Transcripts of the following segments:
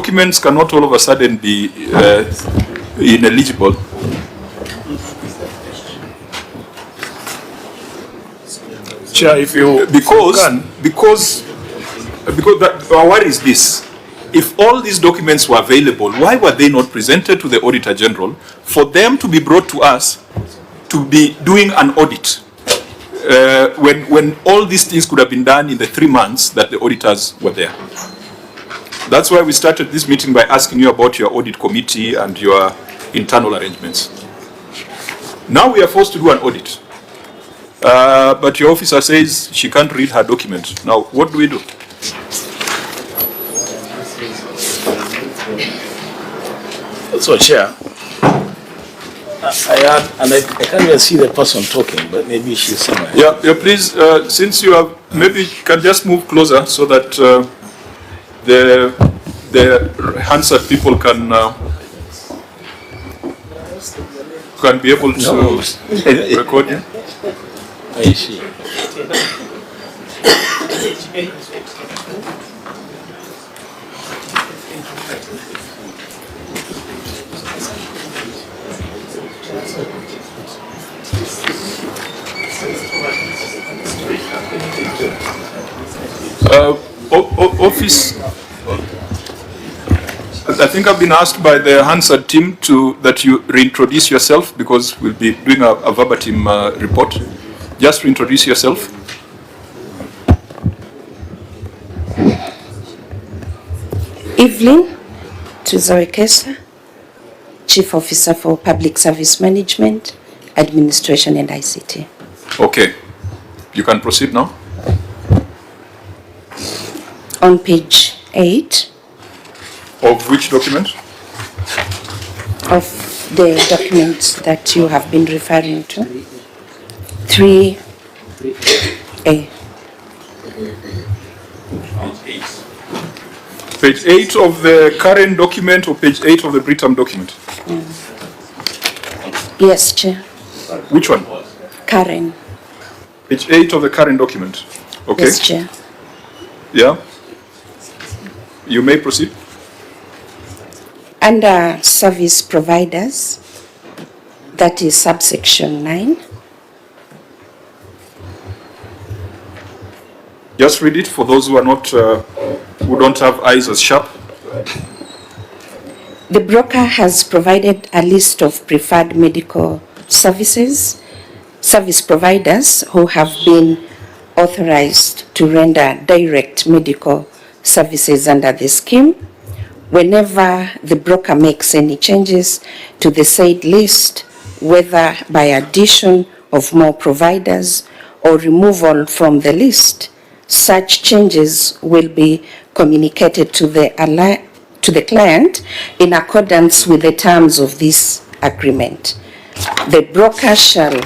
documents cannot all of a sudden be ineligible. Chair, if you because our worry is this: if all these documents were available, why were they not presented to the Auditor General for them to be brought to us to be doing an audit? When all these things could have been done in the 3 months that the auditors were there. That's why we started this meeting by asking you about your audit committee and your internal arrangements. Now we are forced to do an audit. But your officer says she can't read her document. Now, what do we do? So, Chair, I can't even see the person talking, but maybe she's somewhere. Yeah, please, since you have, maybe you can just move closer so that the Hansard people can be able to record you. I see. Office, I think I've been asked by the Hansard team that you reintroduce yourself because we'll be doing a verbatim report. Just reintroduce yourself. Evelyn Tuzoekesa, Chief Officer for Public Service Management, Administration and ICT. Okay, you can proceed now. On page 8 of which document? Of the documents that you have been referring to. 3A. Page 8 of the current document or page 8 of the Britam document? Yes, Chair. Which one? Karen. Page 8 of the current document. Okay. Yes, Chair. Yeah. You may proceed. Under service providers, that is subsection 9. Just read it for those who are not, who don't have eyes as sharp. The broker has provided a list of preferred medical service providers who have been authorized to render direct medical services under the scheme. Whenever the broker makes any changes to the said list, whether by addition of more providers or removal from the list, such changes will be communicated to the client in accordance with the terms of this agreement. The broker shall,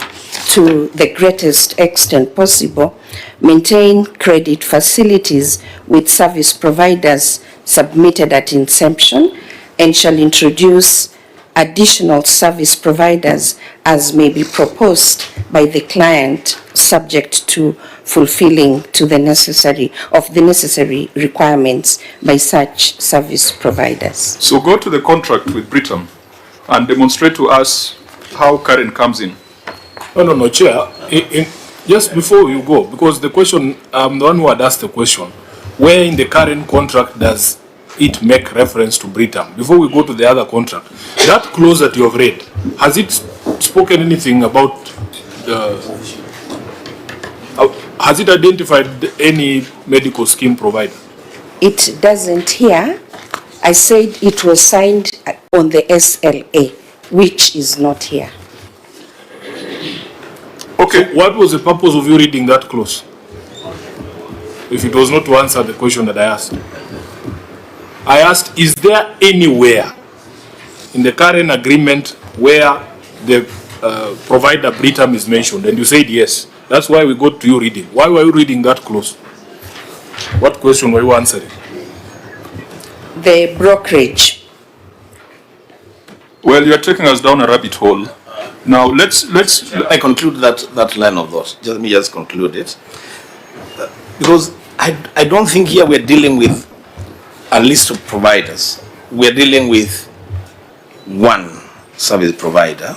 to the greatest extent possible, maintain credit facilities with service providers submitted at inception and shall introduce additional service providers as may be proposed by the client, subject to fulfilling to the necessary requirements by such service providers. So go to the contract with Britam and demonstrate to us how Karen comes in. No, Chair. Just before you go, because the question, I'm the one who had asked the question, where in the current contract does it make reference to Britam? Before we go to the other contract, that clause that you have read, has it spoken anything about, has it identified any medical scheme provider? It doesn't here. I said it was signed on the SLA, which is not here. Okay. What was the purpose of you reading that clause? If it was not to answer the question that I asked. I asked, is there anywhere in the current agreement where the provider Britam is mentioned? And you said yes. That's why we got to you reading. Why were you reading that clause? What question were you answering? The brokerage. Well, you're taking us down a rabbit hole. Now, let's. I conclude that line of thought. Let me just conclude it. Because I don't think here we're dealing with a list of providers. we're dealing with one service provider.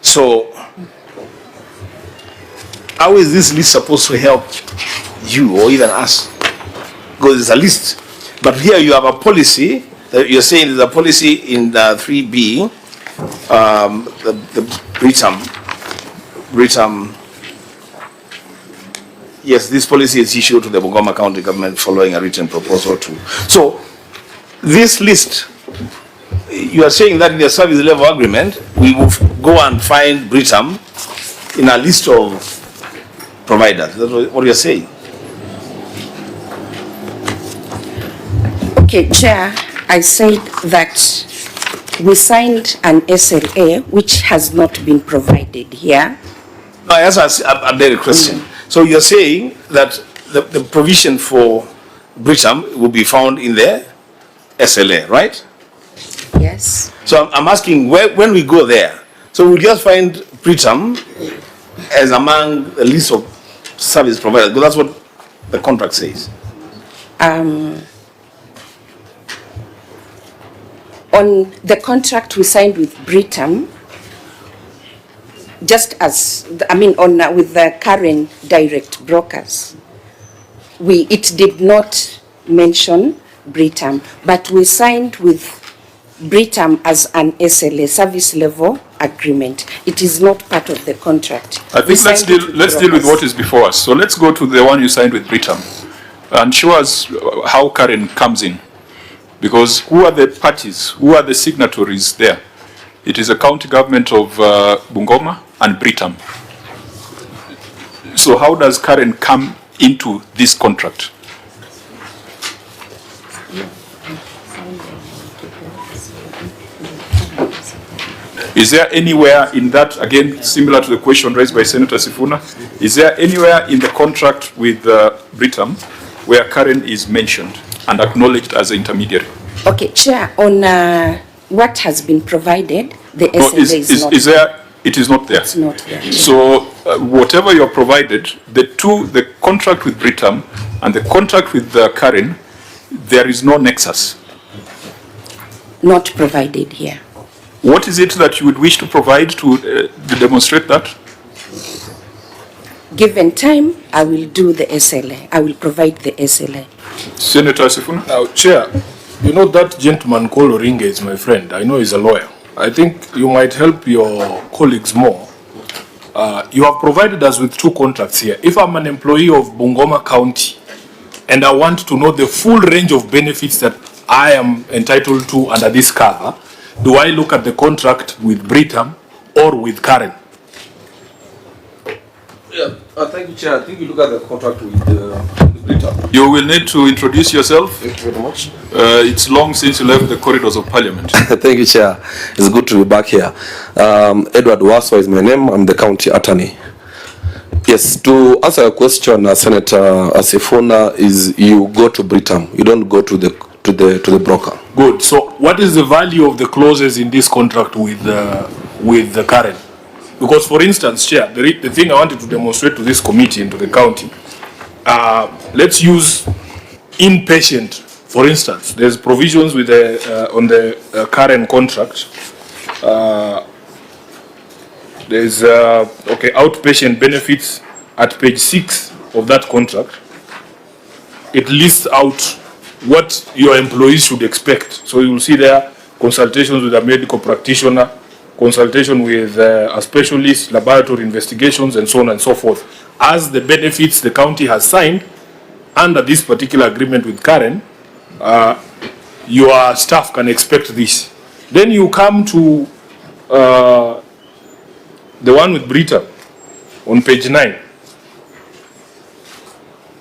So, how is this list supposed to help you or even us? Because it's a list. But here you have a policy, you're saying there's a policy in the 3B, the Britam, yes, this policy is issued to the Bungoma County government following a written proposal to. So, this list, you are saying that in the service level agreement, we will go and find Britam in a list of providers. That's what you're saying. Okay, Chair, I said that we signed an SLA which has not been provided here. No, I asked a direct question. So you're saying that the provision for Britam will be found in the SLA, right? Yes. So I'm asking when we go there, so we'll just find Britam as among the list of service providers, because that's what the contract says. On the contract we signed with Britam, just as, with the current direct brokers, it did not mention Britam, but we signed with Britam as an SLA, service level agreement. It is not part of the contract. I think let's deal with what is before us. So let's go to the one you signed with Britam and show us how Karen comes in. Because who are the parties? Who are the signatories there? It is the county government of Bungoma and Britam. So how does Karen come into this contract? Is there anywhere in that, again, similar to the question raised by Senator Sifuna, is there anywhere in the contract with Britam where Karen is mentioned and acknowledged as an intermediary? Okay, Chair, on what has been provided, the SLA is not. Is there? It is not there. It's not there. So whatever you're provided, the contract with Britam and the contract with Karen, there is no nexus. Not provided here. What is it that you would wish to provide to demonstrate that? Given time, I will do the SLA. I will provide the SLA. Senator Sifuna? Now, Chair, you know that gentleman called Oringe is my friend. I know he's a lawyer. I think you might help your colleagues more. You have provided us with two contracts here. If I'm an employee of Bungoma County and I want to know the full range of benefits that I am entitled to under this cover, do I look at the contract with Britam or with Karen? Yeah, thank you, Chair. I think you look at the contract with Britam. You will need to introduce yourself. Thank you very much. It's long since you left the corridors of Parliament. Thank you, Chair. It's good to be back here. Edward Waswa is my name. I'm the county attorney. Yes, to answer your question, Senator Sifuna, is you go to Britam. You don't go to the broker. Good. So what is the value of the clauses in this contract with the Karen? Because, for instance, Chair, the thing I wanted to demonstrate to this committee and to the county, let's use inpatient, for instance. There's provisions with on the Karen contract. There's outpatient benefits at page 6 of that contract. It lists out what your employees should expect. So you will see there consultations with a medical practitioner, consultation with a specialist, laboratory investigations, and so on and so forth. As the benefits the county has signed under this particular agreement with Karen, your staff can expect this. Then you come to the one with Britam on page 9.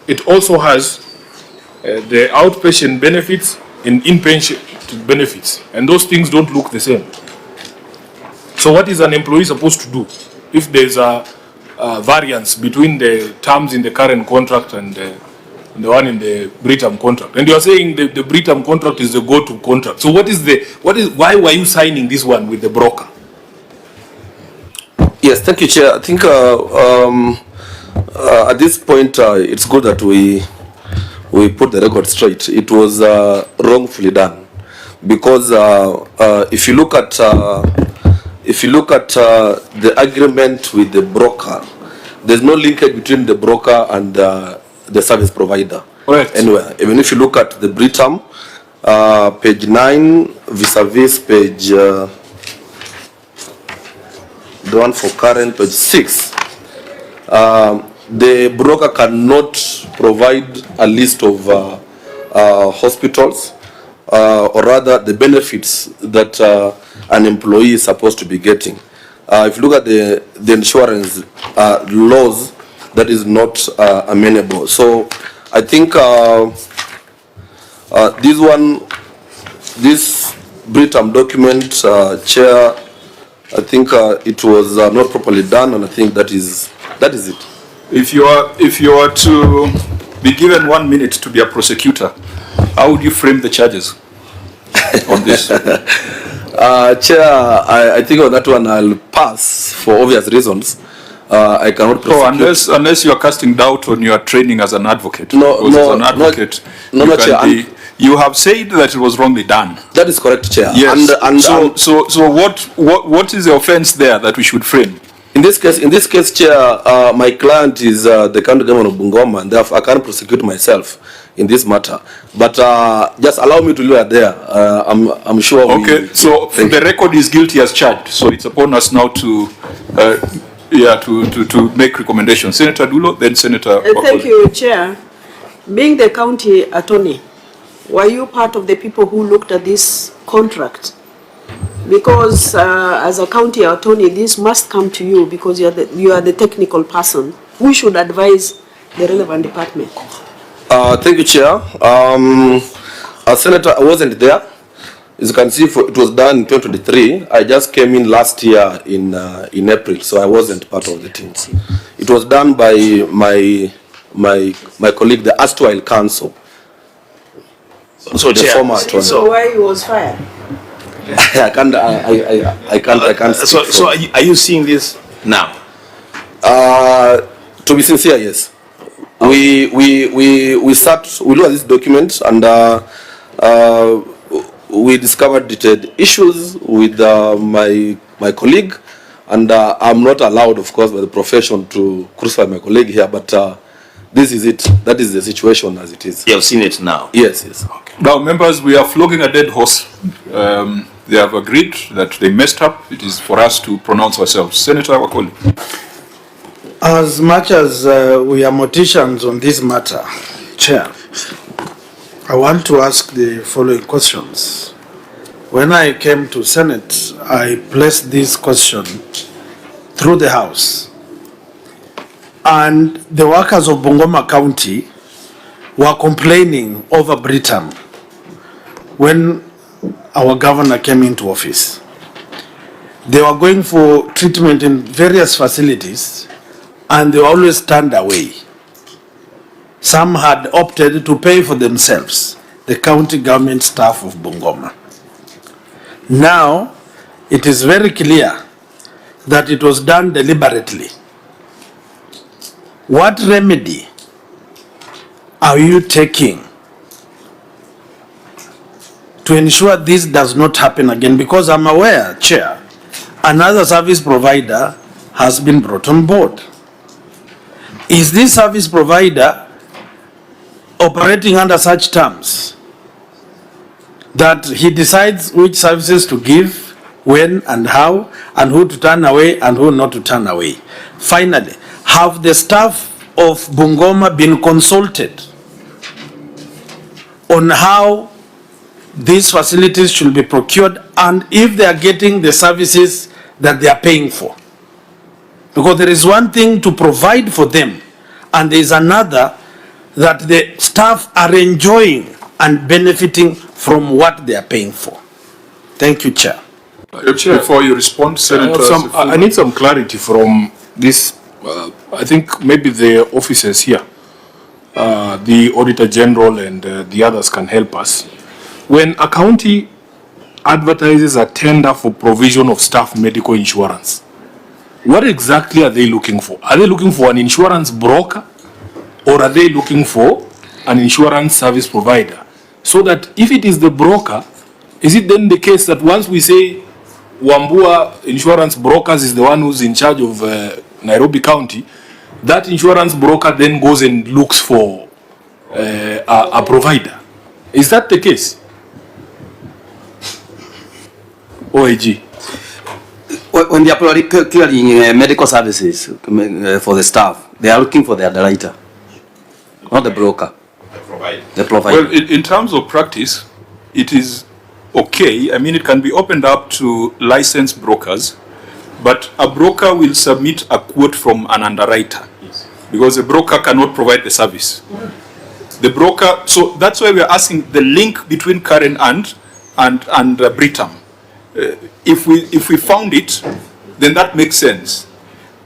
It also has the outpatient benefits and inpatient benefits, and those things don't look the same. So what is an employee supposed to do if there's a variance between the terms in the current contract and the one in the Britam contract? And you are saying the Britam contract is the go-to contract. So why were you signing this one with the broker? Yes, thank you, Chair. I think at this point it's good that we put the record straight. It was wrongfully done. because if you look at the agreement with the broker, there's no linkage between the broker and the service provider. Correct. Anyway, even if you look at the Britam, page 9 vis-a-vis page the one for current, page 6, the broker cannot provide a list of hospitals or rather the benefits that an employee is supposed to be getting. If you look at the insurance laws, that is not amenable. So I think this Britam document, Chair, I think it was not properly done, and I think that is it. If you are to be given 1 minute to be a prosecutor, how would you frame the charges on this? Chair, I think on that one I'll pass for obvious reasons. I cannot prosecute. Unless you are casting doubt on your training as an advocate. No, because as an advocate, Chair. You have said that it was wrongly done. That is correct, Chair. Yes. So what is the offence there that we should frame? In this case, Chair, my client is the county government of Bungoma, and therefore I can't prosecute myself in this matter. But just allow me to leave it there. I'm sure. Okay. So the record is guilty as charged. So it's upon us now to make recommendations. Senator Dulo, then Senator. Thank you, Chair. Being the county attorney, were you part of the people who looked at this contract? Because as a county attorney, this must come to you because you are the technical person. We should advise the relevant department. Thank you, Chair. As Senator, I wasn't there. As you can see, it was done in 2023. I just came in last year in April, so I wasn't part of the team. It was done by my colleague, the erstwhile council. So, the Chair, former attorney. So why he was fired? I can't. So are you seeing this now? To be sincere, yes. We looked at this document and we discovered detailed issues with my colleague, and I'm not allowed, of course, by the profession to crucify my colleague here, but this is it. That is the situation as it is. You have seen it now? Yes, yes. Okay. Now, members, we are flogging a dead horse. They have agreed that they messed up. It is for us to pronounce ourselves. Senator Wakoli. As much as we are morticians on this matter, Chair, I want to ask the following questions. When I came to Senate, I placed this question through the House. And the workers of Bungoma County were complaining over Britam when our governor came into office. They were going for treatment in various facilities and they always turned away. Some had opted to pay for themselves, the county government staff of Bungoma. Now, it is very clear that it was done deliberately. What remedy are you taking to ensure this does not happen again? Because I'm aware, Chair, another service provider has been brought on board. Is this service provider operating under such terms that he decides which services to give, when and how, and who to turn away and who not to turn away? Finally, have the staff of Bungoma been consulted on how these facilities should be procured and if they are getting the services that they are paying for? Because there is one thing to provide for them and there is another that the staff are enjoying and benefiting from what they are paying for. Thank you, Chair. Chair, before you respond, Senator. I need some clarity from this. I think maybe the officers here, the Auditor General and the others can help us. When a county advertises a tender for provision of staff medical insurance, what exactly are they looking for? Are they looking for an insurance broker or are they looking for an insurance service provider? So that if it is the broker, Is it then the case that once we say Wambua Insurance Brokers is the one who's in charge of Nairobi County, that insurance broker then goes and looks for a provider? Is that the case? OAG. When they are clearing medical services for the staff, they are looking for the underwriter, not the broker. The provider. Well, in terms of practice, it is okay. I mean, it can be opened up to licensed brokers, but a broker will submit a quote from an underwriter because the broker cannot provide the service. The broker, so that's why we are asking the link between Karen and Britam. If we found it, then that makes sense,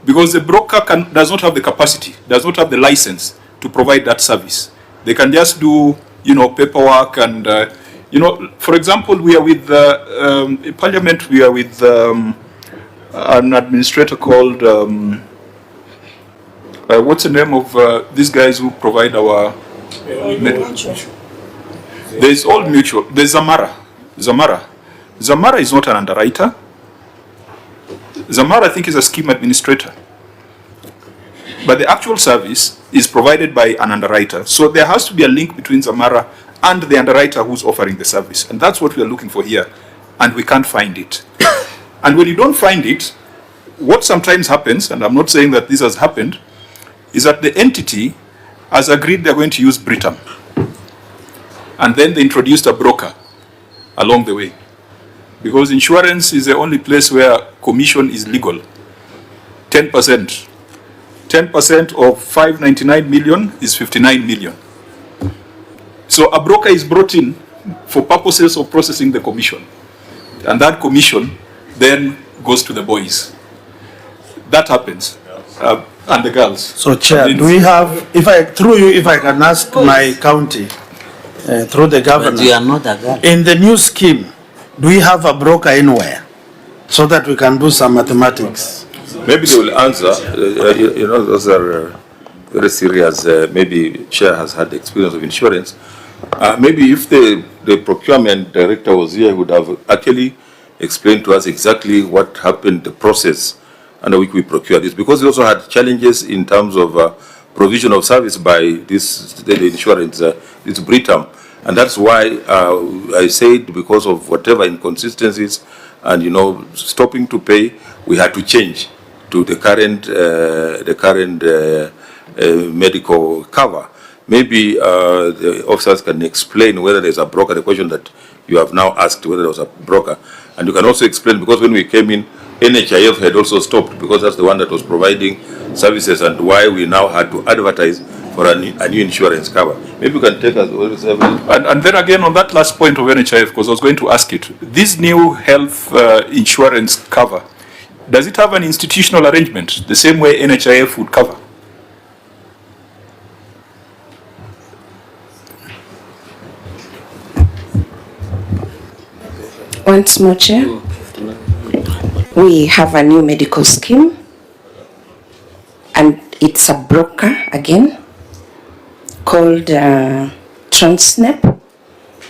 because the broker does not have the capacity, does not have the license to provide that service. They can just do, paperwork and, for example, we are with in Parliament. We are with an administrator called what's the name of these guys who provide our medical? There's Old Mutual. There's Zamara. Zamara is not an underwriter. Zamara, I think, is a scheme administrator. But the actual service is provided by an underwriter. So there has to be a link between Zamara and the underwriter who's offering the service. And that's what we are looking for here. And we can't find it. And when you don't find it, what sometimes happens, and I'm not saying that this has happened, is that the entity has agreed they're going to use Britam. And then they introduced a broker along the way. Because insurance is the only place where commission is legal. 10%. 10% of 599 million is 59 million. So a broker is brought in for purposes of processing the commission. And that commission then goes to the boys. That happens. And the girls. So, Chair, do we have, if I can ask my county, through the governor. But you are not a girl. In the new scheme, do we have a broker anywhere so that we can do some mathematics? Maybe they will answer. Those are very serious. Maybe Chair has had experience of insurance. Maybe if the procurement director was here, he would have actually explained to us exactly what happened, the process under which we procure this, because we also had challenges in terms of provision of service by the insurance, this Britam. And that's why I said, because of whatever inconsistencies and, stopping to pay, we had to change to the current medical cover. Maybe the officers can explain whether there's a broker, the question that you have now asked, whether there was a broker. And you can also explain, because when we came in, NHIF had also stopped, because that's the one that was providing services, and why we now had to advertise for a new insurance cover. Maybe you can take us. And then again, on that last point of NHIF, because I was going to ask it, this new health insurance cover, does it have an institutional arrangement, the same way NHIF would cover? Once more, Chair. We have a new medical scheme, and it's a broker again called Transnep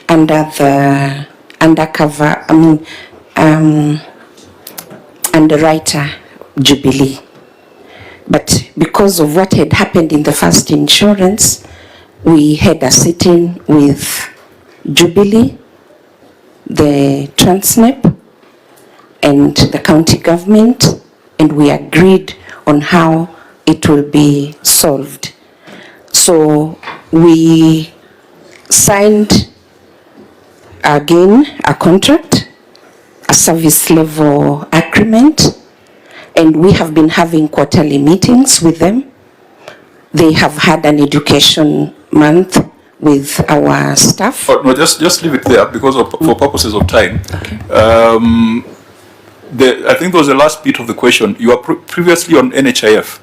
under the undercover, underwriter Jubilee. But because of what had happened in the first insurance, we had a sitting with Jubilee, the Transnep, and the county government, and we agreed on how it will be solved. So we signed again a contract, a service level agreement, and we have been having quarterly meetings with them. They have had an education month with our staff. Oh, no, just leave it there because for purposes of time. Okay. I think that was the last bit of the question. You were previously on NHIF.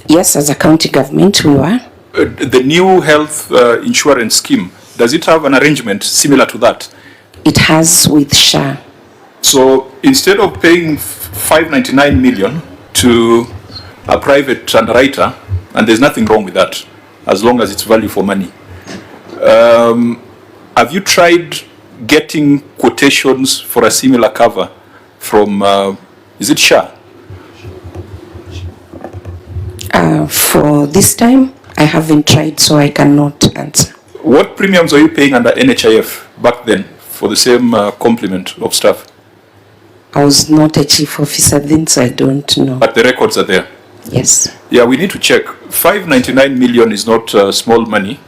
Yes, as a county government, we were. The new health insurance scheme, does it have an arrangement similar to that? It has with SHA. So instead of paying 599 million to a private underwriter, and there's nothing wrong with that, as long as it's value for money, have you tried getting quotations for a similar cover from, is it SHA? For this time, I haven't tried, so I cannot answer. What premiums are you paying under NHIF back then for the same complement of staff? I was not a chief officer then, so I don't know. But the records are there. Yes. Yeah, we need to check. 599 million is not small money.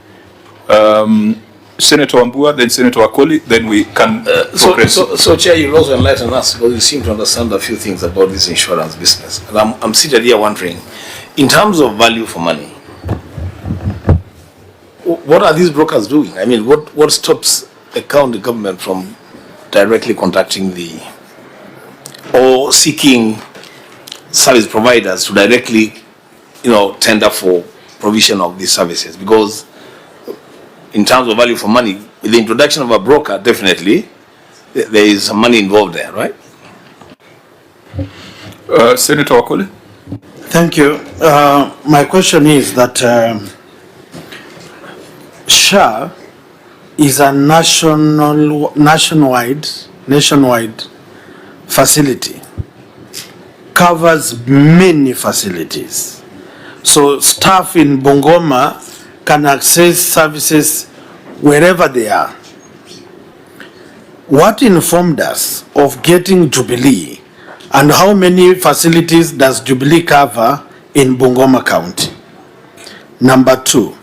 Senator Wambua, then Senator Wakoli, then we can progress. So, Chair, you'll also enlighten us, because you seem to understand a few things about this insurance business. And I'm seated here wondering, in terms of value for money, what are these brokers doing? I mean, what stops the county government from directly contacting or seeking service providers to directly, tender for provision of these services? Because in terms of value for money, with the introduction of a broker, definitely, there is some money involved there, right? Senator Wakoli? Thank you. My question is that SHA is a nationwide facility, covers many facilities. So staff in Bungoma can access services wherever they are. What informed us of getting Jubilee, and how many facilities does Jubilee cover in Bungoma County? Number two,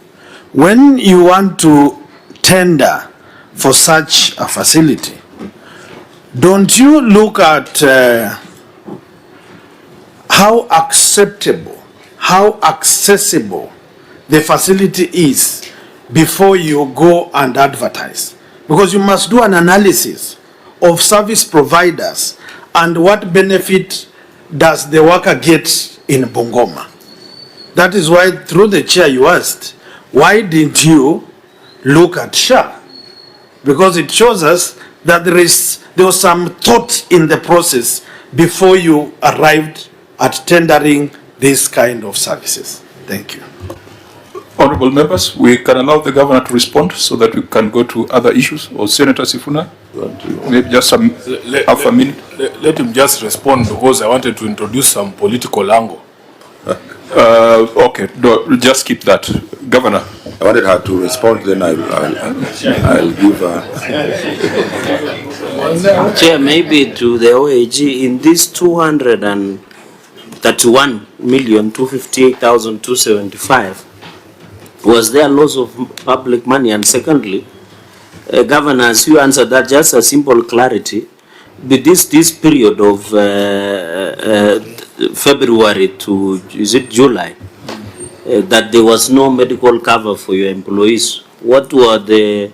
when you want to tender for such a facility, don't you look at how acceptable, how accessible the facility is before you go and advertise? Because you must do an analysis of service providers and what benefit does the worker get in Bungoma. That is why, through the chair, you asked, why didn't you look at SHA? Because it shows us that there was some thought in the process before you arrived at tendering this kind of services. Thank you. Honorable members, we can allow the governor to respond so that we can go to other issues. Or Senator Sifuna, maybe just half a minute. Let him just respond, because I wanted to introduce some political angle. Okay, no, just keep that. Governor. I wanted her to respond, then I'll give her. Chair, maybe to the OAG, in this 231,258,275, was there loss of public money? And secondly, Governor, as you answered that, just a simple clarity, with this period of February to, is it July, that there was no medical cover for your employees, what were the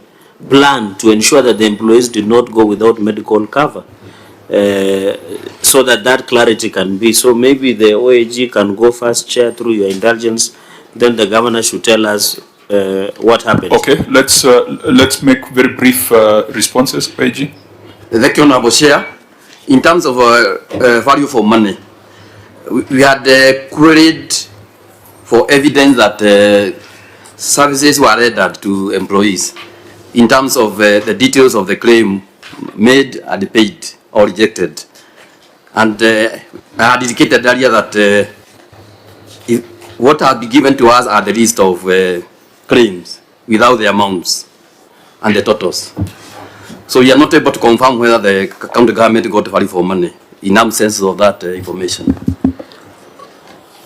plan to ensure that the employees did not go without medical cover? So that clarity can be. So maybe the OAG can go first, Chair, through your indulgence. Then the governor should tell us what happened. Okay, let's make very brief responses, OAG. Thank you, Honorable Chair. In terms of value for money, we had queried for evidence that services were rendered to employees in terms of the details of the claim made and paid or rejected. And I had indicated earlier that what had been given to us are the list of claims without the amounts and the totals. So we are not able to confirm whether the county government got value for money in absence of that information.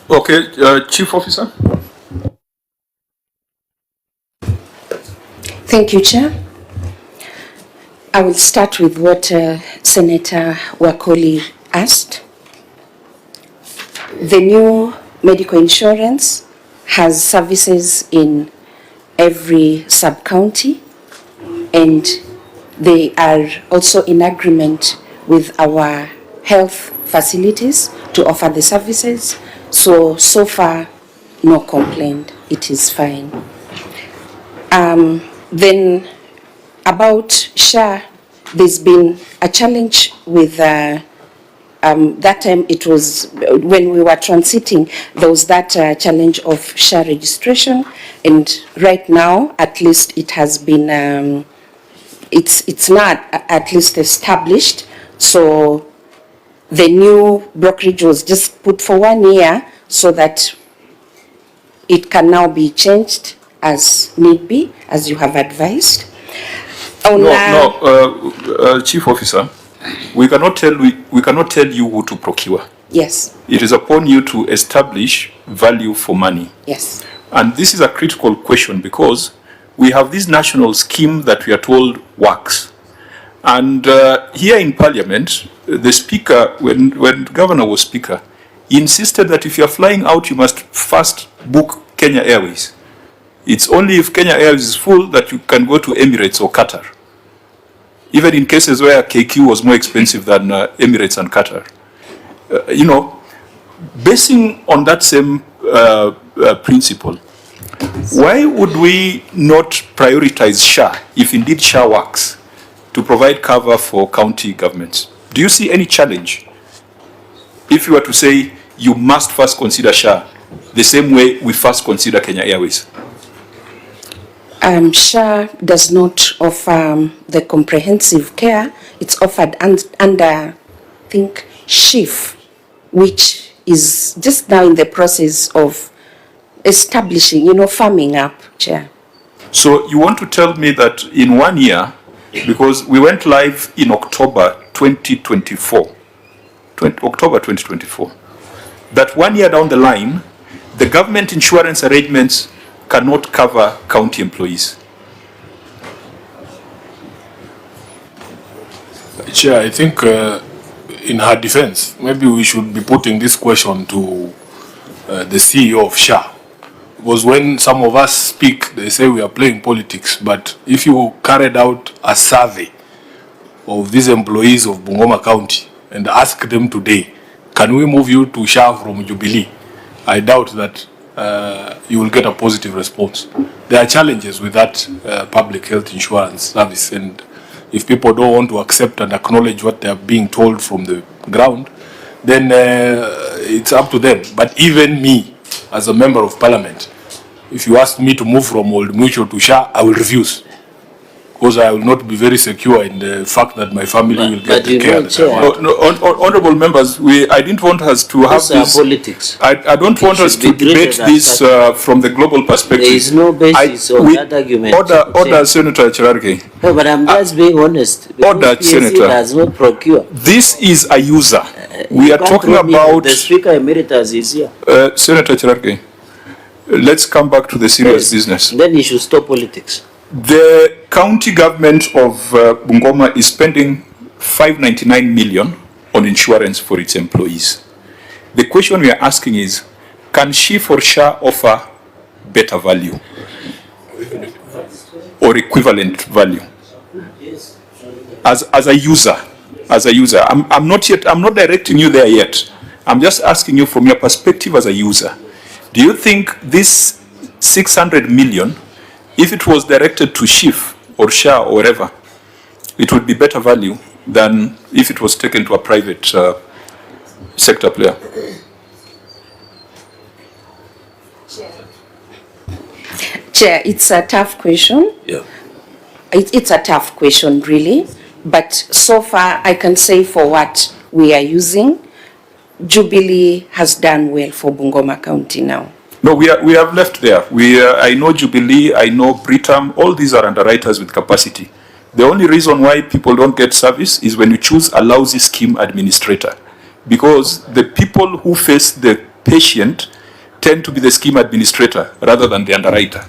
Okay, Chief Officer. Thank you, Chair. I will start with what Senator Wakoli asked. The new medical insurance has services in every sub-county, and they are also in agreement with our health facilities to offer the services. So far, no complaint. It is fine. Then about SHA, there's been a challenge with that time. It was when we were transiting, there was that challenge of SHA registration, and right now at least it has been it's not at least established. So the new brokerage was just put for 1 year so that it can now be changed as need be, as you have advised. Chief Officer, we cannot tell you who to procure. Yes. It is upon you to establish value for money. Yes. And this is a critical question because we have this national scheme that we are told works. And here in Parliament, the Speaker, when Governor was Speaker, he insisted that if you are flying out, you must first book Kenya Airways. It's only if Kenya Airways is full that you can go to Emirates or Qatar. Even in cases where KQ was more expensive than Emirates and Qatar. Basing on that same principle, why would we not prioritize SHA, if indeed SHA works, to provide cover for county governments? Do you see any challenge if you were to say you must first consider SHA the same way we first consider Kenya Airways? SHA does not offer the comprehensive care. It's offered under, I think, SHIF, which is just now in the process of establishing, farming up, Chair. So you want to tell me that in 1 year, because we went live in October 2024, that 1 year down the line, the government insurance arrangements cannot cover county employees? Chair, I think in her defense, maybe we should be putting this question to the CEO of SHA. Because when some of us speak, they say we are playing politics. But if you carried out a survey of these employees of Bungoma County and ask them today, can we move you to SHA from Jubilee? I doubt that you will get a positive response. There are challenges with that public health insurance service, and if people don't want to accept and acknowledge what they are being told from the ground, then it's up to them. But even me, as a member of parliament, if you ask me to move from Old Mutual to SHA, I will refuse. Because I will not be very secure in the fact that my family will get the care that I want. Honorable members, I didn't want us to have this. Politics. I don't want us to debate this from the global perspective. There is no basis on that argument. Order, Senator Cherargei. No, but I'm just being honest. Order, Senator. Does not procure. This is a user. We are talking about. The Speaker Emeritus is here. Senator Cherargei, let's come back to the serious business. Then you should stop politics. The county government of Bungoma is spending 599 million on insurance for its employees. The question we are asking is, can she for SHA offer better value or equivalent value as a user? I'm not directing you there yet. I'm just asking you from your perspective as a user. Do you think this 600 million, if it was directed to SHIF or SHA or whatever, it would be better value than if it was taken to a private sector player? Chair, it's a tough question. Yeah. It's a tough question, really. But so far, I can say for what we are using, Jubilee has done well for Bungoma County now. No, we have left there. I know Jubilee, I know Britam, all these are underwriters with capacity. The only reason why people don't get service is when you choose a lousy scheme administrator. Because the people who face the patient tend to be the scheme administrator rather than the underwriter.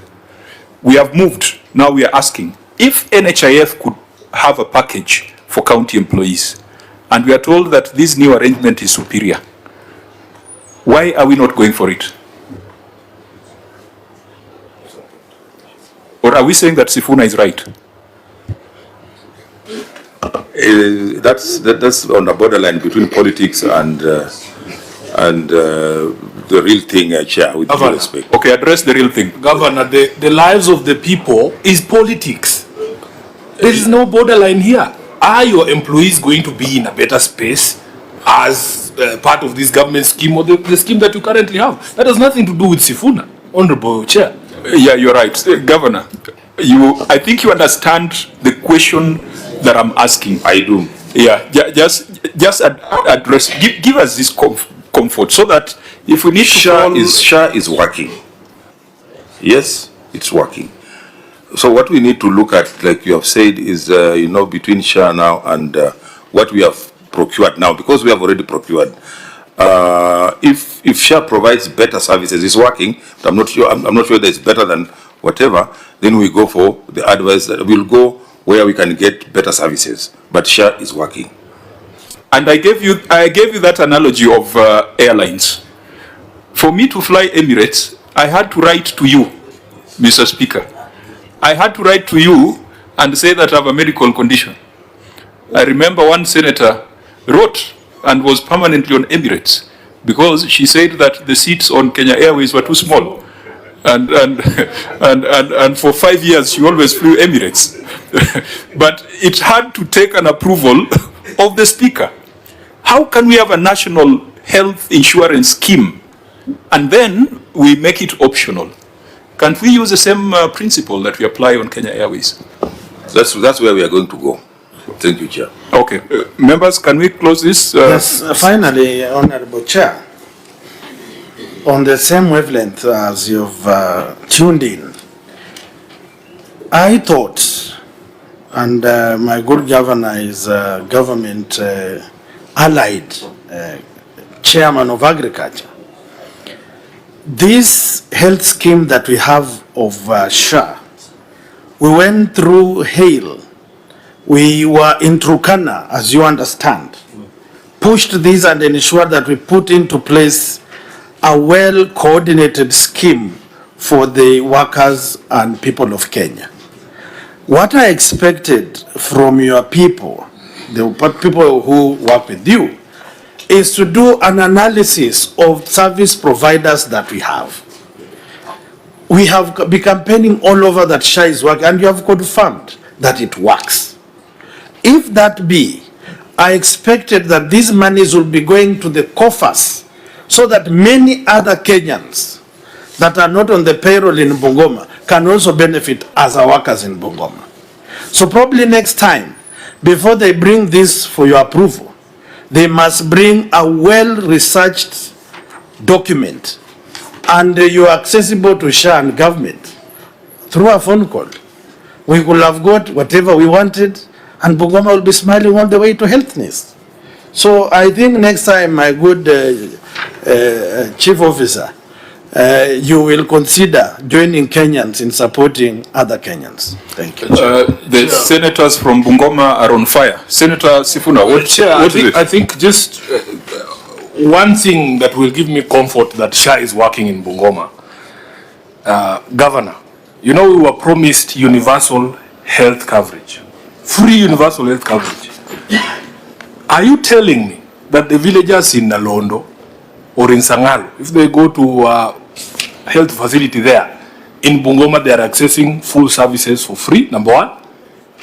We have moved. Now we are asking, if NHIF could have a package for county employees, and we are told that this new arrangement is superior, why are we not going for it? Or are we saying that Sifuna is right? That's on the borderline between politics and the real thing, Chair, with due respect. Okay, address the real thing. Governor, the lives of the people is politics. There is no borderline here. Are your employees going to be in a better space as part of this government scheme or the scheme that you currently have? That has nothing to do with Sifuna, Honorable Chair. Yeah, you're right. Governor, I think you understand the question that I'm asking. I do. Yeah, just address, give us this comfort so that if we need to call... SHA is working. Yes, it's working. So what we need to look at, like you have said, is, between SHA now and what we have procured now, because we have already procured. If SHA provides better services, it's working, but I'm not sure that it's better than whatever, then we go for the advice that we'll go where we can get better services. But SHA is working. And I gave you that analogy of airlines. For me to fly Emirates, I had to write to you, Mr. Speaker. I had to write to you and say that I have a medical condition. I remember one senator wrote and was permanently on Emirates because she said that the seats on Kenya Airways were too small. And for 5 years she always flew Emirates. But it had to take an approval of the Speaker. How can we have a national health insurance scheme and then we make it optional? Can't we use the same principle that we apply on Kenya Airways? That's where we are going to go. Thank you, Chair. Okay. Members, can we close this? Yes, finally, Honorable Chair, on the same wavelength as you've tuned in, I thought, and my good governor is government allied chairman of agriculture, this health scheme that we have of SHA, we went through hail. We were in Turkana, as you understand, pushed this and ensured that we put into place a well-coordinated scheme for the workers and people of Kenya. What I expected from your people, the people who work with you, is to do an analysis of service providers that we have. We have been campaigning all over that SHA is working, and you have confirmed that it works. If that be, I expected that these monies will be going to the coffers so that many other Kenyans that are not on the payroll in Bungoma can also benefit as our workers in Bungoma. So probably next time, before they bring this for your approval, they must bring a well-researched document and you're accessible to SHA and government through a phone call. We could have got whatever we wanted and Bungoma will be smiling all the way to healthness. So I think next time, my good Chief Officer, you will consider joining Kenyans in supporting other Kenyans. Thank you. The senators from Bungoma are on fire. Senator Sifuna, what is it? I think just one thing that will give me comfort that SHA is working in Bungoma. Governor, you know we were promised universal health coverage. Free universal health coverage. Are you telling me that the villagers in Nalondo or in Sangalo, if they go to a health facility there, in Bungoma they are accessing full services for free, number one?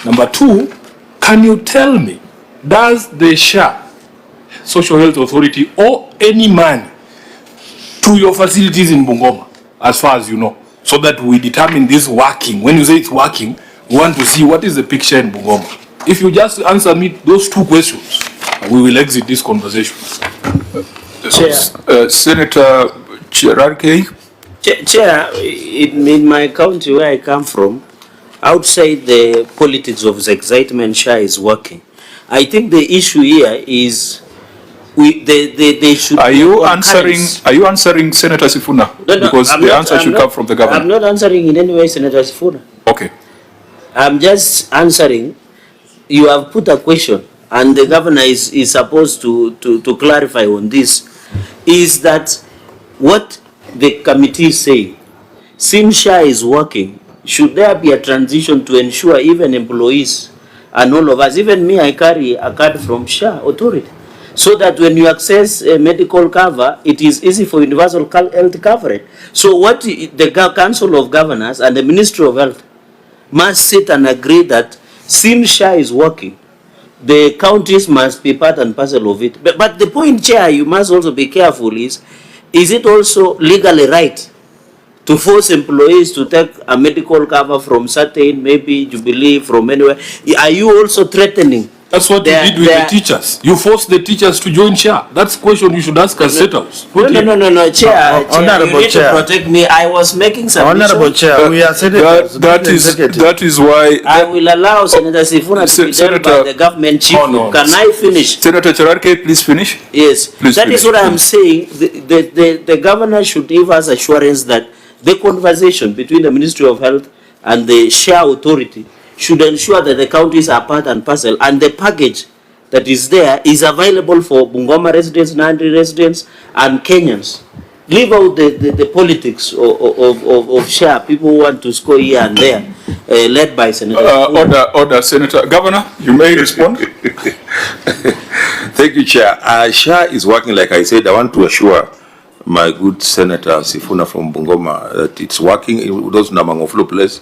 Number two, can you tell me, does the SHA, Social Health Authority, owe any money to your facilities in Bungoma, as far as you know, so that we determine this working? When you say it's working, we want to see what is the picture in Bungoma. If you just answer me those two questions, we will exit this conversation. Senator Cherarke. Chair, in my county where I come from, outside the politics of the excitement SHA is working. I think the issue here is they should. Are you answering Senator Sifuna? No, because the answer should come from the government. I'm not answering in any way Senator Sifuna. Okay. I'm just answering. You have put a question, and the governor is supposed to clarify on this. Is that what the committee say? Since SHA is working, should there be a transition to ensure even employees and all of us, even me, I carry a card from SHA authority, so that when you access a medical cover, it is easy for universal health coverage. So what the Council of Governors and the Ministry of Health must sit and agree that since SHA is working, the counties must be part and parcel of it. But the point, Chair, you must also be careful is it also legally right to force employees to take a medical cover from certain, maybe Jubilee, from anywhere. Are you also threatening? That's what you did with the teachers. You forced the teachers to join SHA. That's the question you should ask as set-ups. No, Chair, Honorable you need Chair. to protect me. I was making submission. Honorable Chair, we are senators. That is why. I will allow Senator Sifuna to be done by the government chief. no. Can I finish? Senator Cherarke, please finish. Yes, Please that is finish. what I am saying. The governor should give us assurance that the conversation between the Ministry of Health and the SHA authority should ensure that the counties are part and parcel, and the package that is there is available for Bungoma residents, Nandi residents, and Kenyans. Leave out the politics of SHA, people who want to score here and there, led by Senator. Order, Senator. Governor, you may respond. Thank you, Chair. SHA is working, like I said. I want to assure my good Senator Sifuna from Bungoma that it's working in those Namangoflo place.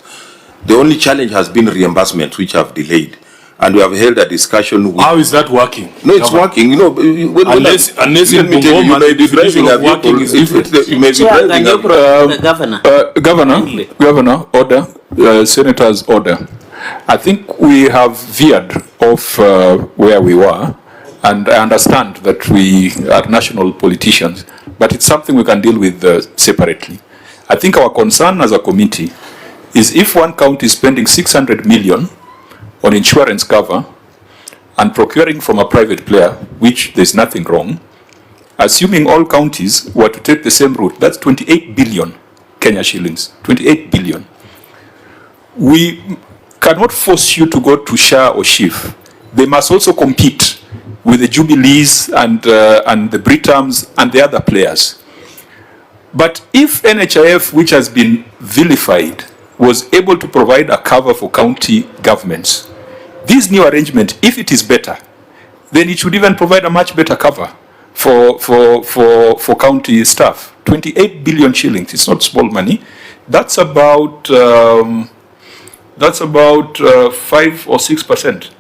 The only challenge has been reimbursement, which have delayed. And we have held a discussion with... How is that working? No, it's working. You know, Unless in Bungoma, you may be driving a working vehicle. is different. You may be Chair, can driving you a... protect the governor? Governor, order. Senator's order. I think we have veered off where we were, and I understand that we are national politicians, but it's something we can deal with separately. I think our concern as a committee is if one county is spending 600 million on insurance cover and procuring from a private player, which there's nothing wrong, assuming all counties were to take the same route, that's 28 billion Kenya shillings, 28 billion. We cannot force you to go to SHA or SHIF. They must also compete with the Jubilees and the Britams and the other players. But if NHIF, which has been vilified, was able to provide a cover for county governments, this new arrangement, if it is better, then it should even provide a much better cover for county staff. 28 billion shillings, it's not small money. That's about 5 or 6%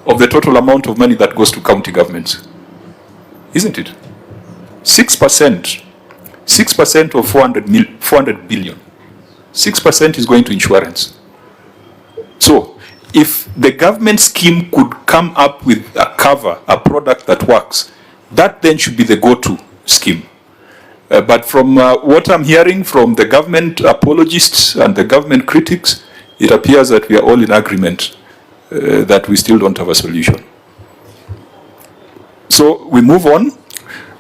of the total amount of money that goes to county governments. Isn't it? 6%. 6% of 400 billion. 6% is going to insurance. So, if the government scheme could come up with a cover, a product that works, that then should be the go-to scheme. But from what I'm hearing from the government apologists and the government critics, it appears that we are all in agreement that we still don't have a solution. So we move on,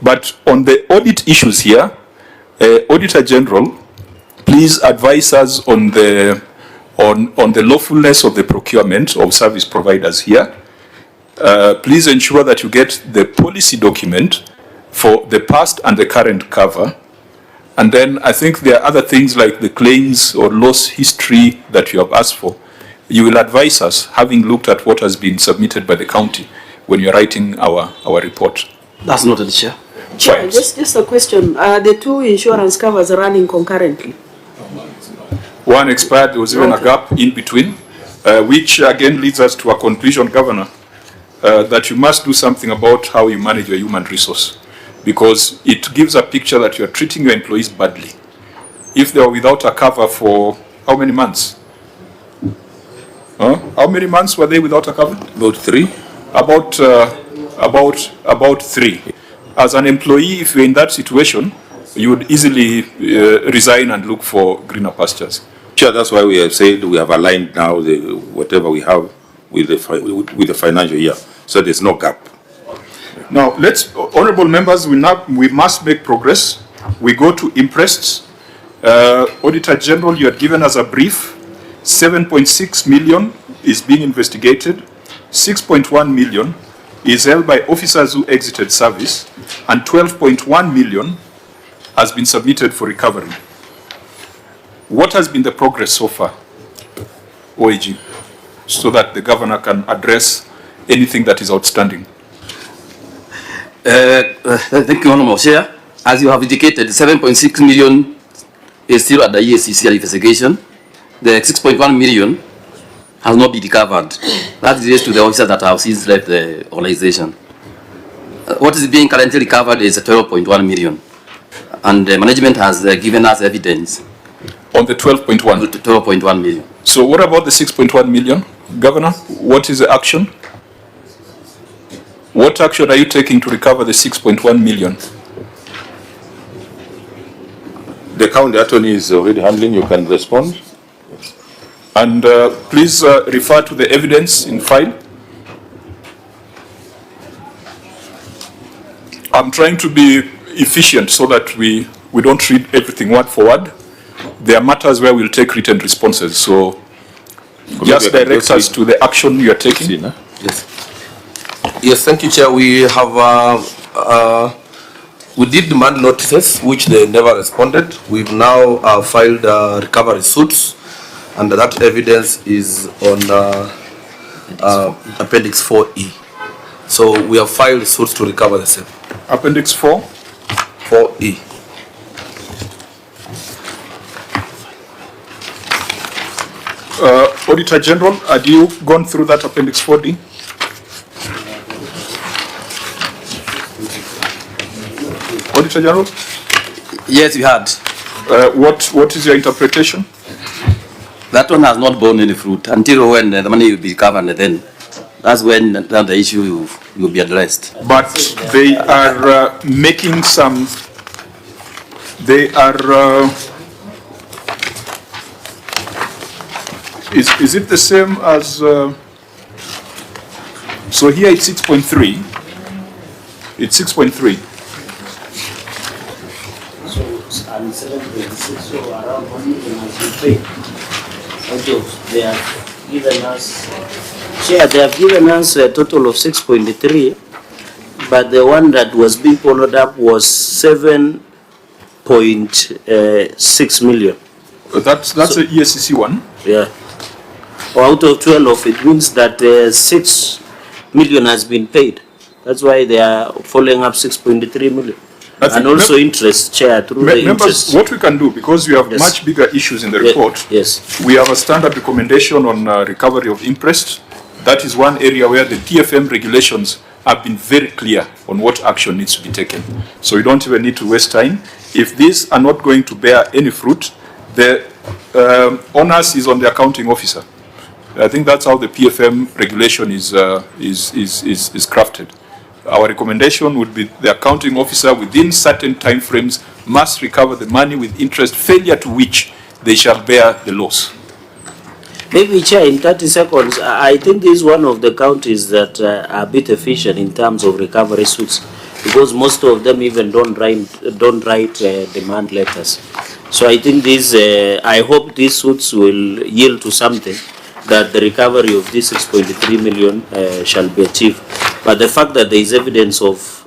but on the audit issues here, Auditor General, please advise us on the lawfulness of the procurement of service providers here. Please ensure that you get the policy document for the past and the current cover. And then I think there are other things like the claims or loss history that you have asked for. You will advise us, having looked at what has been submitted by the county when you're writing our report. That's not the Chair. Chair, just a question. Are the two insurance covers running concurrently? One expired, there was even a gap in between, which again leads us to a conclusion, Governor, that you must do something about how you manage your human resource, because it gives a picture that you are treating your employees badly. If they are without a cover for how many months? How many months were they without a cover? About 3. About 3. As an employee, if you're in that situation, you would easily resign and look for greener pastures. Sure, that's why we have said we have aligned now whatever we have with the financial year, so there's no gap. Now, honorable members, we must make progress. We go to impressed. Auditor General, you had given us a brief. 7.6 million is being investigated. 6.1 million is held by officers who exited service, and 12.1 million has been submitted for recovery. What has been the progress so far, OAG, so that the governor can address anything that is outstanding? Thank you, Honourable Chair. As you have indicated, 7.6 million is still at the EACC investigation. The 6.1 million has not been recovered. That relates to the officers that have since left the organization. What is being currently recovered is 12.1 million. And the management has given us evidence On the 12.1. 12.1 million. So what about the 6.1 million? Governor, what is the action? What action are you taking to recover the 6.1 million? The county attorney is already handling, you can respond. And please refer to the evidence in file. I'm trying to be efficient so that we don't read everything word for word. There are matters where we'll take written responses. So just direct us to the action you are taking. Yes. Yes, thank you, Chair. We have we did demand notices, which they never responded. We've now filed recovery suits, and that evidence is on Appendix 4E. So we have filed suits to recover the same. Appendix 4? 4E. Auditor General, had you gone through that Appendix 4D? Auditor General? Yes, we had. What is your interpretation? That one has not borne any fruit until when the money will be covered, and then that's when the issue will be addressed. But they are making some, they are, is it the same as, so here it's 6.3, it's 6.3. So, and 7.6, so around 1 million has been paid. They have given us, Chair, they have given us a total of 6.3, but the one that was being followed up was 7.6 million. That's the ESCC one? Yeah. Out of 12, it means that 6 million has been paid. That's why they are following up 6.3 million. And also interest, Chair, through the interest. What we can do, because we have much bigger issues in the report, we have a standard recommendation on recovery of interest. That is one area where the TFM regulations have been very clear on what action needs to be taken. So you don't even need to waste time. If these are not going to bear any fruit, the onus is on the accounting officer. I think that's how the PFM regulation is crafted. Our recommendation would be the accounting officer within certain timeframes must recover the money with interest, failure to which they shall bear the loss. Maybe, Chair, in 30 seconds, I think this is one of the counties that are a bit efficient in terms of recovery suits, because most of them even don't write demand letters. So I think this, I hope these suits will yield to something, that the recovery of this 6.3 million shall be achieved. But the fact that there is evidence of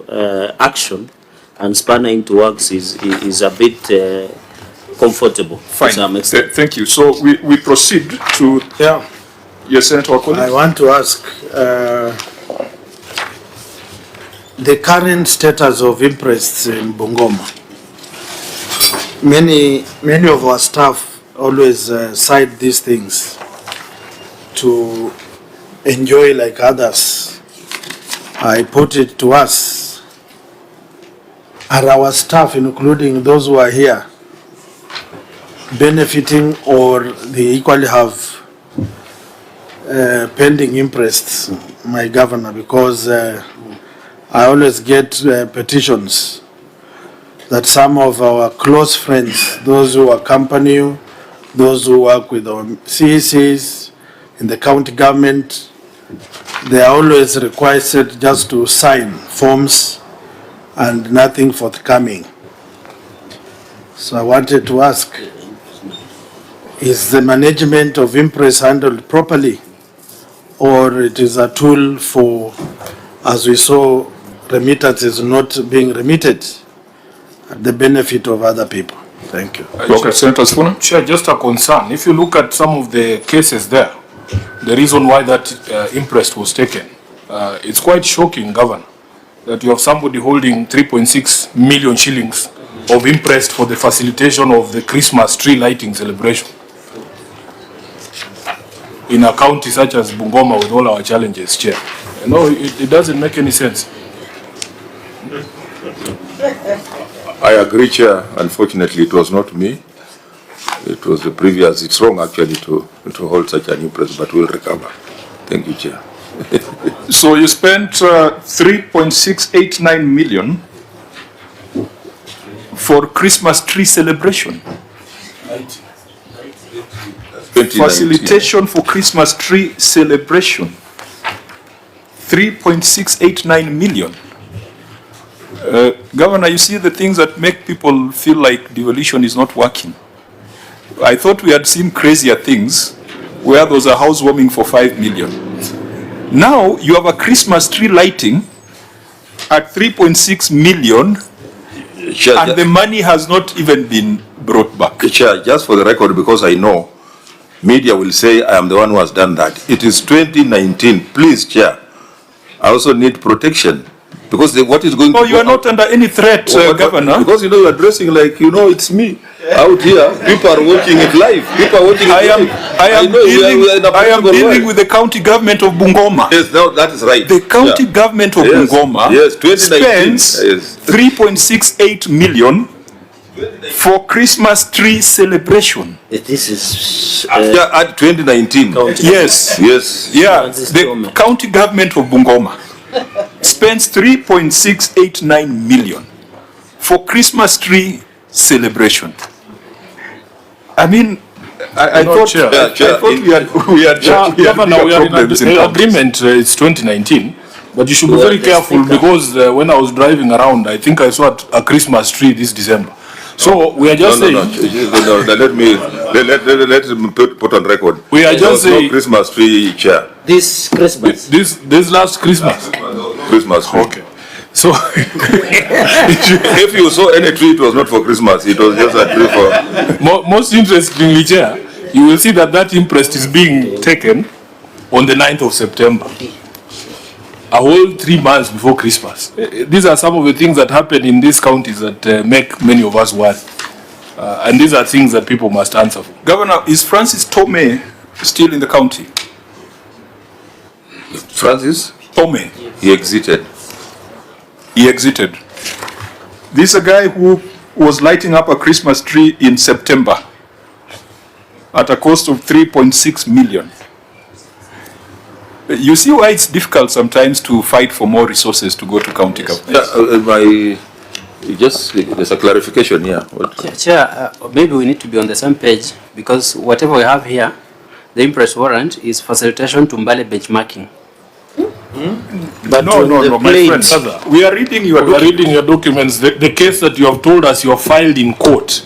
action and spanner into works is a bit comfortable. Fine. Thank you. So we proceed to your Senator colleague. I want to ask the current status of interests in Bungoma. Many of our staff always cite these things to enjoy like others. I put it to us, are our staff, including those who are here, benefiting, or they equally have pending interests, my governor? Because I always get petitions that some of our close friends, those who accompany you, those who work with our CECs in the county government, they are always requested just to sign forms and nothing forthcoming. So I wanted to ask, is the management of impress handled properly, or it is a tool for, as we saw, remittances not being remitted at the benefit of other people? Thank you. Senator Sifuna? Chair, just a concern. If you look at some of the cases there, the reason why that interest was taken, it's quite shocking, Governor, that you have somebody holding 3.6 million shillings of interest for the facilitation of the Christmas tree lighting celebration in a county such as Bungoma with all our challenges, Chair. You know, it doesn't make any sense. I agree, Chair. Unfortunately, it was not me. It was the previous, it's wrong actually to hold such an impress, but we'll recover. Thank you, Chair. So you spent 3.689 million for Christmas tree celebration. 2019. Facilitation for Christmas tree celebration. 3.689 million. Governor, you see the things that make people feel like devolution is not working. I thought we had seen crazier things where there was a housewarming for 5 million. Now you have a Christmas tree lighting at 3.6 million, Chair, and the money has not even been brought back. Chair, just for the record, because I know media will say I am the one who has done that. It is 2019. Please, Chair, I also need protection. Because what is going Oh, to you are not under any threat, Governor. Because you are dressing like, it's me out here. People are watching it live. People are watching it live. I am dealing world. with the county government of Bungoma. Yes, no, that is right. The county government of Bungoma spends 3.68 million for Christmas tree celebration. This is At 2019. Yes. Yes. Yeah, the county government of Bungoma spends 3.689 million for Christmas tree celebration. I mean, I thought we had Governor, we are in problems in agreement. It's 2019, but you should be very careful because when I was driving around, I think I saw a Christmas tree this December. So we are just saying. No, let me put on record. We are just saying. No Christmas tree, Chair. this Christmas. This last Christmas. Christmas tree. Okay. So if you saw any tree, it was not for Christmas. It was just a tree for. most interestingly, Chair, you will see that imprest is being taken on the 9th of September. A whole 3 months before Christmas. These are some of the things that happen in these counties that make many of us worry. And these are things that people must answer for. Governor, is Francis Tome still in the county? Francis? Tome. He exited. He exited. This is a guy who was lighting up a Christmas tree in September at a cost of 3.6 million. You see why it's difficult sometimes to fight for more resources to go to county government. There's a clarification here. Chair, maybe we need to be on the same page because whatever we have here, the impress warrant is facilitation to Mbale benchmarking. But no, my friend. We are reading your documents. The case that you have told us you have filed in court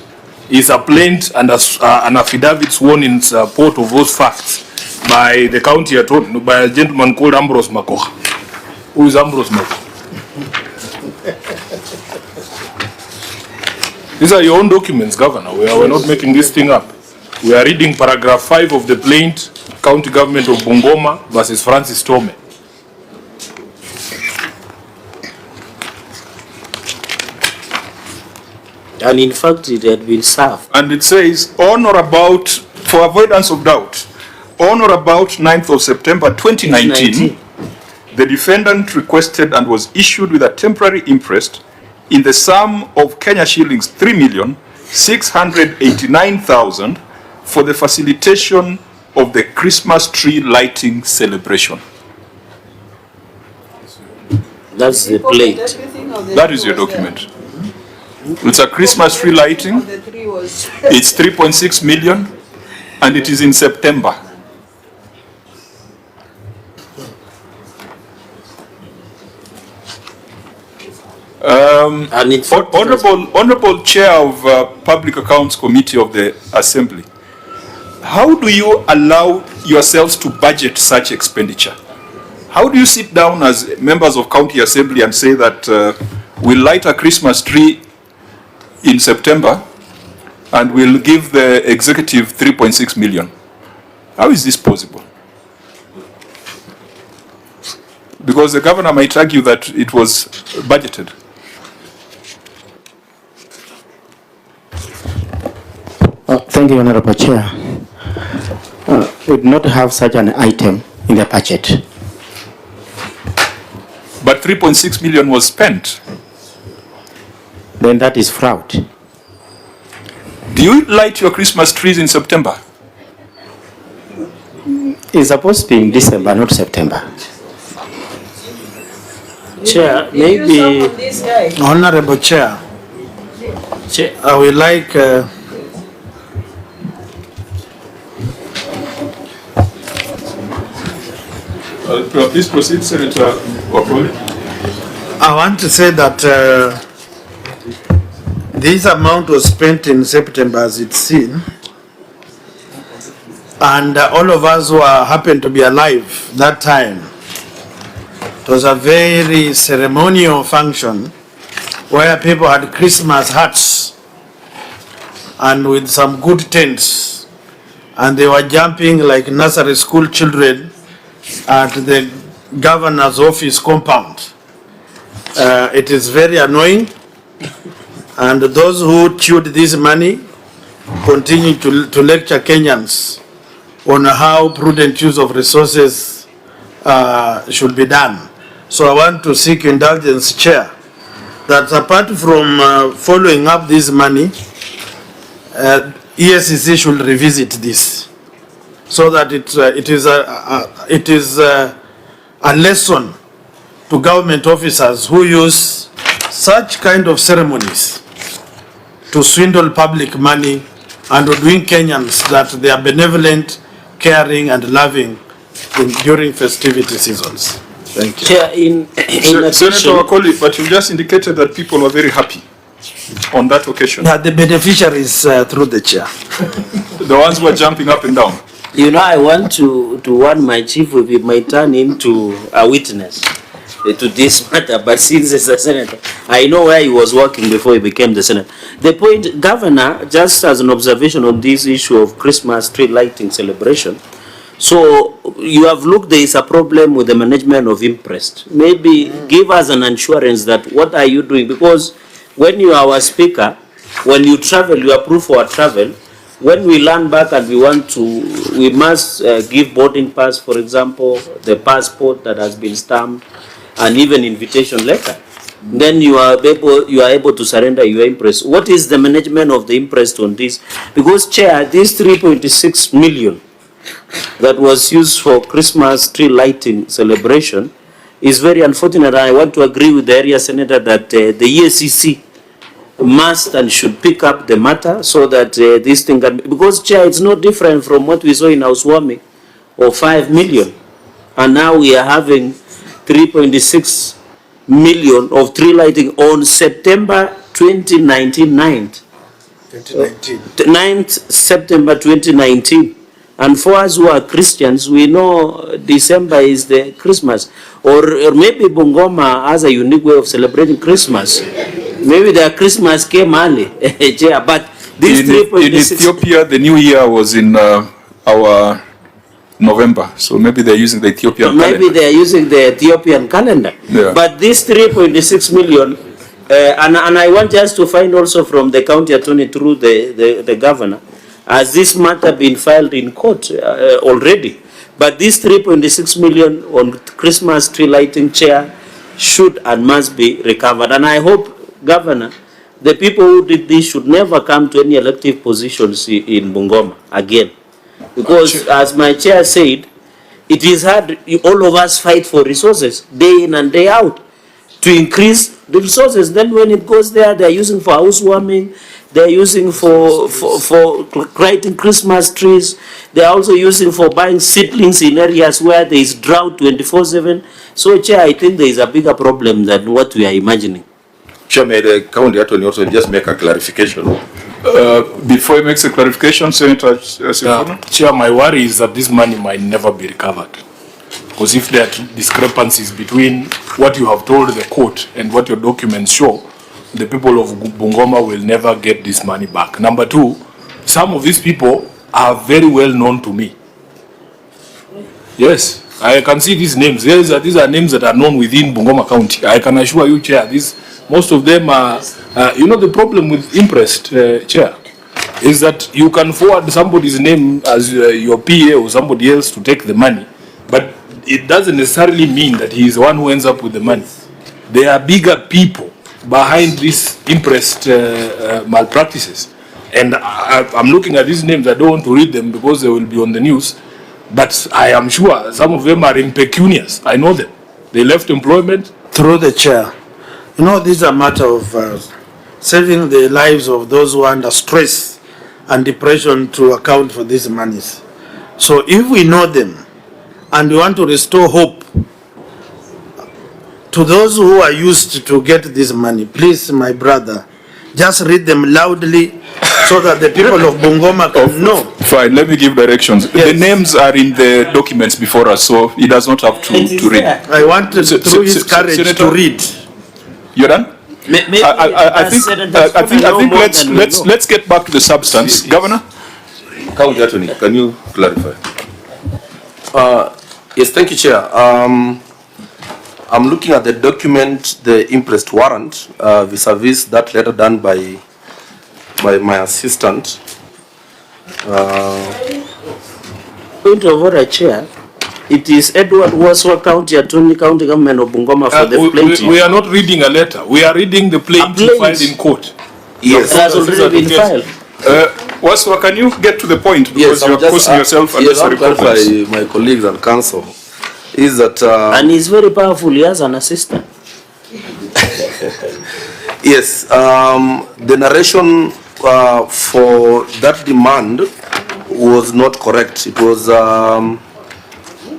is a plaint and an affidavit sworn in support of those facts by the county attorney, by a gentleman called Ambrose Makoha. Who is Ambrose Makoha? These are your own documents, Governor. We're not making this thing up. We are reading paragraph 5 of the plaint, County Government of Bungoma versus Francis Tome. And in fact, it had been served. And it says, on or about, for avoidance of doubt, on or about 9th of September 2019, the defendant requested and was issued with a temporary imprest in the sum of Kenya shillings 3,689,000 for the facilitation of the Christmas tree lighting celebration. That's the plate. That is your document. It's a Christmas tree lighting. It's 3.6 million and it is in September. Honorable Chair of Public Accounts Committee of the Assembly, how do you allow yourselves to budget such expenditure? How do you sit down as members of County Assembly and say that we'll light a Christmas tree in September and we'll give the executive 3.6 million? How is this possible? Because the governor might argue that it was budgeted. Thank you, Honorable Chair. We do not have such an item in the budget. But 3.6 million was spent. Then that is fraud. Do you light your Christmas trees in September? It's supposed to be in December, not September. Chair, maybe, Honorable Chair, Chair, I would like Please proceed, Senator Wakoli. I want to say that this amount was spent in September as it's seen, and all of us who happened to be alive that time, it was a very ceremonial function where people had Christmas hats and with some good tents, and they were jumping like nursery school children at the governor's office compound. It is very annoying, and those who chewed this money continue to lecture Kenyans on how prudent use of resources should be done. So I want to seek indulgence, Chair, that apart from following up this money, ESCC should revisit this, so that it is a lesson to government officers who use such kind of ceremonies to swindle public money and to doing Kenyans that they are benevolent, caring and loving during festivity seasons. Thank you. Chair, in Senator addition, Wakoli, but you just indicated that people were very happy on that occasion. Yeah, the beneficiaries through the chair. The ones who were jumping up and down. you know, I want to warn my chief if it might turn into a witness to this matter, but since he's a senator, I know where he was working before he became the senator. The point, Governor, just as an observation on this issue of Christmas tree lighting celebration, so you have looked, there is a problem with the management of Imprest. Maybe give us an assurance that what are you doing? Because when you are our speaker, when you travel, you approve for our travel. When we land back and we must give boarding pass, for example, the passport that has been stamped, and even invitation letter. Then you are able to surrender your Imprest. What is the management of the Imprest on this? Because, Chair, this 3.6 million that was used for Christmas tree lighting celebration is very unfortunate. I want to agree with the area senator that the ESCC must and should pick up the matter so that this thing can be, because, Chair, it's not different from what we saw in housewarming of 5 million. And now we are having 3.6 million of tree lighting on September 2019, 9th September 2019. And for us who are Christians, we know December is the Christmas. Or maybe Bungoma has a unique way of celebrating Christmas. Maybe their Christmas came early. Yeah, but this in Ethiopia, the new year was in our November. So maybe they're using the Ethiopian calendar. Maybe they're using the Ethiopian calendar. Yeah. But this 3.6 million, and I want just to find also from the county attorney through the governor, has this matter been filed in court already? But this 3.6 million on Christmas tree lighting, Chair, should and must be recovered. And I hope, Governor, the people who did this should never come to any elective positions in Bungoma again. Because as my chair said, it is hard, all of us fight for resources day in and day out to increase the resources. Then when it goes there, they're using for housewarming, they're using for lighting Christmas trees, they're also using for buying seedlings in areas where there is drought 24/7. So, Chair, I think there is a bigger problem than what we are imagining. Chair, may the county attorney also just make a clarification? Before he makes a clarification, Senator Sifuna? Chair, my worry is that this money might never be recovered. Because if there are discrepancies between what you have told the court and what your documents show, the people of Bungoma will never get this money back. Number two, some of these people are very well known to me. Yes, I can see these names. These are names that are known within Bungoma County. I can assure you, Chair, most of them are, the problem with Imprest, Chair, is that you can forward somebody's name as your PA or somebody else to take the money, but it doesn't necessarily mean that he is the one who ends up with the money. There are bigger people behind these Imprest malpractices, And I'm looking at these names, I don't want to read them because they will be on the news. But I am sure some of them are impecunious. I know them. They left employment. Through the chair, you know, this is a matter of saving the lives of those who are under stress and depression to account for these monies. So if we know them and we want to restore hope to those who are used to get this money, please, my brother, just read them loudly so that the people of Bungoma can know. Fine, let me give directions. Yes. The names are in the documents before us, so he does not have to read. I want to, through his courage Senator, to read. You're done? Maybe I think let's get back to the substance. Governor? County Attorney, can you clarify? Yes, thank you, Chair. I'm looking at the document, the impressed warrant, vis-a-vis that letter done by my assistant. Point of order, Chair. It is Edward Waswa, County Attorney, County Government of Bungoma for the plaintiff. We are not reading a letter. We are reading the plaintiff filed in court. Yes. It has already been filed. Waswa, can you get to the point? Because Yes, you're causing yourself unnecessary problems. Yes, my colleagues and counsel is that... And he's very powerful. He has an assistant. Yes, the narration for that demand was not correct. It was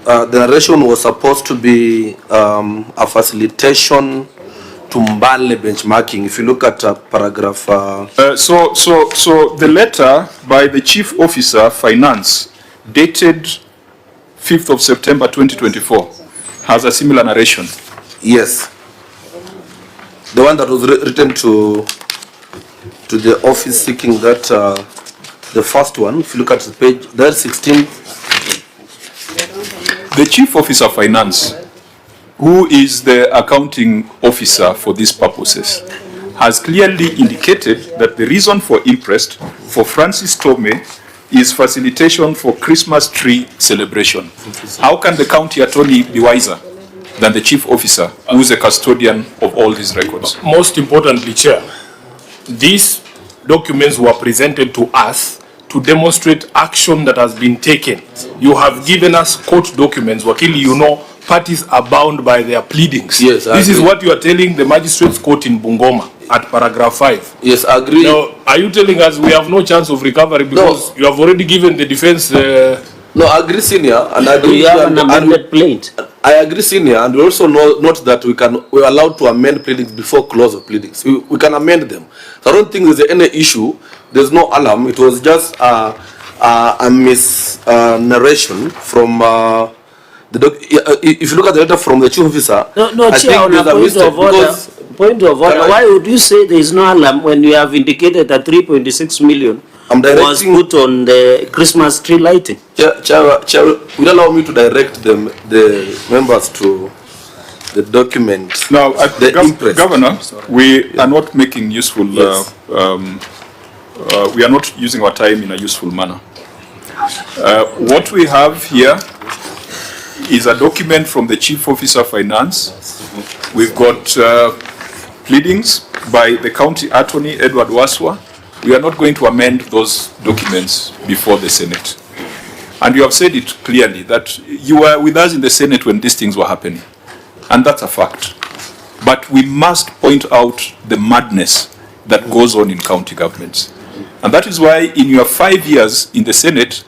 the narration was supposed to be a facilitation to Mbale benchmarking. If you look at paragraph. So the letter by the Chief Officer Finance dated 5th of September 2024 has a similar narration. Yes. The one that was written to the office seeking that, the first one, if you look at the page, there's 16. The Chief Officer Finance, who is the accounting officer for these purposes, has clearly indicated that the reason for interest for Francis Tome is facilitation for Christmas tree celebration. How can the county attorney be wiser than the chief officer, who is a custodian of all these records? Most importantly, Chair, these documents were presented to us to demonstrate action that has been taken. You have given us court documents. Wakili, you know, parties are bound by their pleadings. Yes, I this is agree. what you are telling the magistrates court in Bungoma at paragraph 5. Yes, I agree. Now, are you telling us we have no chance of recovery because you have already given the defense? No, I agree, senior, and I agree. We have an amended plaint. I agree, senior, and we also note that we're allowed to amend pleadings before close of pleadings. We can amend them. So I don't think there's any issue. There's no alarm. It was just a narration from if you look at the letter from the chief officer. No, Chair, on a point of order, why would you say there is no alarm when you have indicated that 3.6 million was put on the Christmas tree lighting? Chair, will allow me to direct the members to the document. Now, the Governor, we are not making useful, Yes. We are not using our time in a useful manner. What we have here is a document from the Chief Officer Finance. We've got pleadings by the County Attorney, Edward Waswa. We are not going to amend those documents before the Senate. And you have said it clearly that you were with us in the Senate when these things were happening. And that's a fact. But we must point out the madness that goes on in county governments. And that is why in your 5 years in the Senate,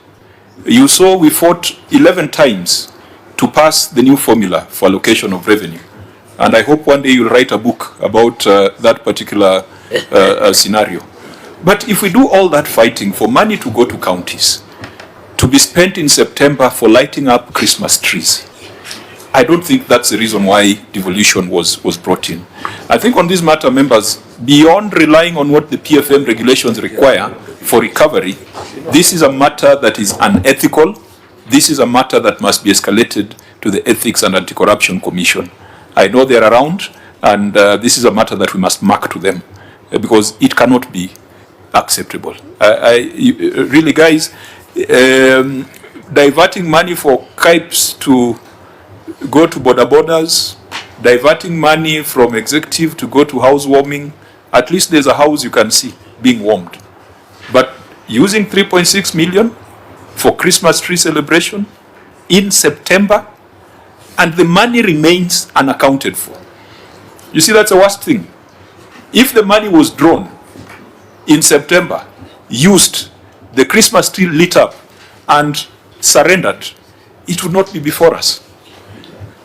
you saw we fought 11 times to pass the new formula for allocation of revenue. And I hope one day you'll write a book about that particular scenario. But if we do all that fighting for money to go to counties, to be spent in September for lighting up Christmas trees, I don't think that's the reason why devolution was brought in. I think on this matter, members, beyond relying on what the PFM regulations require for recovery, this is a matter that is unethical. This is a matter that must be escalated to the Ethics and Anti-Corruption Commission. I know they're around, and this is a matter that we must mark to them, because it cannot be acceptable. Really, guys, diverting money for KIPES to go to border borders, diverting money from executive to go to housewarming, at least there's a house you can see being warmed. But using 3.6 million for Christmas tree celebration in September, and the money remains unaccounted for. You see, that's the worst thing. If the money was drawn in September, used, the Christmas tree lit up, and surrendered, it would not be before us.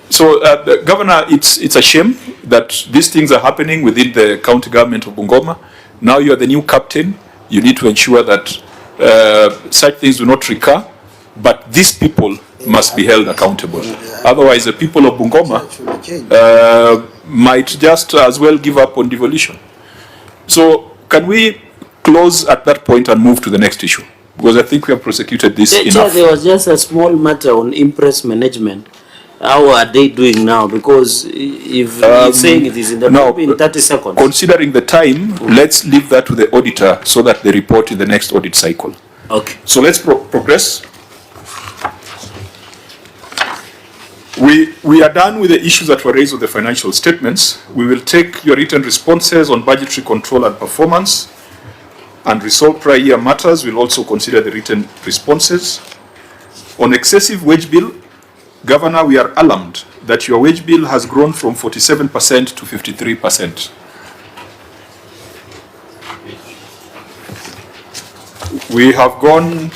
So, Governor, it's a shame that these things are happening within the county government of Bungoma. Now you are the new captain. You need to ensure that such things do not recur, but these people must be held accountable. Otherwise, the people of Bungoma might just as well give up on devolution. So, can we close at that point and move to the next issue? Because I think we have prosecuted this enough. Chair, there was just a small matter on impress management. How are they doing now? Because if he's saying it is in the now, in 30 seconds. Considering the time, let's leave that to the auditor so that they report in the next audit cycle. Okay. So let's progress. We are done with the issues that were raised with the financial statements. We will take your written responses on budgetary control and performance and resolve prior year matters. We'll also consider the written responses. On excessive wage bill, Governor, we are alarmed that your wage bill has grown from 47% to 53%. We have gone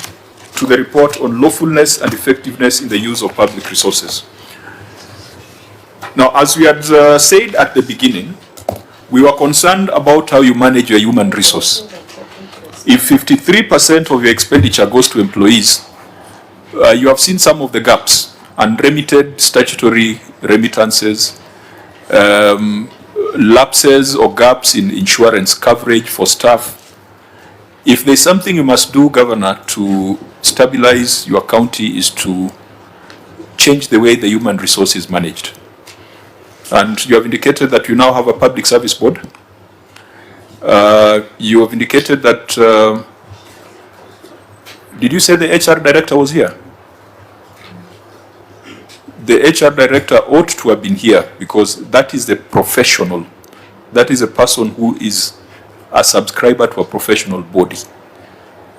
to the report on lawfulness and effectiveness in the use of public resources. Now, as we had said at the beginning, we were concerned about how you manage your human resource. If 53% of your expenditure goes to employees, you have seen some of the gaps. Unremitted statutory remittances, lapses or gaps in insurance coverage for staff. If there's something you must do, Governor, to stabilize your county is to change the way the human resource is managed. And you have indicated that you now have a public service board. You have indicated that, did you say the HR director was here? The HR director ought to have been here because that is the professional. That is a person who is a subscriber to a professional body.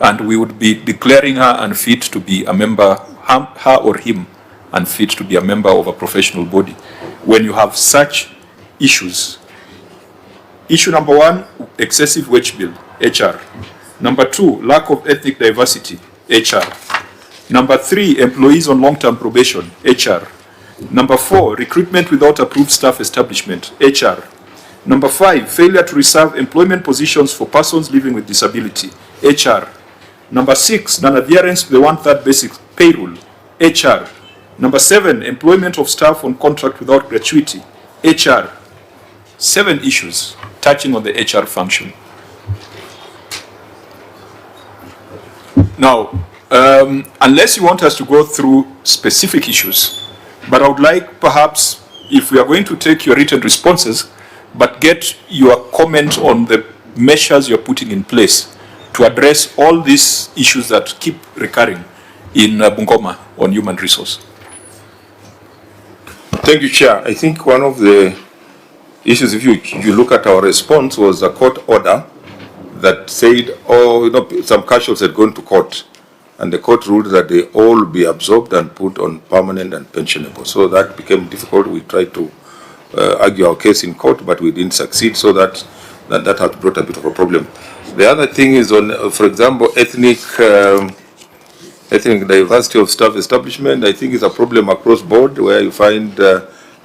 And we would be declaring her unfit to be a member, her or him, unfit to be a member of a professional body when you have such issues. Issue number 1, excessive wage bill, HR. Number 2, lack of ethnic diversity, HR. Number 3, employees on long-term probation, HR. Number 4, recruitment without approved staff establishment, HR. Number 5, failure to reserve employment positions for persons living with disability, HR. Number 6, non-adherence to the 1/3 basic pay rule, HR. Number 7, employment of staff on contract without gratuity, HR. 7 issues touching on the HR function. Now, unless you want us to go through specific issues, but I would like perhaps, if we are going to take your written responses, but get your comment on the measures you're putting in place to address all these issues that keep recurring in Bungoma on human resource. Thank you, Chair. I think one of the issues, if you look at our response, was a court order that said, some casuals had gone to court, and the court ruled that they all be absorbed and put on permanent and pensionable. So that became difficult. We tried to argue our case in court, but we didn't succeed, so that has brought a bit of a problem. The other thing is on, for example, ethnic diversity of staff establishment. I think it's a problem across board where you find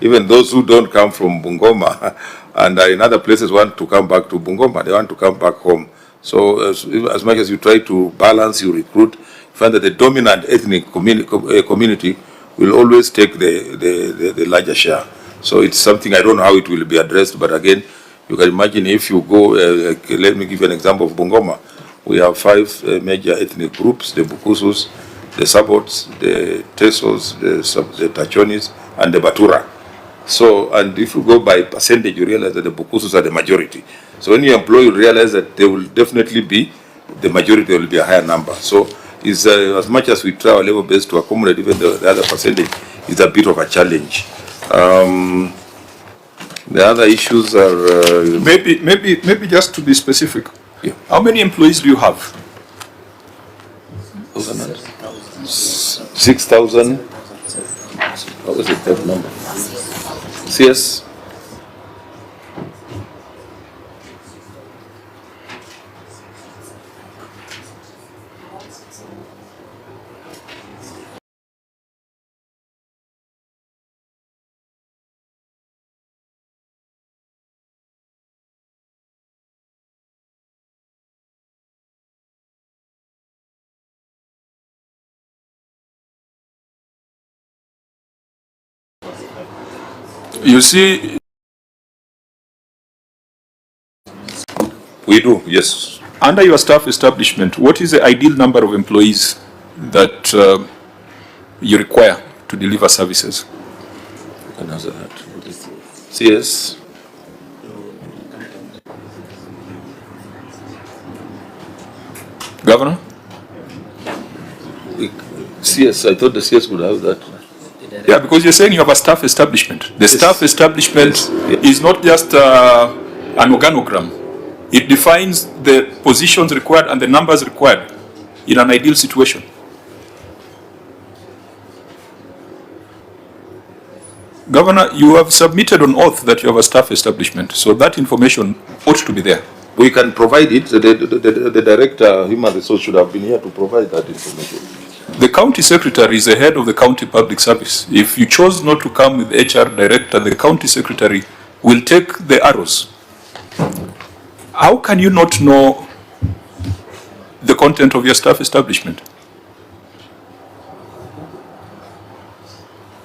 even those who don't come from Bungoma and in other places want to come back to Bungoma. They want to come back home. So as much as you try to balance, you recruit, you find that the dominant ethnic community will always take the larger share. So it's something, I don't know how it will be addressed, but again, you can imagine if you go, let me give you an example of Bungoma. We have 5 major ethnic groups: the Bukusus, the Sabots, the Tesos, the Tachonis, and the Batura. So, and if you go by percentage, you realize that the Bukusus are the majority. So when you employ, you realize that they will definitely be the majority, there will be a higher number. So it's, as much as we try our level best to accommodate even the other percentage, it's a bit of a challenge. The other issues are... Maybe just to be specific, yeah. How many employees do you have? 6,000. What was the third number? CS. You see, We do, yes. under your staff establishment, what is the ideal number of employees that you require to deliver services? You can answer that. CS. Governor? CS, I thought the CS would have that. Yeah, because you're saying you have a staff establishment. The staff establishment Yes. is not just an organogram. It defines the positions required and the numbers required in an ideal situation. Governor, you have submitted on oath that you have a staff establishment, so that information ought to be there. We can provide it. The director, human resource, should have been here to provide that information. The county secretary is the head of the county public service. If you chose not to come with the HR director, the county secretary will take the arrows. How can you not know the content of your staff establishment?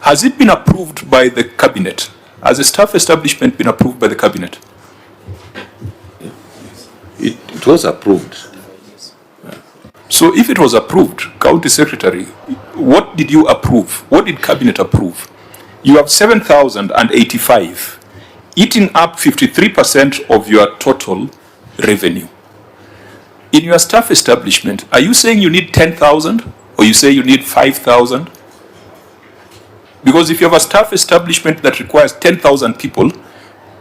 Has it been approved by the cabinet? Has the staff establishment been approved by the cabinet? It was approved. So if it was approved, county secretary, what did you approve? What did cabinet approve? You have 7,085, eating up 53% of your total revenue. In your staff establishment, are you saying you need 10,000 or you say you need 5,000? Because if you have a staff establishment that requires 10,000 people,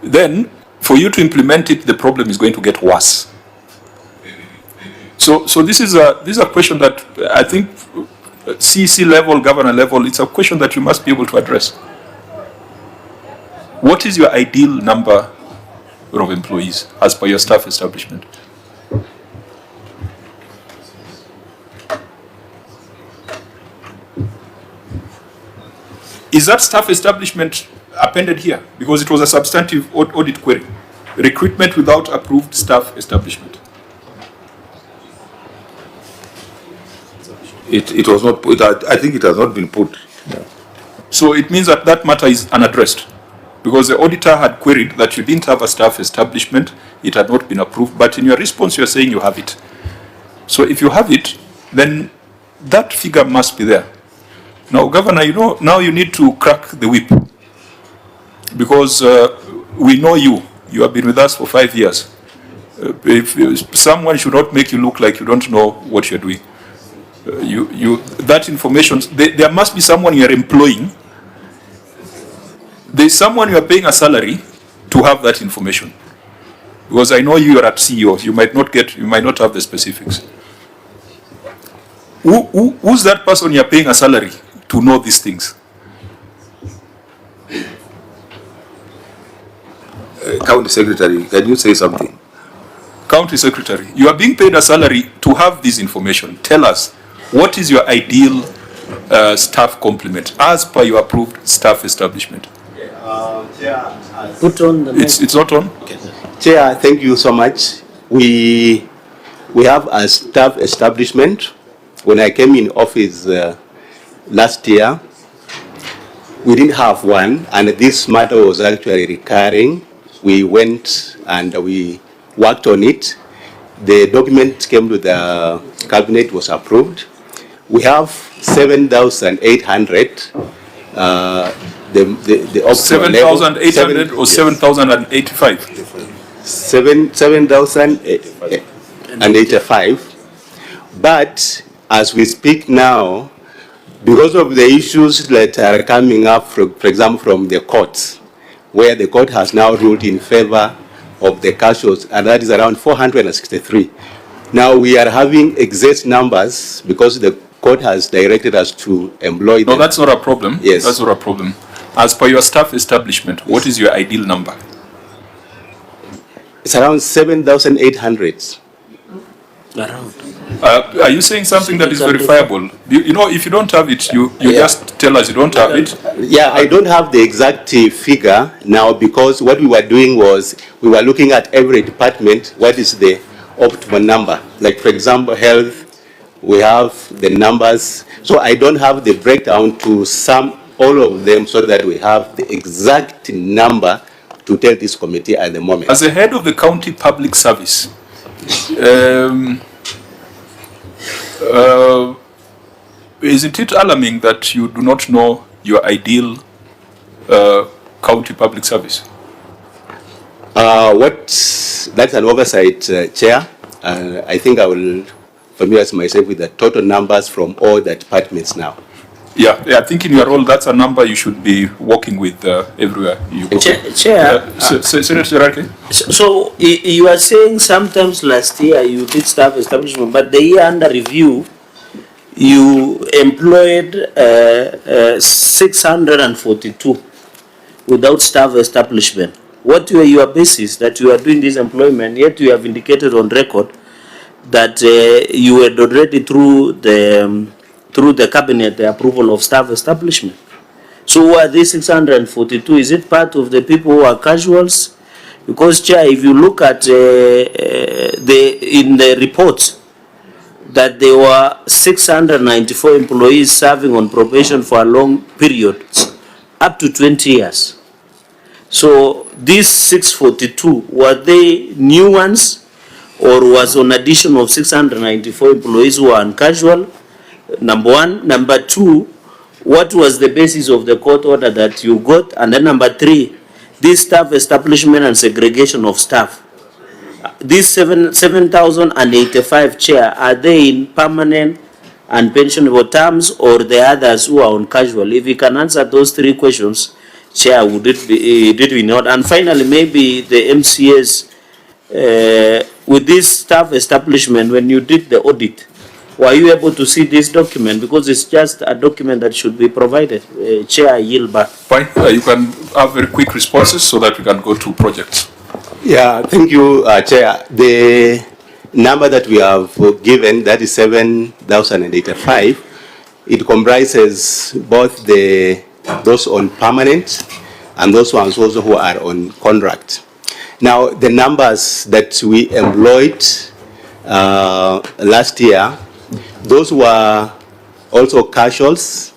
then for you to implement it, the problem is going to get worse. So this is a question that I think CC level, governor level, it's a question that you must be able to address. What is your ideal number of employees as per your staff establishment? Is that staff establishment appended here? Because it was a substantive audit query. Recruitment without approved staff establishment. It was not put, I think it has not been put. Yeah. So it means that that matter is unaddressed. Because the auditor had queried that you didn't have a staff establishment, it had not been approved, but in your response you're saying you have it. So if you have it, then that figure must be there. Now, Governor, you know, now you need to crack the whip. Because we know you. You have been with us for 5 years. If someone should not make you look like you don't know what you're doing. That information, there must be someone you're employing. There's someone you're paying a salary to have that information. Because I know you are at CEO, you might not have the specifics. Who's that person you're paying a salary to know these things? County Secretary, can you say something? County Secretary, you are being paid a salary to have this information. Tell us, what is your ideal staff complement as per your approved staff establishment? Put on the It's not on? Okay. Chair, thank you so much. We have a staff establishment. When I came in office last year, we didn't have one, and this matter was actually recurring. We went and we worked on it. The document came to the cabinet, was approved. We have 7,800. The 7,800 or 7,085? 7,085. But as we speak now, because of the issues that are coming up, for example, from the courts, where the court has now ruled in favor of the casuals, and that is around 463. Now we are having excess numbers because the court has directed us to employ them. No, that's not a problem. Yes. That's not a problem. As per your staff establishment, what is your ideal number? It's around 7,800. Around. Are you saying something that is verifiable? You know, if you don't have it, you just tell us you don't have it. Yeah, I don't have the exact figure now, because what we were doing was we were looking at every department, what is the optimal number. Like, for example, health, we have the numbers. So I don't have the breakdown to sum all of them so that we have the exact number to tell this committee at the moment. As the head of the county public service, isn't it alarming that you do not know your ideal county public service? That's an oversight, Chair. I think I will familiarize myself with the total numbers from all the departments now. Yeah, I think in your role, that's a number you should be working with everywhere you go. Chair, Senator Jarake? so you are saying sometimes last year you did staff establishment, but the year under review, you employed 642 without staff establishment. What were your basis that you are doing this employment, yet you have indicated on record that you had already through the cabinet the approval of staff establishment? So who are these 642? Is it part of the people who are casuals? Because, Chair, if you look at in the report, that there were 694 employees serving on probation for a long period, up to 20 years. So these 642, were they new ones, or was an addition of 694 employees who are uncasual? Number one. Number two, what was the basis of the court order that you got? And then number three, this staff establishment and segregation of staff. These 7,085, Chair, are they in permanent and pensionable terms, or the others who are on casual? If you can answer those three questions, Chair, would it be not? And finally, maybe the MCAs, with this staff establishment, when you did the audit, were you able to see this document? Because it's just a document that should be provided. Chair, I yield back. Fine, you can have very quick responses so that we can go to projects. Yeah, thank you, Chair. The number that we have given, that is 7,085, it comprises both those on permanent and those ones also who are on contract. Now, the numbers that we employed last year, those were also casuals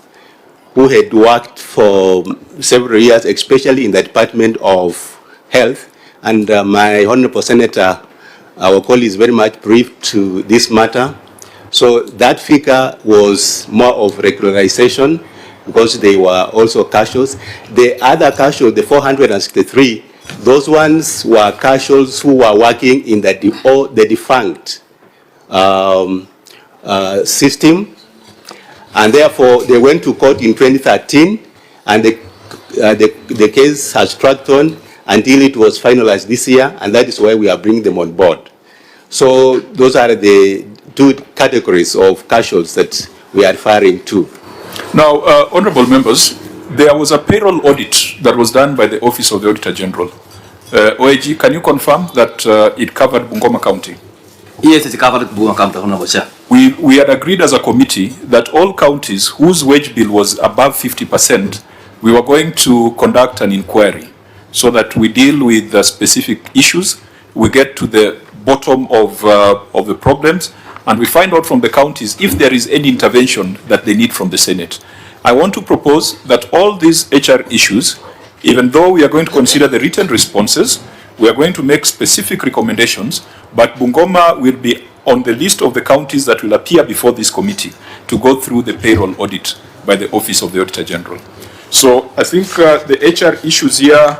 who had worked for several years, especially in the Department of Health. And my Honorable Senator, our colleague, is very much brief to this matter. So that figure was more of regularization because they were also casuals. The other casuals, the 463, those ones were casuals who were working in the defunct system, and therefore they went to court in 2013, and the case has tracked on until it was finalized this year, and that is why we are bringing them on board. So those are the two categories of casuals that we are referring to. Now, honorable members, there was a payroll audit that was done by the Office of the Auditor General. OAG, can you confirm that it covered Bungoma County? Yes, it covered Bungoma County, Honorable Chair. We had agreed as a committee that all counties whose wage bill was above 50%, we were going to conduct an inquiry so that we deal with the specific issues, we get to the bottom of the problems, and we find out from the counties if there is any intervention that they need from the Senate. I want to propose that all these HR issues, even though we are going to consider the written responses, we are going to make specific recommendations, but Bungoma will be on the list of the counties that will appear before this committee to go through the payroll audit by the Office of the Auditor General. So I think the HR issues here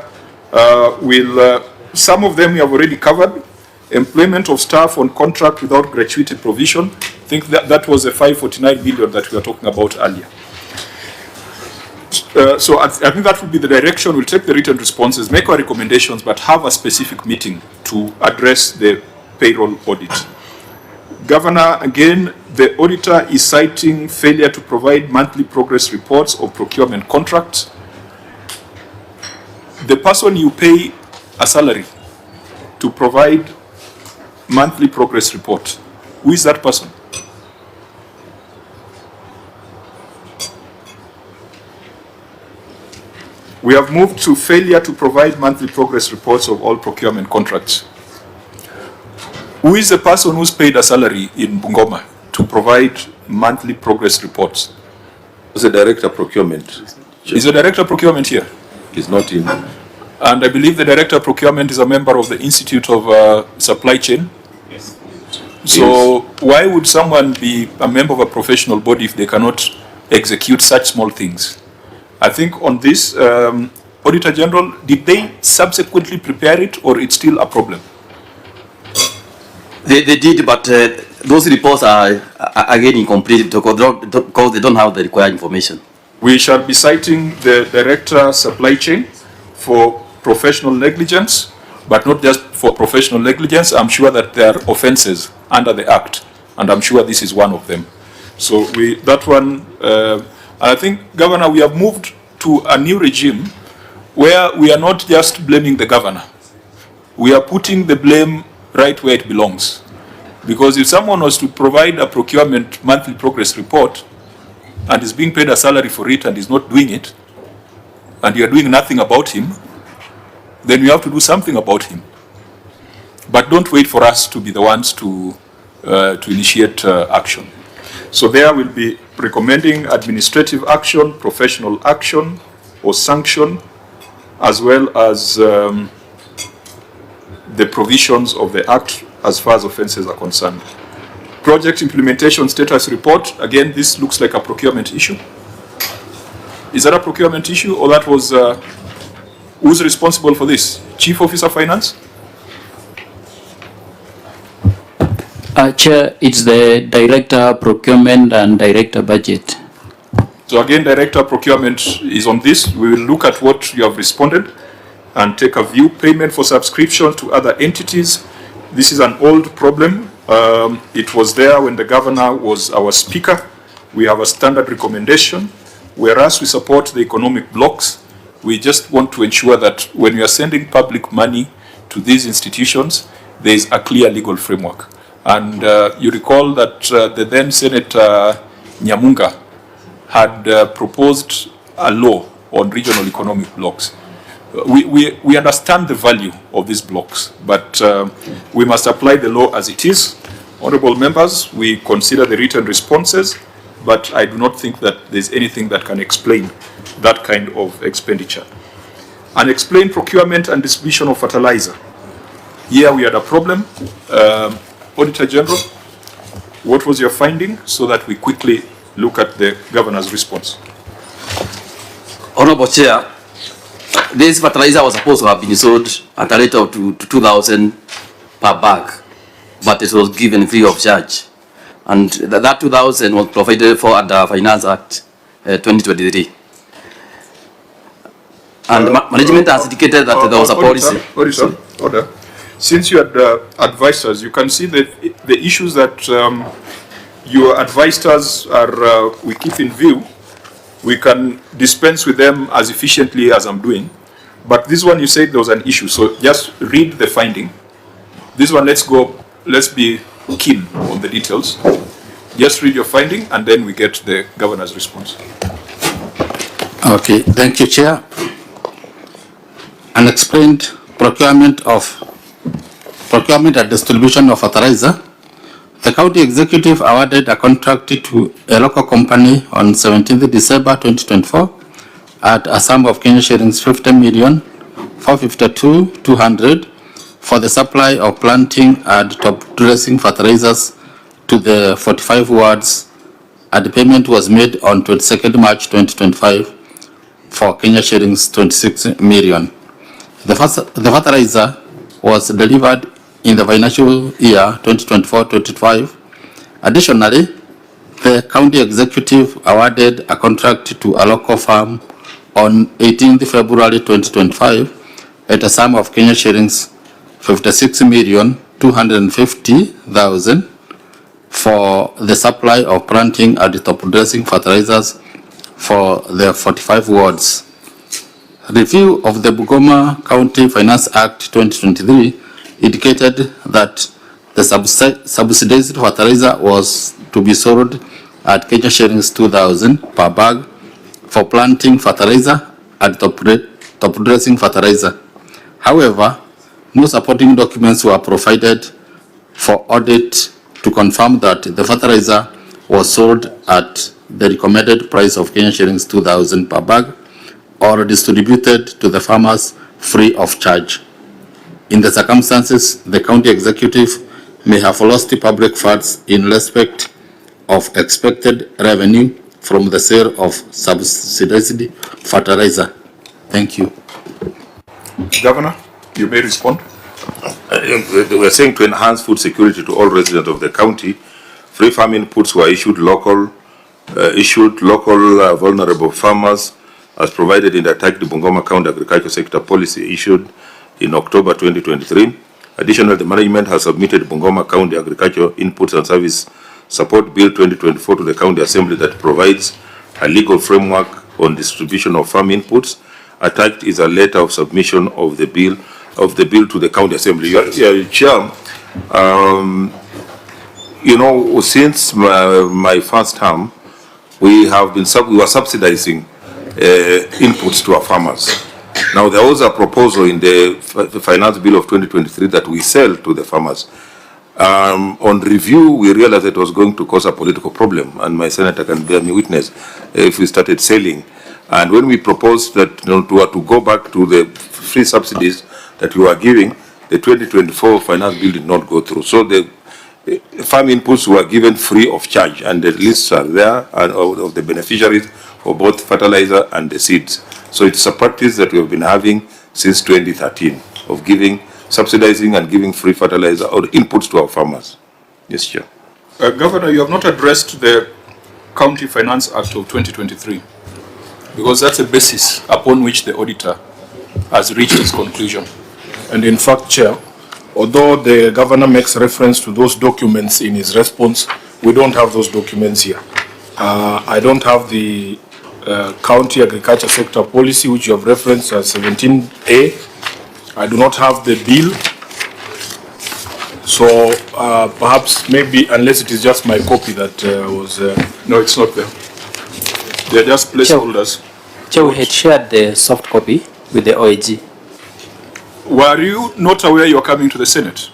some of them we have already covered. Employment of staff on contract without gratuity provision. I think that was the 549 million that we were talking about earlier. So I think that would be the direction. We'll take the written responses, make our recommendations, but have a specific meeting to address the payroll audit. Governor, again, The auditor is citing failure to provide monthly progress reports of procurement contracts. The person you pay a salary to provide monthly progress report, who is that person? We have moved to failure to provide monthly progress reports of all procurement contracts. Who is the person who's paid a salary in Bungoma to provide monthly progress reports? It's the director of procurement. Is the director of procurement here? He's not in. And I believe the director of procurement is a member of the Institute of Supply Chain. Yes. So why would someone be a member of a professional body if they cannot execute such small things? I think on this, Auditor General, did they subsequently prepare it, or it's still a problem? They did, but those reports are again incomplete because they don't have the required information. We shall be citing the Director Supply Chain for professional negligence, but not just for professional negligence. I'm sure that there are offences under the Act, and I'm sure this is one of them. So that one, I think, Governor, we have moved to a new regime where we are not just blaming the governor. We are putting the blame right where it belongs. Because if someone was to provide a procurement monthly progress report and is being paid a salary for it and is not doing it, and you are doing nothing about him, then you have to do something about him. But don't wait for us to be the ones to initiate action. So there will be recommending administrative action, professional action, or sanction, as well as the provisions of the Act as far as offences are concerned. Project implementation status report, again, this looks like a procurement issue. Is that a procurement issue, or that was, who's responsible for this? Chief Officer Finance? Chair, it's the Director Procurement and Director Budget. So again, Director Procurement is on this. We will look at what you have responded and take a view. Payment for subscription to other entities. This is an old problem. It was there when the governor was our speaker. We have a standard recommendation. Whereas we support the economic blocks, we just want to ensure that when we are sending public money to these institutions, there is a clear legal framework. And you recall that the then Senator Nyamunga had proposed a law on regional economic blocks. We understand the value of these blocks, but we must apply the law as it is. Honourable members, we consider the written responses, but I do not think that there's anything that can explain that kind of expenditure. Unexplained procurement and distribution of fertilizer. Here we had a problem. Auditor General, what was your finding, so that we quickly look at the governor's response? Honorable Chair, this fertilizer was supposed to have been sold at a rate of 2,000 per bag, but it was given free of charge. And that 2,000 was provided for under Finance Act 2023. And management has indicated that there was a policy. Order. Since you had advised us, you can see that the issues that your advised us are, we keep in view. We can dispense with them as efficiently as I'm doing. But this one, you said there was an issue. So just read the finding. This one, let's be keen on the details. Just read your finding, and then we get the governor's response. Okay, thank you, Chair. Unexplained procurement and distribution of fertilizer. The county executive awarded a contract to a local company on 17th December 2024 at a sum of Kenya shillings 50,452,200 for the supply of planting and top dressing fertilizers to the 45 wards, and the payment was made on 22nd March 2025 for Kenya shillings 26 million. The fertilizer was delivered in the financial year 2024-25. Additionally, the county executive awarded a contract to a local firm on 18th February 2025 at a sum of Kenya shillings 56,250,000 for the supply of planting and top dressing fertilizers for the 45 wards. Review of the Bungoma County Finance Act 2023 indicated that the subsidized fertilizer was to be sold at Kenya shillings 2,000 per bag for planting fertilizer and top dressing fertilizer. However, no supporting documents were provided for audit to confirm that the fertilizer was sold at the recommended price of Kenya shillings 2,000 per bag or distributed to the farmers free of charge. In the circumstances, the county executive may have lost the public funds in respect of expected revenue from the sale of subsidized fertilizer. Thank you. Governor, you may respond. We are saying to enhance food security to all residents of the county. Free farm inputs were issued local vulnerable farmers as provided in the attacked Bungoma County Agriculture Sector Policy issued in October 2023. Additionally, the management has submitted Bungoma County Agriculture Inputs and Service Support Bill 2024 to the County Assembly that provides a legal framework on distribution of farm inputs. Attached is a letter of submission of the bill to the County Assembly. Chair, you know, since my first term, we were subsidizing inputs to our farmers. Now, there was a proposal in the Finance Bill of 2023 that we sell to the farmers. On review, we realized it was going to cause a political problem, and my senator can bear me witness if we started selling. And when we proposed that to go back to the free subsidies that we were giving, the 2024 Finance Bill did not go through. So the farm inputs were given free of charge, and the lists are there of the beneficiaries for both fertilizer and the seeds. So it's a practice that we have been having since 2013 of subsidizing and giving free fertilizer or inputs to our farmers. Yes, Chair. Governor, you have not addressed the County Finance Act of 2023 because that's a basis upon which the auditor has reached its conclusion. And in fact, Chair, although the governor makes reference to those documents in his response, we don't have those documents here. I don't have the County Agriculture Sector Policy, which you have referenced as 17A. I do not have the bill. So perhaps maybe, unless it is just my copy that was... No, it's not there. They are just placeholders. Chair, we had shared the soft copy with the OAG. Were you not aware you are coming to the Senate?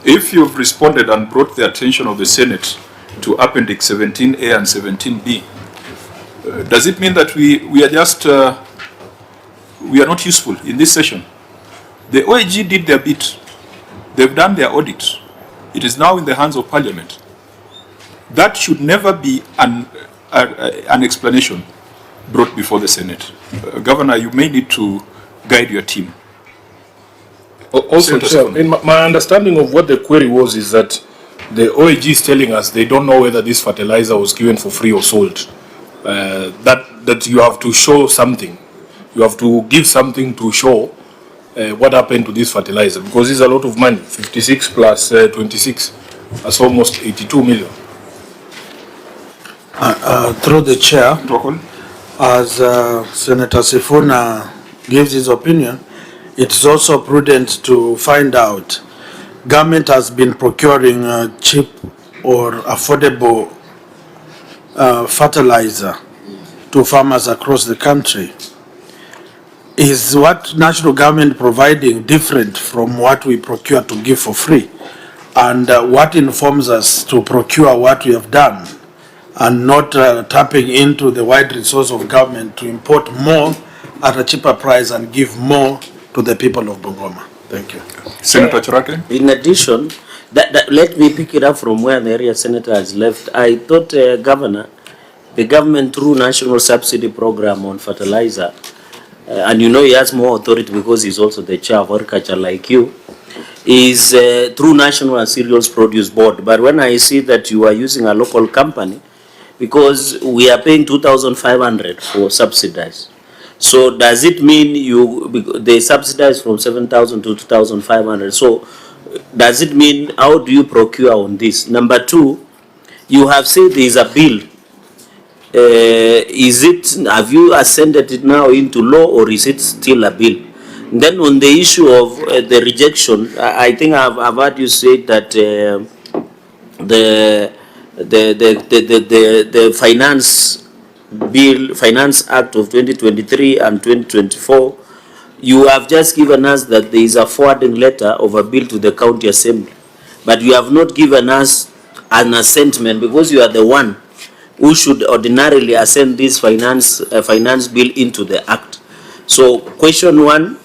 If you've responded and brought the attention of the Senate to Appendix 17A and 17B, does it mean that we are just, we are not useful in this session? The OAG did their bit. They've done their audit. It is now in the hands of Parliament. That should never be an explanation brought before the Senate. Governor, you may need to guide your team. Also, Chair, in my understanding of what the query was is that the OAG is telling us they don't know whether this fertilizer was given for free or sold. That you have to show something. You have to give something to show what happened to this fertilizer, because it's a lot of money. 56 plus 26, that's almost 82 million. Through the chair, as Senator Sifuna gives his opinion, it's also prudent to find out government has been procuring cheap or affordable fertilizer to farmers across the country. Is what national government providing different from what we procure to give for free? And what informs us to procure what we have done and not tapping into the wide resource of government to import more at a cheaper price and give more to the people of Bungoma? Thank you. Senator Chorake? In addition, let me pick it up from where the area senator has left. I thought, Governor, the government through National Subsidy Program on fertilizer, and you know he has more authority because he's also the chair of agriculture like you, is through National Cereals Produce Board. But when I see that you are using a local company, because we are paying 2,500 for subsidized. So does it mean they subsidize from 7,000 to 2,500? So does it mean, how do you procure on this? Number two, you have said there is a bill. Have you ascended it now into law, or is it still a bill? Then on the issue of the rejection, I think I've heard you say that the finance act of 2023 and 2024, you have just given us that there is a forwarding letter of a bill to the county assembly, but you have not given us an assentment, because you are the one who should ordinarily assent this finance bill into the act. So question one,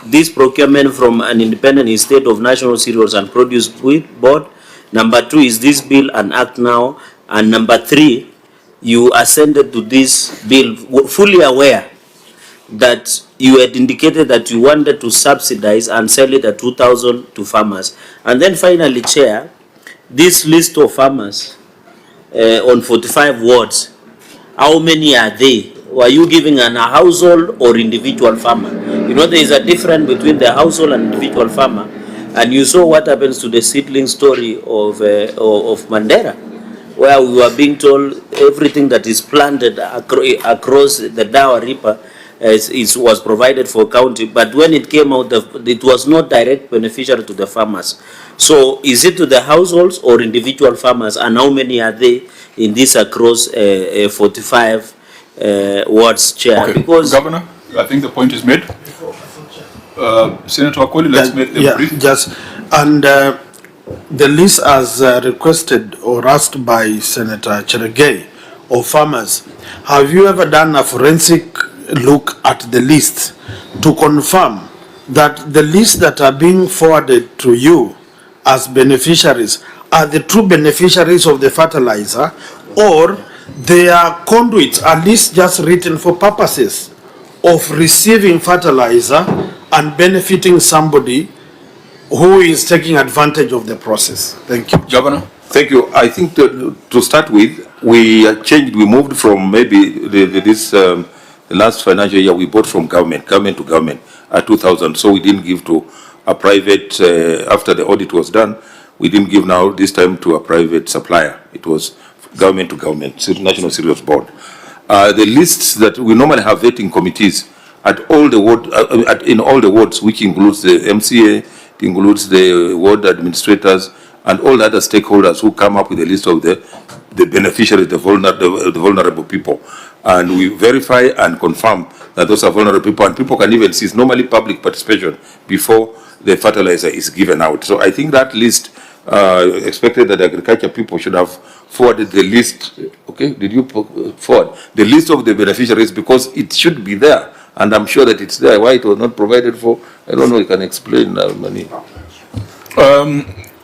this procurement from an independent estate of National Cereals and Produce Board. Number two, is this bill an act now? And number three, you assented to this bill fully aware that you had indicated that you wanted to subsidize and sell it at 2,000 to farmers. And then finally, Chair, this list of farmers on 45 wards, how many are they? Were you giving a household or individual farmer? You know, there is a difference between the household and individual farmer. And you saw what happens to the seedling story of Mandera, where we were being told everything that is planted across the Dawa River was provided for county, but when it came out, it was not direct beneficiary to the farmers. So is it to the households or individual farmers, and how many are they in this across 45 wards, Chair? Okay. Because Governor, I think the point is made. Senator Wakoli, let's make them brief. Just, and the list as requested or asked by Senator Cherargei of farmers, have you ever done a forensic look at the list to confirm that the lists that are being forwarded to you as beneficiaries are the true beneficiaries of the fertilizer, or they are conduits, at least just written for purposes of receiving fertilizer and benefiting somebody who is taking advantage of the process? Thank you. Governor? Thank you. I think to start with, we moved from maybe the last financial year, we bought from government to government at 2,000. So we didn't give to a private, after the audit was done, we didn't give now this time to a private supplier. It was government to government, National Cereals Board. The lists that we normally have vetting committees at all the ward, in all the wards, which includes the MCA, it includes the ward administrators, and all the other stakeholders who come up with a list of the beneficiaries, the vulnerable people. And we verify and confirm that those are vulnerable people, and people can even see it's normally public participation before the fertilizer is given out. So I think that list, expected that the agriculture people should have forwarded the list. Okay, did you forward the list of the beneficiaries, because it should be there, and I'm sure that it's there. Why it was not provided for, I don't know. You can explain, Mani.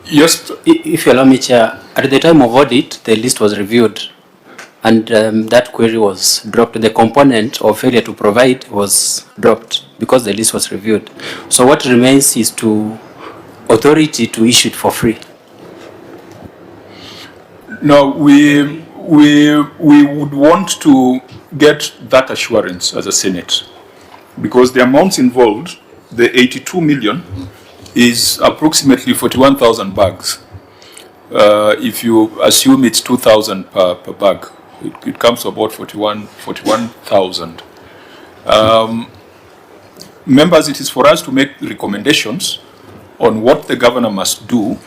Yes. If you allow me, Chair, at the time of audit, the list was reviewed, and that query was dropped. The component of failure to provide was dropped because the list was reviewed. So what remains is to authority to issue it for free. No, we would want to get that assurance as a Senate, because the amounts involved, the 82 million, is approximately 41,000 bags. If you assume it's 2,000 per bag, it comes to about 41,000. Members, it is for us to make recommendations on what the governor must do,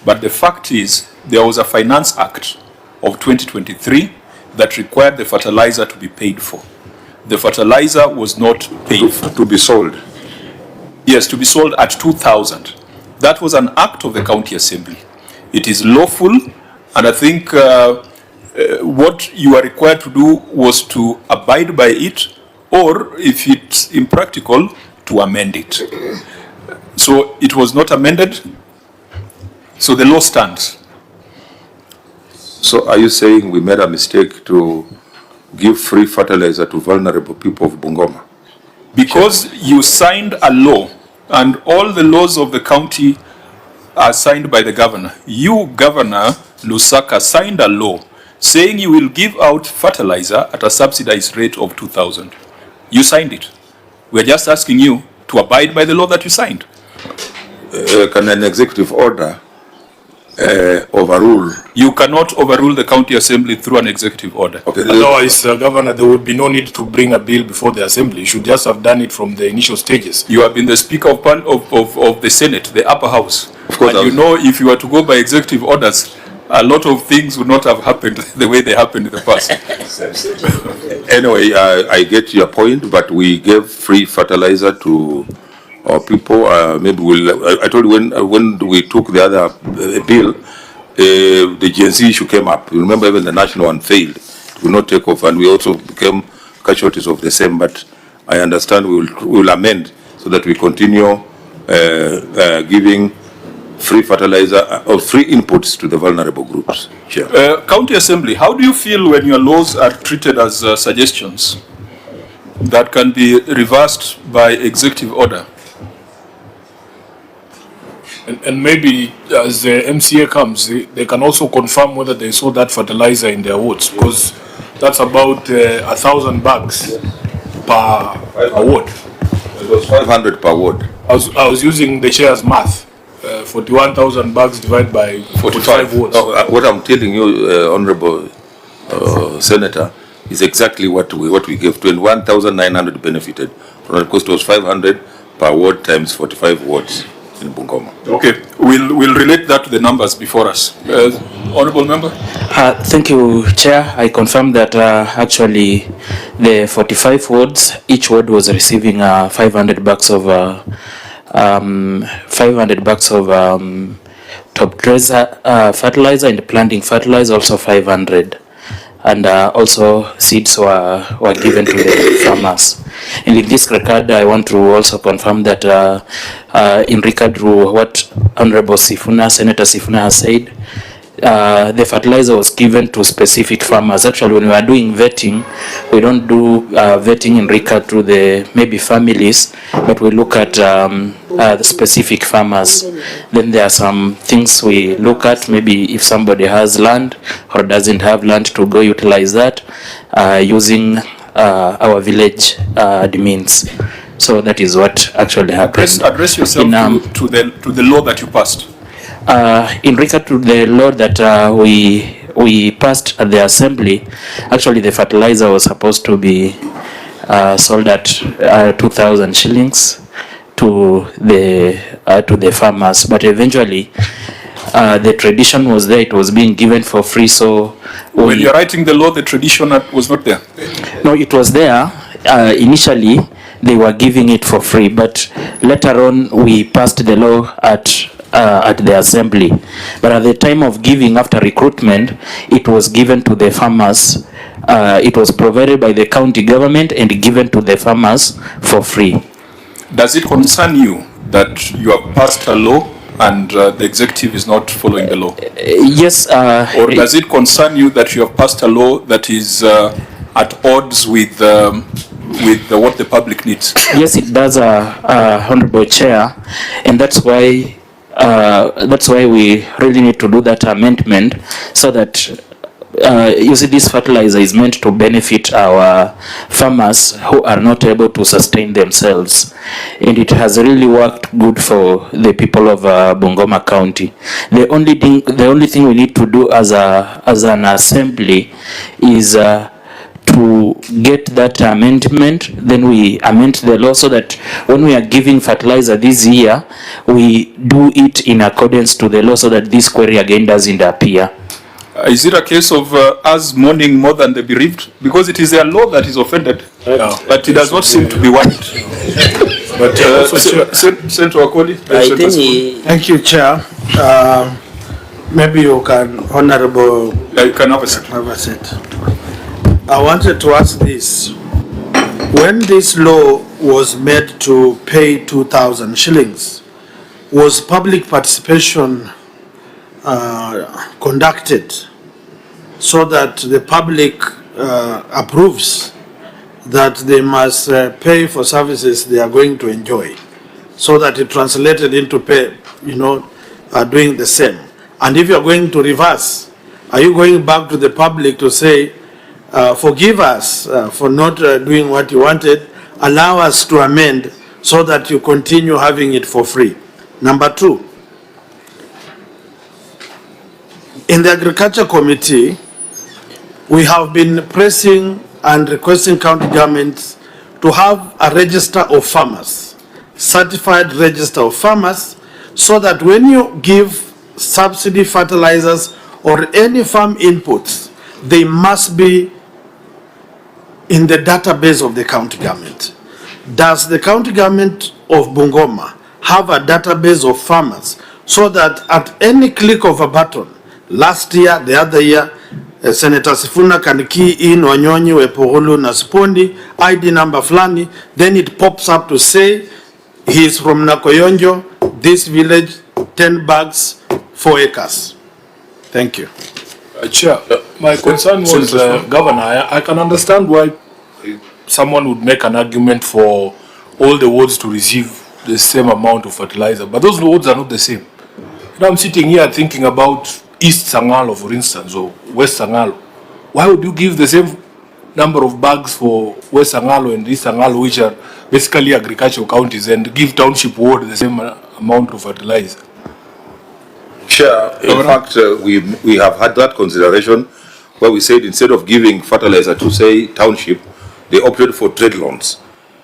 but the fact is there was a Finance Act of 2023 that required the fertilizer to be paid for. The fertilizer was not paid for. To be sold. Yes, to be sold at 2,000. That was an act of the county assembly. It is lawful, and I think what you are required to do was to abide by it, or if it's impractical, to amend it. So it was not amended, so the law stands. So are you saying we made a mistake to give free fertilizer to vulnerable people of Bungoma? Because you signed a law, and all the laws of the county are signed by the governor. You, Governor Lusaka, signed a law saying you will give out fertilizer at a subsidized rate of 2,000. You signed it. We're just asking you to abide by the law that you signed. can an executive order overrule? You cannot overrule the county assembly through an executive order. Okay. Otherwise, Governor, there would be no need to bring a bill before the assembly. You should just have done it from the initial stages. You have been the speaker of the Senate, the upper house. Of course, and you know, if you were to go by executive orders, a lot of things would not have happened the way they happened in the past. Anyway, I get your point, but we gave free fertilizer to our people. Maybe I told you when we took the other bill, the GNC issue came up. You remember even the national one failed. It will not take off, and we also became casualties of the same. But I understand we will amend so that we continue giving free fertilizer or free inputs to the vulnerable groups. Sure. County Assembly, how do you feel when your laws are treated as suggestions that can be reversed by executive order? And maybe as the MCA comes, they can also confirm whether they saw that fertilizer in their wards, because that's about 1,000 bags per ward. It was 500 per ward. I was using the chair's math. 41,000 bags divided by 45 wards. No, what I'm telling you, Honorable Senator, is exactly what we gave. 21,900 benefited. Of course, it was 500 per ward times 45 wards in Bungoma. Okay, we'll relate that to the numbers before us. Honorable Member? Thank you, Chair. I confirm that actually the 45 wards, each ward was receiving 500 bags of 500 bags of top dresser fertilizer, and planting fertilizer also 500, and also seeds were given to the farmers. And in this regard, I want to also confirm that in regard to what Honorable Senator Sifuna has said, the fertilizer was given to specific farmers. Actually, when we are doing vetting, we don't do vetting in regard to the maybe families, but we look at the specific farmers. Then there are some things we look at, maybe if somebody has land or doesn't have land, to go utilize that using our village admins. So that is what actually happened. Address yourself to the law that you passed. In regard to the law that we passed at the assembly, actually the fertilizer was supposed to be sold at 2,000 shillings to the farmers, but eventually the tradition was there; it was being given for free. So when you're writing the law, the tradition was not there. No, it was there initially. They were giving it for free, but later on we passed the law at the assembly. But at the time of giving, after recruitment, it was given to the farmers. It was provided by the county government and given to the farmers for free. Does it concern you that you have passed a law and the executive is not following the law? Yes. Or does it concern you that you have passed a law that is at odds with what the public needs? Yes, it does, Honorable Chair, and that's why we really need to do that amendment, so that you see, this fertilizer is meant to benefit our farmers who are not able to sustain themselves, and it has really worked good for the people of Bungoma County. The only thing we need to do as an assembly is to get that amendment, then we amend the law so that when we are giving fertilizer this year, we do it in accordance to the law, so that this query again doesn't appear. Is it a case of us mourning more than the bereaved? Because it is their law that is offended, but it does not seem to be worried. But Senator Wakoli, thank you, Chair. Maybe you can, Honorable. You can have a seat. I wanted to ask this. When this law was made to pay 2,000 shillings, was public participation conducted so that the public approves that they must pay for services they are going to enjoy, so that it translated into pay, doing the same? And if you are going to reverse, are you going back to the public to say, forgive us for not doing what you wanted, allow us to amend so that you continue having it for free? Number two, in the Agriculture Committee, we have been pressing and requesting county governments to have a register of farmers, certified register of farmers, so that when you give subsidy fertilizers or any farm inputs, they must be in the database of the county government. Does the county government of Bungoma have a database of farmers so that at any click of a button, last year, the other year, Senator Sifuna can key in Wanyonyi, Wepogolo, Nasipondi, ID number flani, then it pops up to say he is from Nakoyonjo, this village, 10 bags, 4 acres. Thank you. Chair, my concern was, Governor, I can understand why someone would make an argument for all the wards to receive the same amount of fertilizer, but those wards are not the same. Now I'm sitting here thinking about East Sangalo, for instance, or West Sangalo. Why would you give the same number of bags for West Sangalo and East Sangalo, which are basically agricultural counties, and give township ward the same amount of fertilizer? Chair, in fact, we have had that consideration where we said instead of giving fertilizer to, say, township, they opted for trade loans.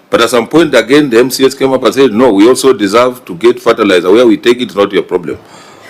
But at some point, again, the MCS came up and said, no, we also deserve to get fertilizer. Where we take it is not your problem.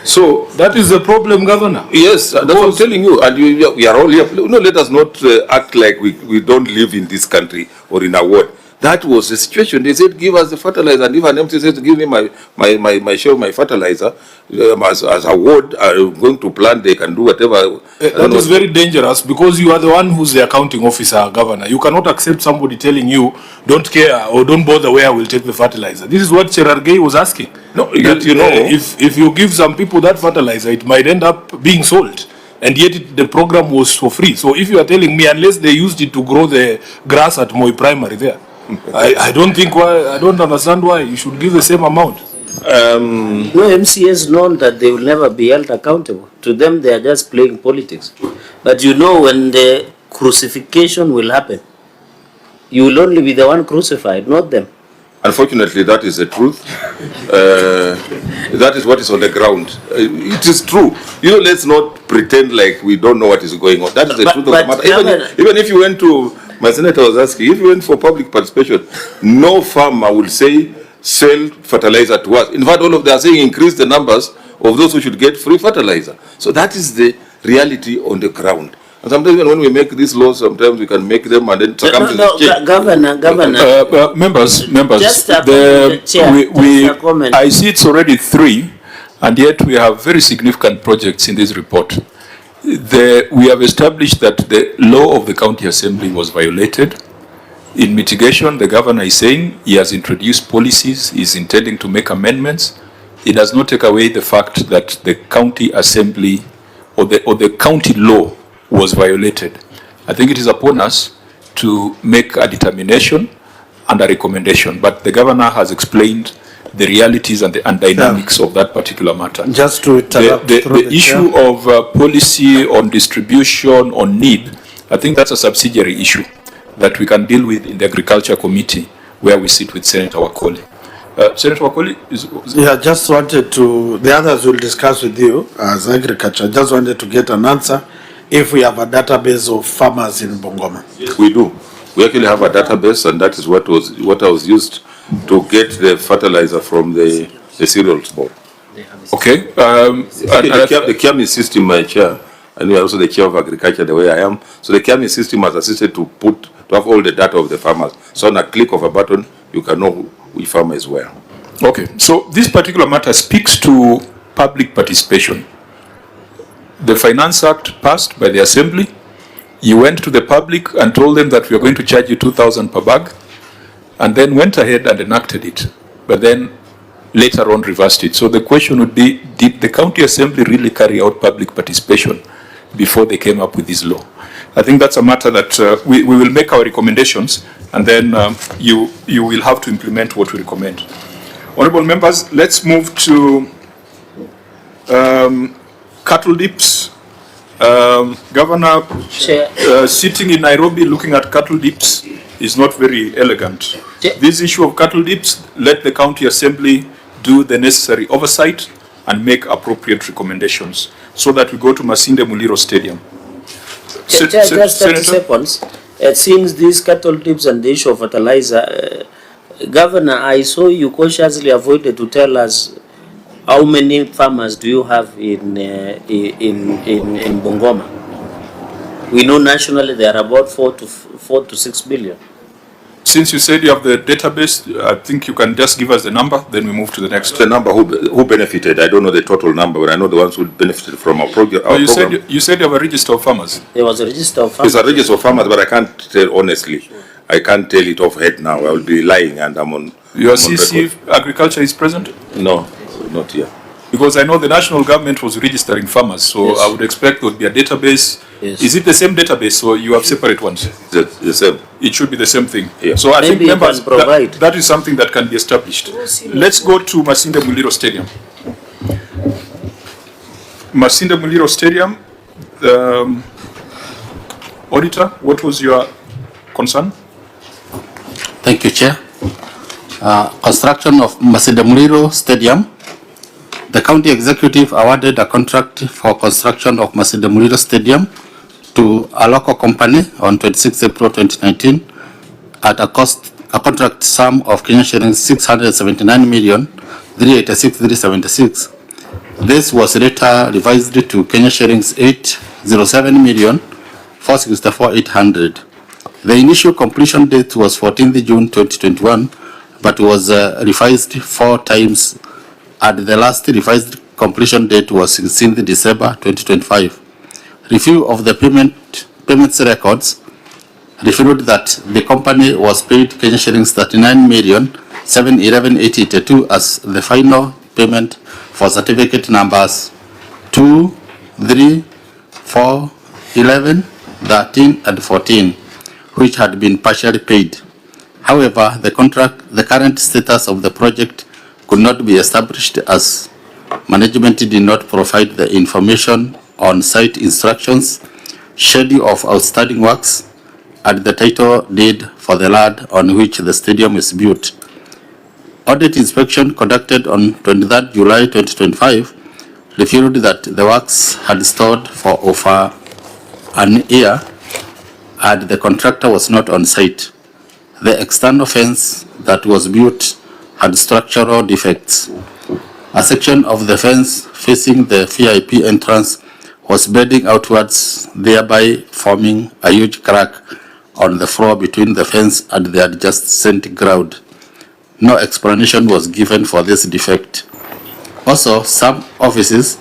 So that is the problem, Governor. Yes, that's what I'm telling you. And we are all here. No, let us not act like we don't live in this country or in a ward. That was the situation. They said, give us the fertilizer. And if an MC says, give me my share of my fertilizer, as a ward, going to plant, they can do whatever. That is very dangerous because you are the one who's the accounting officer, Governor. You cannot accept somebody telling you, don't care or don't bother where I will take the fertilizer. This is what Cherargei was asking. No, that, you know, if you give some people that fertilizer, it might end up being sold. And yet the program was for free. So if you are telling me, unless they used it to grow the grass at Moi Primary there, I don't think why, I don't understand why you should give the same amount. No, MCS know that they will never be held accountable. To them, they are just playing politics. But you know, when the crucifixion will happen, you will only be the one crucified, not them. Unfortunately, that is the truth. That is what is on the ground. It is true. You know, let's not pretend like we don't know what is going on. That is the truth of the matter. Even if you went to, my senator was asking, if you went for public participation, no farmer will say, sell fertilizer to us. In fact, all of them are saying increase the numbers of those who should get free fertilizer. So that is the reality on the ground. And sometimes when we make these laws, sometimes we can make them and then Governor, members, just the chair, I see it's already 3, and yet we have very significant projects in this report. We have established that the law of the county assembly was violated. In mitigation, the governor is saying he has introduced policies, he is intending to make amendments. It does not take away the fact that the county assembly or the county law was violated. I think it is upon us to make a determination and a recommendation, but the governor has explained the realities and dynamics of that particular matter. Just to interrupt the issue of policy on distribution, on need, I think that's a subsidiary issue that we can deal with in the Agriculture Committee, where we sit with Senator Wakoli. Senator Wakoli Yeah, just wanted to, the others will discuss with you as agriculture. Just wanted to get an answer if we have a database of farmers in Bungoma. Yes, we do. We actually have a database, and that is what was used to get the fertilizer from the cereals board. Okay. The Kiami system, my chair, and we are also the chair of agriculture the way I am. So the Kiami system has assisted to have all the data of the farmers. So on a click of a button, you can know which farmer is where. Okay, so this particular matter speaks to public participation. The Finance Act passed by the Assembly. You went to the public and told them that we are going to charge you 2,000 per bag, and then went ahead and enacted it, but then later on reversed it. So the question would be, did the County Assembly really carry out public participation before they came up with this law? I think that's a matter that we will make our recommendations, and then you will have to implement what we recommend. Honorable members, let's move to cattle dips. Governor, sitting in Nairobi looking at cattle dips is not very elegant. This issue of cattle dips, let the County Assembly do the necessary oversight and make appropriate recommendations so that we go to Masinde Muliro Stadium. Just 30 seconds. Since these cattle tips and the issue of fertilizer, Governor, I saw you cautiously avoided to tell us how many farmers do you have in Bungoma. We know nationally there are about 4 to 6 billion. Since you said you have the database, I think you can just give us the number, then we move to the next. The number who benefited, I don't know the total number, but I know the ones who benefited from our program. You said you have a register of farmers. There was a register of farmers. There's a register of farmers, but I can't tell honestly. I can't tell it off head now. I will be lying, and I'm on. Your CC Agriculture is present? No, not here. Because I know the national government was registering farmers, so yes. I would expect there would be a database. Yes. Is it the same database, or you have separate ones? The same. It should be the same thing. Yeah. So I think members, provide. that is something that can be established. Let's go to Masinde Muliro Stadium. Masinde Muliro Stadium, Auditor, what was your concern? Thank you, Chair. Construction of Masinde Muliro Stadium. The County Executive awarded a contract for construction of Masinde Muliro Stadium to a local company on 26 April 2019 at a contract sum of Kenyan shillings 679,386,376. This was later revised to Kenyan shillings 807,464,800. The initial completion date was 14th June 2021, but was revised 4 times. At the last revised completion date was 16th December 2025. Review of the payments records revealed that the company was paid Kenya shillings 39,711,882 as the final payment for certificate numbers 2, 3, 4, 11, 13, and 14, which had been partially paid. However, the current status of the project could not be established as management did not provide the information on site instructions, schedule of outstanding works, and the title deed for the land on which the stadium is built. Audit inspection conducted on 23rd July 2025 revealed that the works had stalled for over an year and the contractor was not on site. The external fence that was built had structural defects. A section of the fence facing the VIP entrance was bending outwards, thereby forming a huge crack on the floor between the fence and the adjacent ground. No explanation was given for this defect. Also, some offices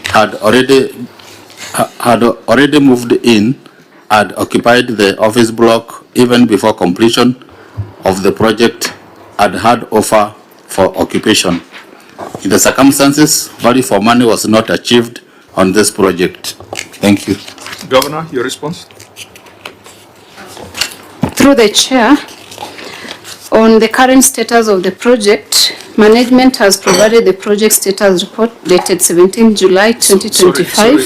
had already moved in and occupied the office block even before completion of the project and had offer for occupation. In the circumstances, value for money was not achieved on this project. Thank you. Governor, your response? Through the chair, on the current status of the project, management has provided the project status report dated 17 July 2025.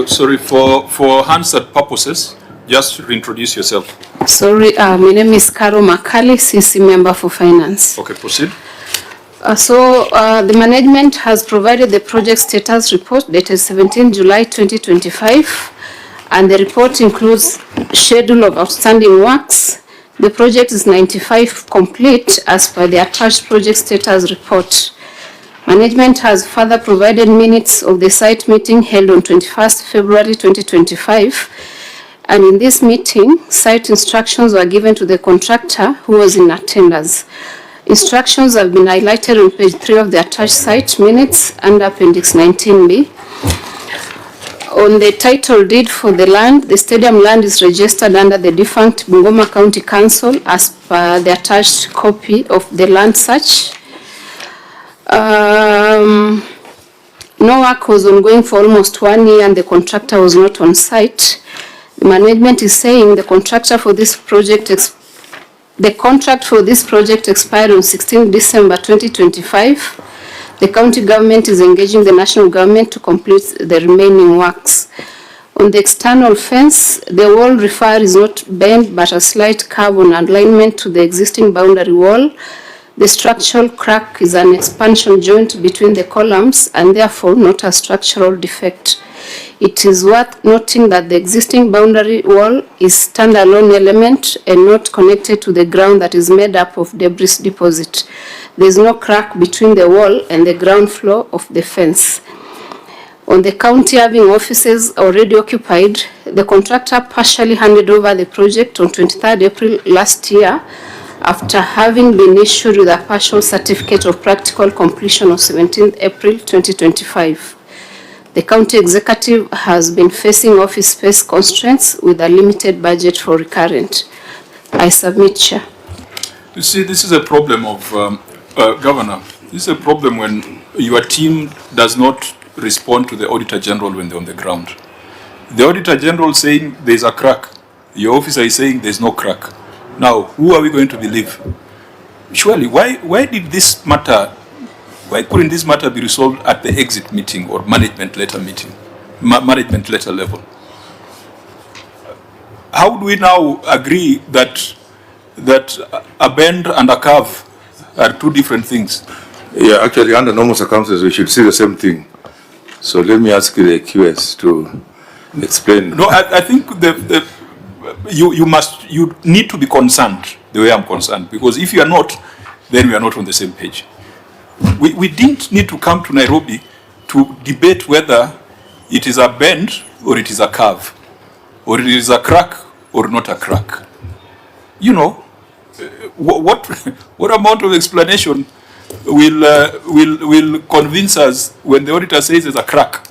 Sorry, for Hansard purposes, just reintroduce yourself. Sorry, my name is Carol Makali, CC member for finance. Okay, proceed. The management has provided the project status report dated 17 July 2025, and the report includes schedule of outstanding works. The project is 95% complete as per the attached project status report. Management has further provided minutes of the site meeting held on 21st February 2025. And in this meeting, site instructions were given to the contractor who was in attendance. Instructions have been highlighted on page 3 of the attached site minutes under Appendix 19B. On the title deed for the land, the stadium land is registered under the defunct Bungoma County Council as per the attached copy of the land search. No work was ongoing for almost 1 year and the contractor was not on site. The management is saying the contract for this project expired on 16 December 2025. The county government is engaging the national government to complete the remaining works. On the external fence, the wall refer is not bent but a slight curve on alignment to the existing boundary wall. The structural crack is an expansion joint between the columns and therefore not a structural defect. It is worth noting that the existing boundary wall is standalone element and not connected to the ground that is made up of debris deposit. There is no crack between the wall and the ground floor of the fence. On the county having offices already occupied, the contractor partially handed over the project on 23rd April last year after having been issued with a partial certificate of practical completion on 17th April 2025. The county executive has been facing office space constraints with a limited budget for recurrent. I submit, Chair. You see, this is a problem of, Governor, this is a problem when your team does not respond to the Auditor General when they're on the ground. The Auditor General saying there's a crack. Your officer is saying there's no crack. Now, who are we going to believe? Surely, why did this matter, why couldn't this matter be resolved at the exit meeting or management letter meeting, management letter level? How do we now agree that a bend and a curve are two different things? Yeah, actually, under normal circumstances, we should see the same thing. So let me ask the QS to explain. No, I think you need to be concerned the way I'm concerned, because if you are not, then we are not on the same page. We didn't need to come to Nairobi to debate whether it is a bend or it is a curve, or it is a crack or not a crack. You know, what amount of explanation will convince us when the auditor says there's a crack?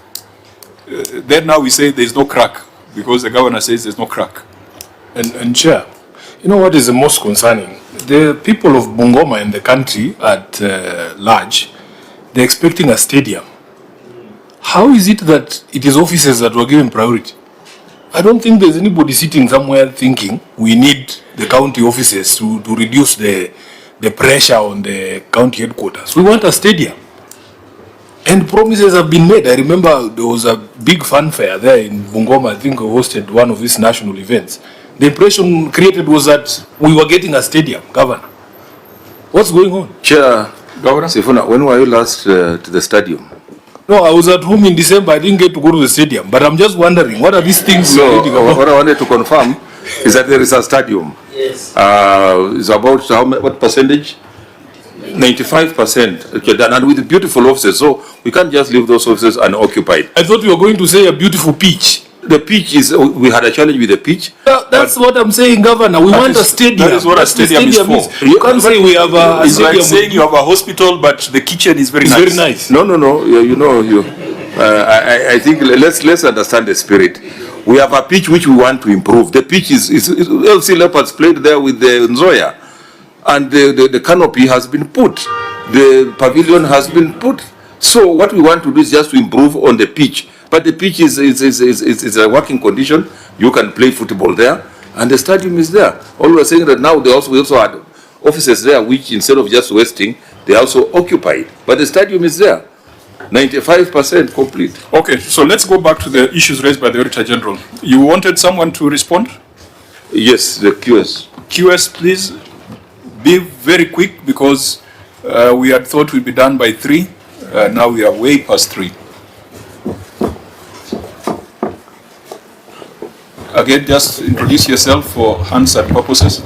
Then now we say there's no crack because the governor says there's no crack. And Chair, you know what is the most concerning? The people of Bungoma and the country at large, they're expecting a stadium. How is it that it is offices that were given priority? I don't think there's anybody sitting somewhere thinking we need the county offices to reduce the pressure on the county headquarters. We want a stadium. And promises have been made. I remember there was a big fanfare there in Bungoma. I think we hosted one of these national events. The impression created was that we were getting a stadium, Governor. What's going on? Chair, Governor Sifuna, when were you last to the stadium? No, I was at home in December. I didn't get to go to the stadium. But I'm just wondering, what are these things? So, what I wanted to confirm is that there is a stadium. Yes. It's about what percentage? 95%. Okay, and with beautiful offices. So we can't just leave those offices unoccupied. I thought you were going to say a beautiful pitch. The pitch is, we had a challenge with the pitch. That's what I'm saying, Governor. We want a stadium. That is what a stadium is for. You can't say we have a It's stadium. like saying you have a hospital, but the kitchen is very nice. Very nice. No. I think let's understand the spirit. We have a pitch which we want to improve. The pitch is LC Leopards played there with the Nzoya, and the canopy has been put. The pavilion has been put. So what we want to do is just to improve on the pitch. But the pitch is a working condition. You can play football there, and the stadium is there. All we're saying that now we also had offices there, which instead of just wasting, they also occupied. But the stadium is there, 95% complete. Okay, so let's go back to the issues raised by the Auditor General. You wanted someone to respond? Yes, the QS. QS, please be very quick, because we had thought we'd be done by 3. Now we are way past 3. Again, just introduce yourself for Hansard purposes.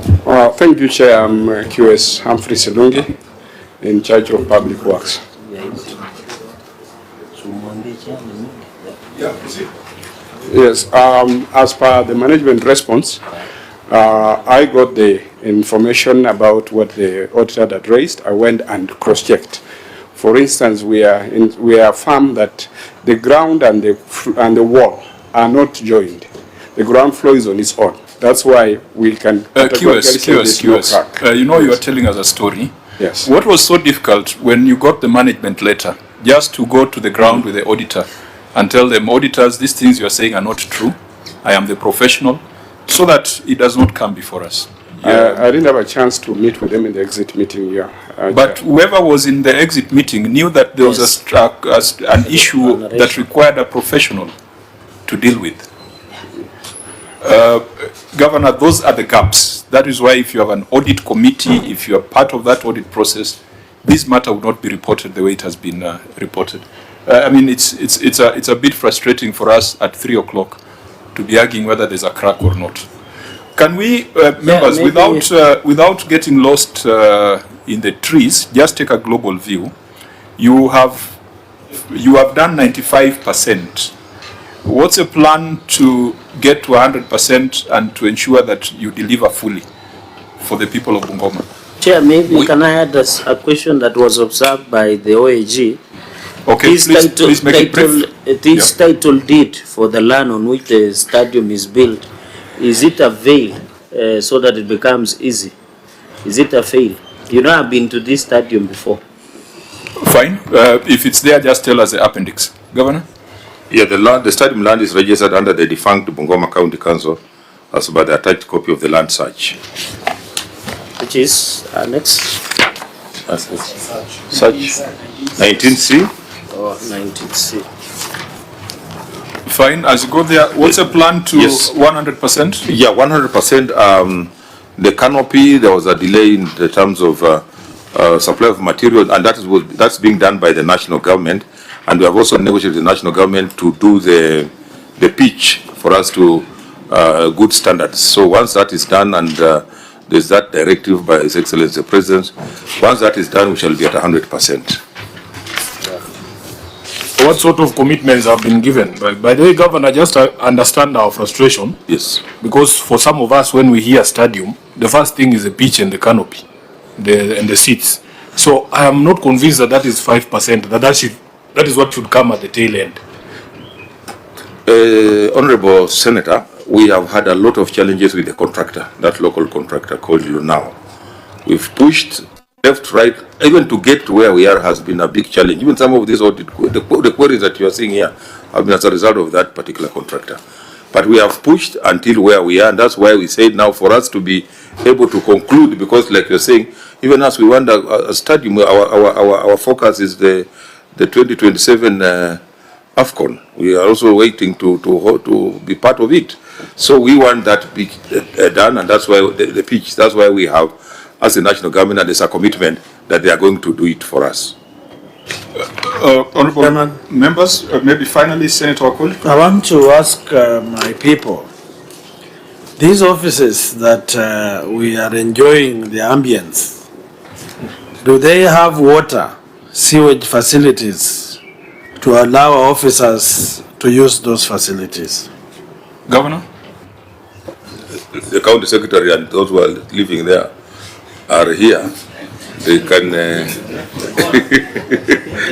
Thank you, Chair. I'm QS Humphrey Selungi, in charge of Public Works. Yes, as per the management response, I got the information about what the auditor had raised. I went and cross-checked. For instance, we are firm that the ground and the wall are not joined. The ground floor is on its own. That's why we can QS. You know, you are telling us a story. Yes. What was so difficult when you got the management letter, just to go to the ground with the auditor and tell them, auditors, these things you are saying are not true. I am the professional, so that it does not come before us. I didn't have a chance to meet with them in the exit meeting here. But whoever was in the exit meeting knew that there was an issue that required a professional to deal with. Governor, those are the gaps. That is why if you have an audit committee, if you are part of that audit process, this matter would not be reported the way it has been reported. I mean, it's a bit frustrating for us at 3 o'clock to be arguing whether there's a crack or not. Can we, members, without getting lost in the trees, just take a global view? You have done 95%. What's a plan to get to 100% and to ensure that you deliver fully for the people of Bungoma? Chair, maybe can I add a question that was observed by the OAG? Okay, please make it brief. This title deed for the land on which the stadium is built, is it a veil so that it becomes easy? Is it a fail? You know, I've been to this stadium before. Fine. If it's there, just tell us the appendix. Governor? Yeah, the stadium land is registered under the defunct Bungoma County Council as per the attached copy of the land search. Which is next? Search 19C? Oh, 19C. Fine, as you go there, what's a plan to 100%? Yeah, 100%. The canopy, there was a delay in the terms of supply of material, and that's being done by the national government. And we have also negotiated with the national government to do the pitch for us to good standards. So once that is done, and there's that directive by His Excellency the President, once that is done, we shall be at 100%. What sort of commitments have been given? By the way, Governor, just understand our frustration. Yes. Because for some of us, when we hear stadium, the first thing is the pitch and the canopy, and the seats. So I am not convinced that is 5%. That is what should come at the tail end. Honorable Senator, we have had a lot of challenges with the contractor, that local contractor called you now. We've pushed left, right, even to get to where we are has been a big challenge. Even some of these audit, the queries that you are seeing here have been as a result of that particular contractor. But we have pushed until where we are, and that's why we said now for us to be able to conclude, because like you're saying, even as we want a stadium, our focus is the 2027 AFCON. We are also waiting to be part of it. So we want that be done, and that's why the pitch, that's why we have, as the national government, and there's a commitment that they are going to do it for us. Honorable members, maybe finally, Senator Wakoli. I want to ask my people, these offices that we are enjoying the ambience, do they have water, sewage facilities to allow officers to use those facilities? Governor? The county secretary and those who are living there are here. They can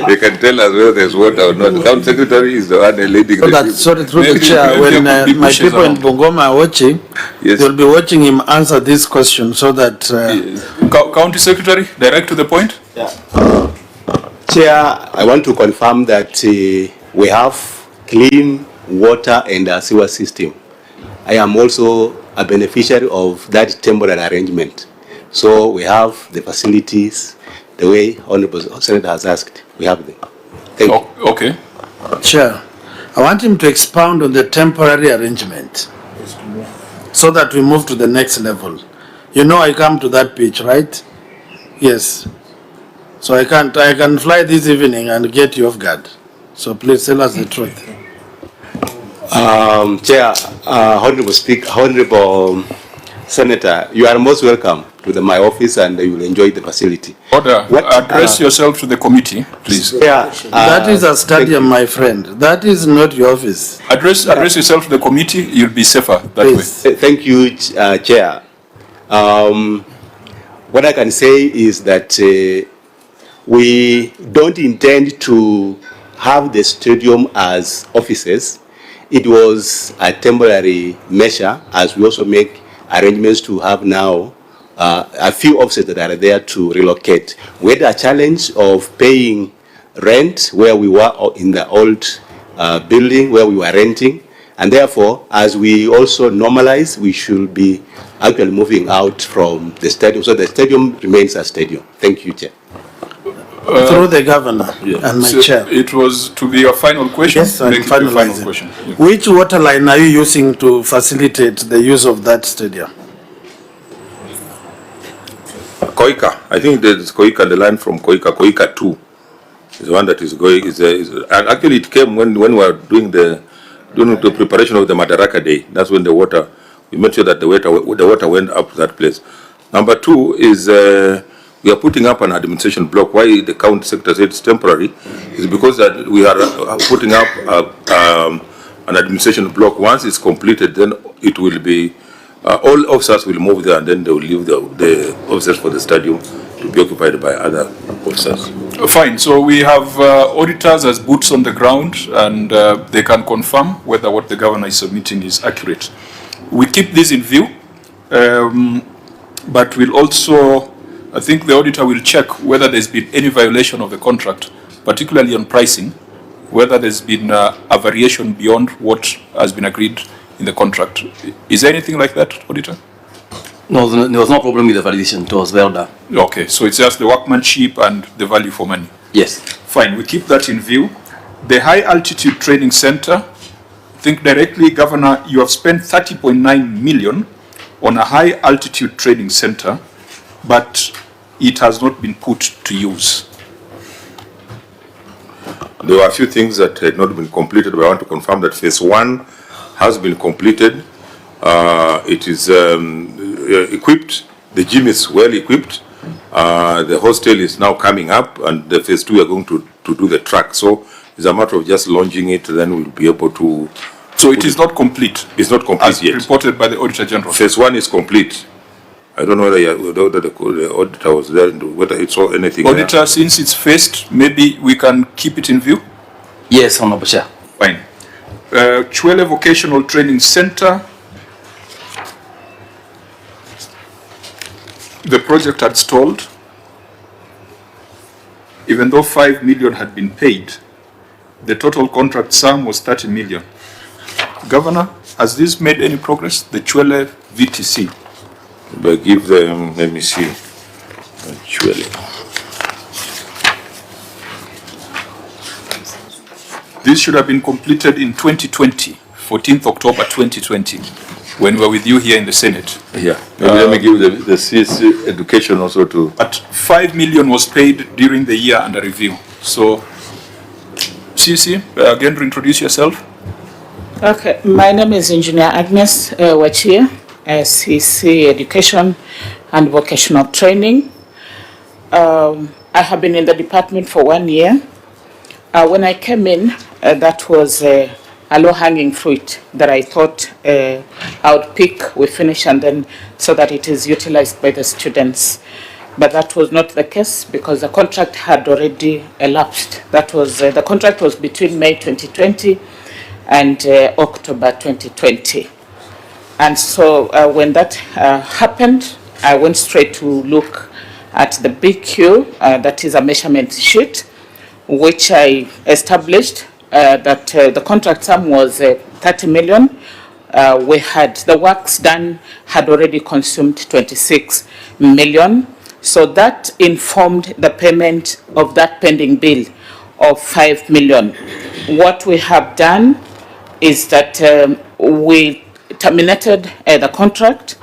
they can tell us whether there's water or not. The county secretary is the one leading the team. Sorry, through the chair, when my people in Bungoma are watching, they'll be watching him answer this question so that... County secretary, direct to the point. Yeah. Chair, I want to confirm that we have clean water and a sewer system. I am also a beneficiary of that temporary arrangement. So we have the facilities, the way Honorable Senator has asked, we have them. Thank you. Okay. Chair, I want him to expound on the temporary arrangement so that we move to the next level. You know I come to that pitch, right? Yes. So I can fly this evening and get you off guard. So please tell us the truth. Chair, Honorable Senator, you are most welcome to my office, and you will enjoy the facility. Order. Address yourself to the committee, please. Yeah, that is a stadium, my friend. That is not your office. Address yourself to the committee. You'll be safer that way. Thank you, Chair. What I can say is that we don't intend to have the stadium as offices. It was a temporary measure, as we also make arrangements to have now a few offices that are there to relocate. We had a challenge of paying rent where we were in the old building where we were renting, and therefore, as we also normalize, we should be actually moving out from the stadium, so the stadium remains a stadium. Thank you, Chair. through the governor and my So chair. it was to be your final question? Yes, I'm Make it the final finalizing. question. Yeah. Which water line are you using to facilitate the use of that stadium? Koika, I think there's Koika, the line from Koika, Koika 2 is the one that is going, and actually it came when we were doing the preparation of the Madaraka Day. That's when the water, we made sure that the water went up to that place. Number 2 is we are putting up an administration block. Why the county sector said it's temporary is because that we are putting up an administration block. Once it's completed, then it will be, all officers will move there, and then they will leave the officers for the stadium to be occupied by other officers. Fine. So we have auditors as boots on the ground, and they can confirm whether what the governor is submitting is accurate. We keep this in view, but we'll also, I think the auditor will check whether there's been any violation of the contract, particularly on pricing, whether there's been a variation beyond what has been agreed in the contract. Is there anything like that, auditor? No, there was no problem with the validation. It was well done. Okay, so it's just the workmanship and the value for money. Yes. Fine, we keep that in view. The High Altitude Training Center, I think directly, Governor, you have spent 30.9 million on a high altitude training center, but it has not been put to use. There were a few things that had not been completed, but I want to confirm that phase 1 has been completed. It is equipped. The gym is well equipped. The hostel is now coming up, and the phase 2 we are going to do the track. So it's a matter of just launching it, then we'll be able to. So it is not complete. It's not complete as yet. Reported by the Auditor General. Phase 1 is complete. I don't know whether the auditor was there, whether it saw anything. Auditor, since it's phased, maybe we can keep it in view? Yes, Honorable Chair. Fine. Chwele Vocational Training Center. The project had stalled. Even though 5 million had been paid, the total contract sum was 30 million. Governor, has this made any progress? The Chwele VTC. But give them, let me see. Chwele. This should have been completed in 2020, 14th October 2020, when we were with you here in the Senate. Yeah, maybe let me give the CSC education also to. But 5 million was paid during the year under review. So, CC, again, reintroduce yourself. Okay, my name is Engineer Agnes Wachia, CC Education and Vocational Training. I have been in the department for 1 year. When I came in, that was a low-hanging fruit that I thought I would pick, we finish, and then so that it is utilized by the students. But that was not the case because the contract had already elapsed. That was the contract was between May 2020 and October 2020. And so when that happened, I went straight to look at the BQ, that is a measurement sheet, which I established that the contract sum was 30 million. We had the works done had already consumed 26 million. So that informed the payment of that pending bill of 5 million. What we have done is that we terminated the contract,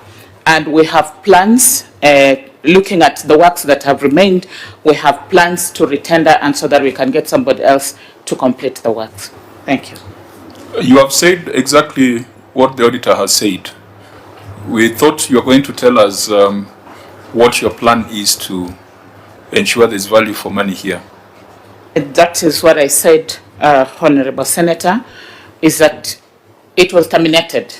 and we have plans, looking at the works that have remained, we have plans to retender and so that we can get somebody else to complete the works. Thank you. You have said exactly what the auditor has said. We thought you were going to tell us what your plan is to ensure there's value for money here. That is what I said, Honorable Senator, is that it was terminated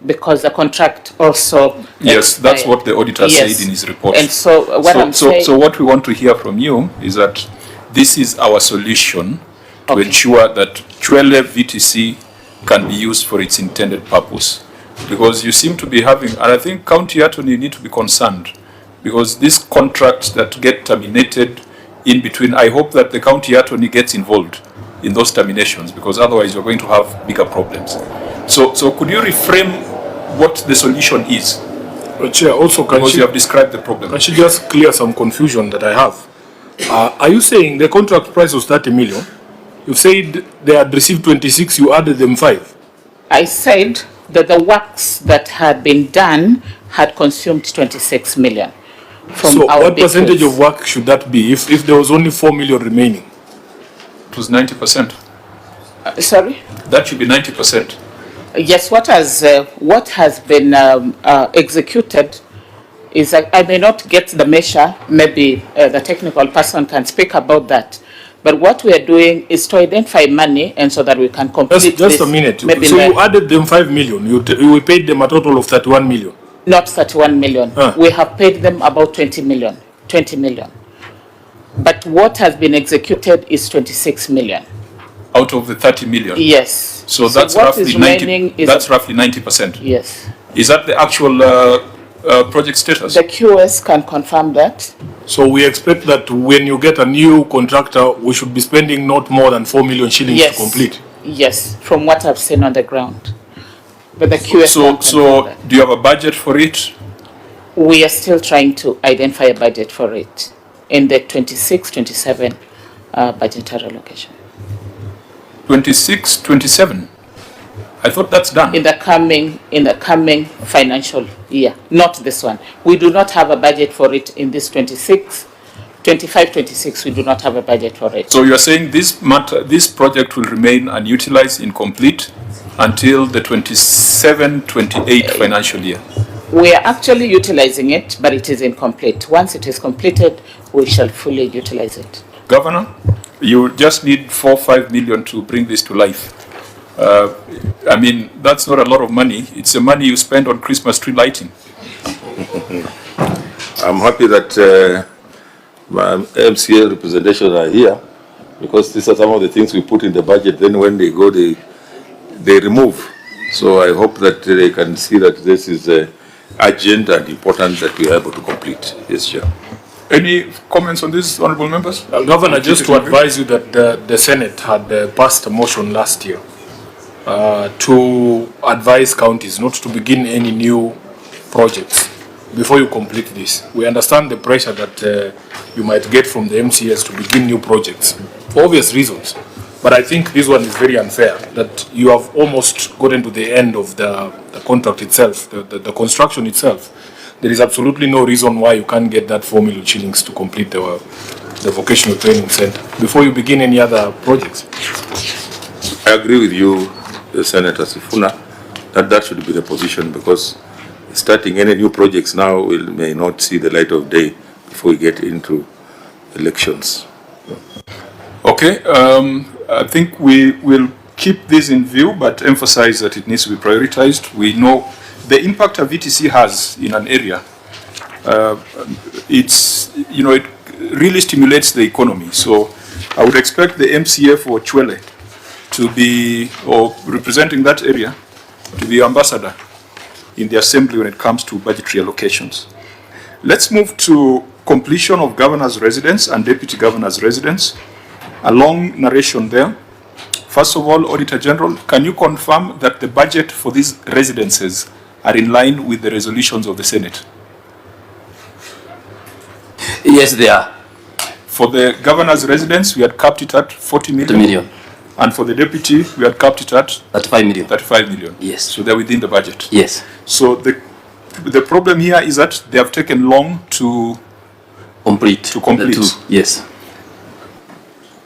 because the contract also... Yes, that's what the auditor said in his report. And so what So what we want to hear from you is that this is our solution to ensure that Chwele VTC can be used for its intended purpose. Because you seem to be having, and I think County Attorney need to be concerned, because these contracts that get terminated in between, I hope that the County Attorney gets involved in those terminations, because otherwise you're going to have bigger problems. So could you reframe what the solution is? Chair, also because you have described the problem. Can she just clear some confusion that I have? Are you saying the contract price was 30 million? You said they had received 26, you added them 5. I said that the works that had been done had consumed 26 million. So what percentage of work should that be if there was only 4 million remaining? It was 90%. Sorry? That should be 90%. Yes, what has been executed is, I may not get the measure, maybe the technical person can speak about that. But what we are doing is to identify money and so that we can complete Just a minute. So you added them 5 million, you paid them a total of 31 million. Not 31 million. We have paid them about 20 million. But what has been executed is 26 million. Out of the 30 million? Yes. So that's roughly 90%. That's roughly 90%. Yes. Is that the actual project status? The QS can confirm that. So we expect that when you get a new contractor, we should be spending not more than 4 million shillings to complete. Yes, from what I've seen on the ground. But the QS So do you have a budget for it? We are still trying to identify a budget for it in the 26-27 budgetary allocation. 26-27? I thought that's done. In the coming financial year, not this one. We do not have a budget for it in this 25-26. We do not have a budget for it. So you are saying this project will remain unutilized, incomplete until the 27-28 financial year? We are actually utilizing it, but it is incomplete. Once it is completed, we shall fully utilize it. Governor, you just need 4-5 million to bring this to life. I mean, that's not a lot of money. It's the money you spend on Christmas tree lighting. I'm happy that my MCA representations are here, because these are some of the things we put in the budget. Then when they go, they remove. So I hope that they can see that this is urgent and important that we are able to complete. Yes, Chair. Any comments on this, honourable members? Governor, just to advise you that the Senate had passed a motion last year to advise counties not to begin any new projects before you complete this. We understand the pressure that you might get from the MCS to begin new projects for obvious reasons. But I think this one is very unfair, that you have almost gotten to the end of the contract itself, the construction itself. There is absolutely no reason why you can't get that 4 million shillings to complete the vocational training center before you begin any other projects. I agree with you, Senator Sifuna, that should be the position, because starting any new projects now may not see the light of day before we get into elections. Okay, I think we will keep this in view, but emphasize that it needs to be prioritized. We know the impact a VTC has in an area. It really stimulates the economy. So I would expect the MCA for Chwele to be, or representing that area, to be ambassador in the assembly when it comes to budgetary allocations. Let's move to completion of governor's residence and deputy governor's residence. A long narration there. First of all, Auditor General, can you confirm that the budget for these residences are in line with the resolutions of the Senate? Yes, they are. For the governor's residence, we had capped it at 40 million. 40 million. And for the deputy, we had capped it at 35 million. 35 million. Yes. So they're within the budget. Yes. So the problem here is that they have taken long to complete. Yes.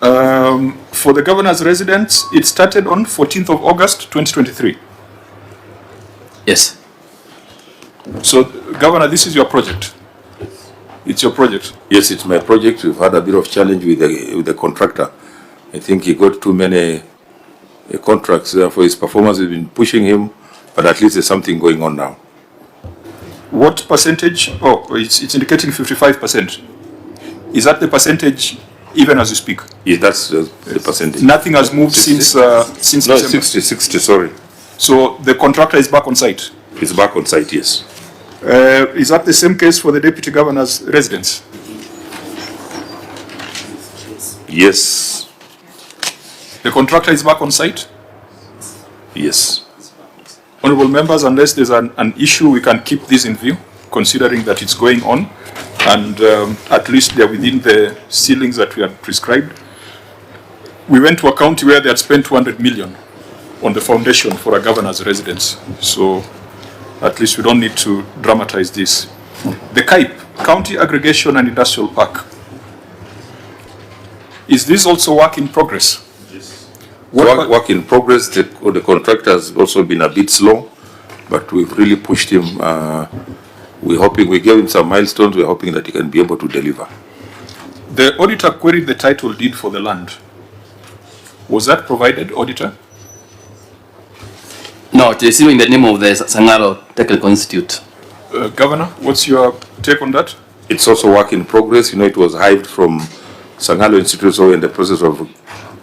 For the governor's residence, it started on 14th of August 2023. Yes. So, Governor, this is your project. It's your project. Yes, it's my project. We've had a bit of challenge with the contractor. I think he got too many contracts. Therefore, his performance has been pushing him, but at least there's something going on now. What percentage? Oh, it's indicating 55%. Is that the percentage even as you speak? Yes, that's the percentage. Nothing has moved since No, December. 60, sorry. So the contractor is back on site? It's back on site, yes. Is that the same case for the deputy governor's residence? Yes. The contractor is back on site? Yes. Honourable members, unless there's an issue, we can keep this in view, considering that it's going on. and at least they're within the ceilings that we had prescribed. We went to a county where they had spent 200 million on the foundation for a governor's residence. So at least we don't need to dramatize this. The CAIP, County Aggregation and Industrial Park. Is this also work in progress? Work in progress. The contractor has also been a bit slow, but we've really pushed him. We're hoping, we gave him some milestones. We're hoping that he can be able to deliver. The auditor queried the title deed for the land. Was that provided, auditor? No, it is in the name of the Sangaro Technical Institute. Governor, what's your take on that? It's also work in progress. You know, it was hived from Sangalo Institute, so we're in the process of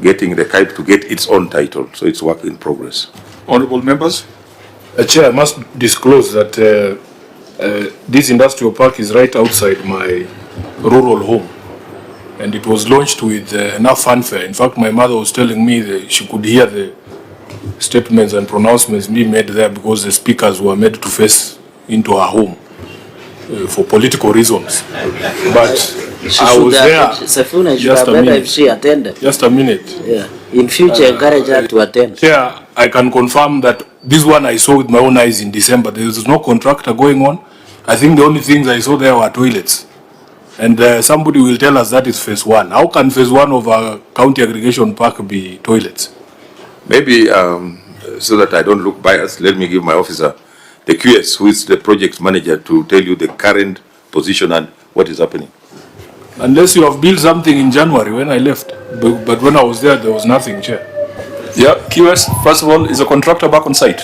getting the CAIP to get its own title. So it's work in progress. Honorable members? Chair, I must disclose that this industrial park is right outside my rural home. And it was launched with enough fanfare. In fact, my mother was telling me that she could hear the statements and pronouncements being made there because the speakers were made to face into her home for political reasons. But I was there. Safuna should have better if she attended. Just a minute. Yeah. In future, encourage her to attend. Chair, I can confirm that this one I saw with my own eyes in December. There was no contractor going on. I think the only things I saw there were toilets. And somebody will tell us that is phase one. How can phase one of a county aggregation park be toilets? Maybe so that I don't look biased, let me give my officer, the QS, who is the project manager, to tell you the current position and what is happening. Unless you have built something in January when I left. But when I was there was nothing, Chair. Yeah, QS, first of all, is a contractor back on site?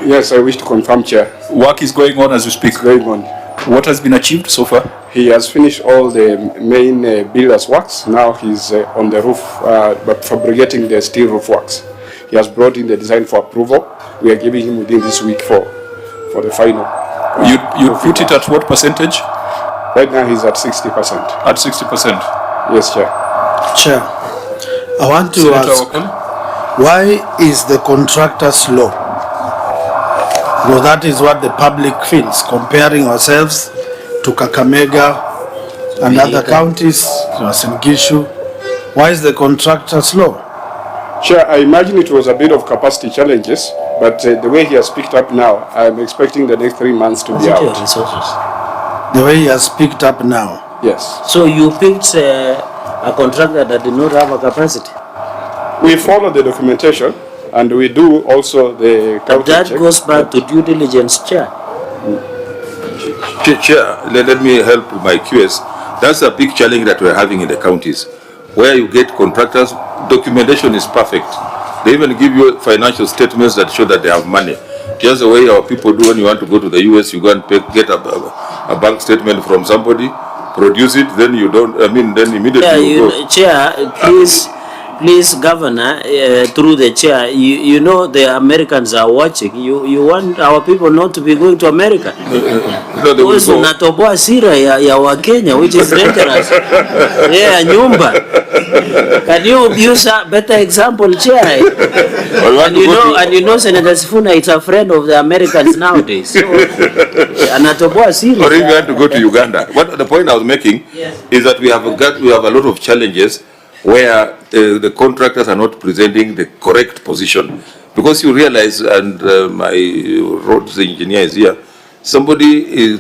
Yes, I wish to confirm, Chair. Work is going on as we speak? It's going on. What has been achieved so far? He has finished all the main builder's works. Now he's on the roof, but fabricating the steel roof works. He has brought in the design for approval. We are giving him within this week for the final. You put it at what percentage? Right now he's at 60%. At 60%? Yes, Chair. Chair, I want to Senator ask, Okel? why is the contractor slow? Because that is what the public feels, comparing ourselves to Kakamega and other counties, to Uasin-Gishu. Why is the contractor slow? Chair, I imagine it was a bit of capacity challenges, but the way he has picked up now, I'm expecting the next 3 months to be out. The way he has picked up now? Yes. So you picked a contractor that did not have a capacity? We follow the documentation and we do also the county that check. goes back to due diligence, Chair. Chair, let me help my QS. That's a big challenge that we're having in the counties. Where you get contractors, documentation is perfect. They even give you financial statements that show that they have money. Just the way our people do when you want to go to the US, you go and get a bank statement from somebody, produce it, then you don't, then immediately Yeah, you go. Chair, please, Governor, through the chair, you know the Americans are watching. You want our people not to be going to America. Because unatoboa sira ya Wakenya, which is dangerous. Yeah, nyumba. Can you use a better example, Chair? And you know Senator Sifuna is a friend of the Americans nowadays. So, anatoboa sira. Or if you want to go to Uganda. What the point I was making is that we have a lot of challenges where the contractors are not presenting the correct position. Because you realize, and my roads engineer is here, somebody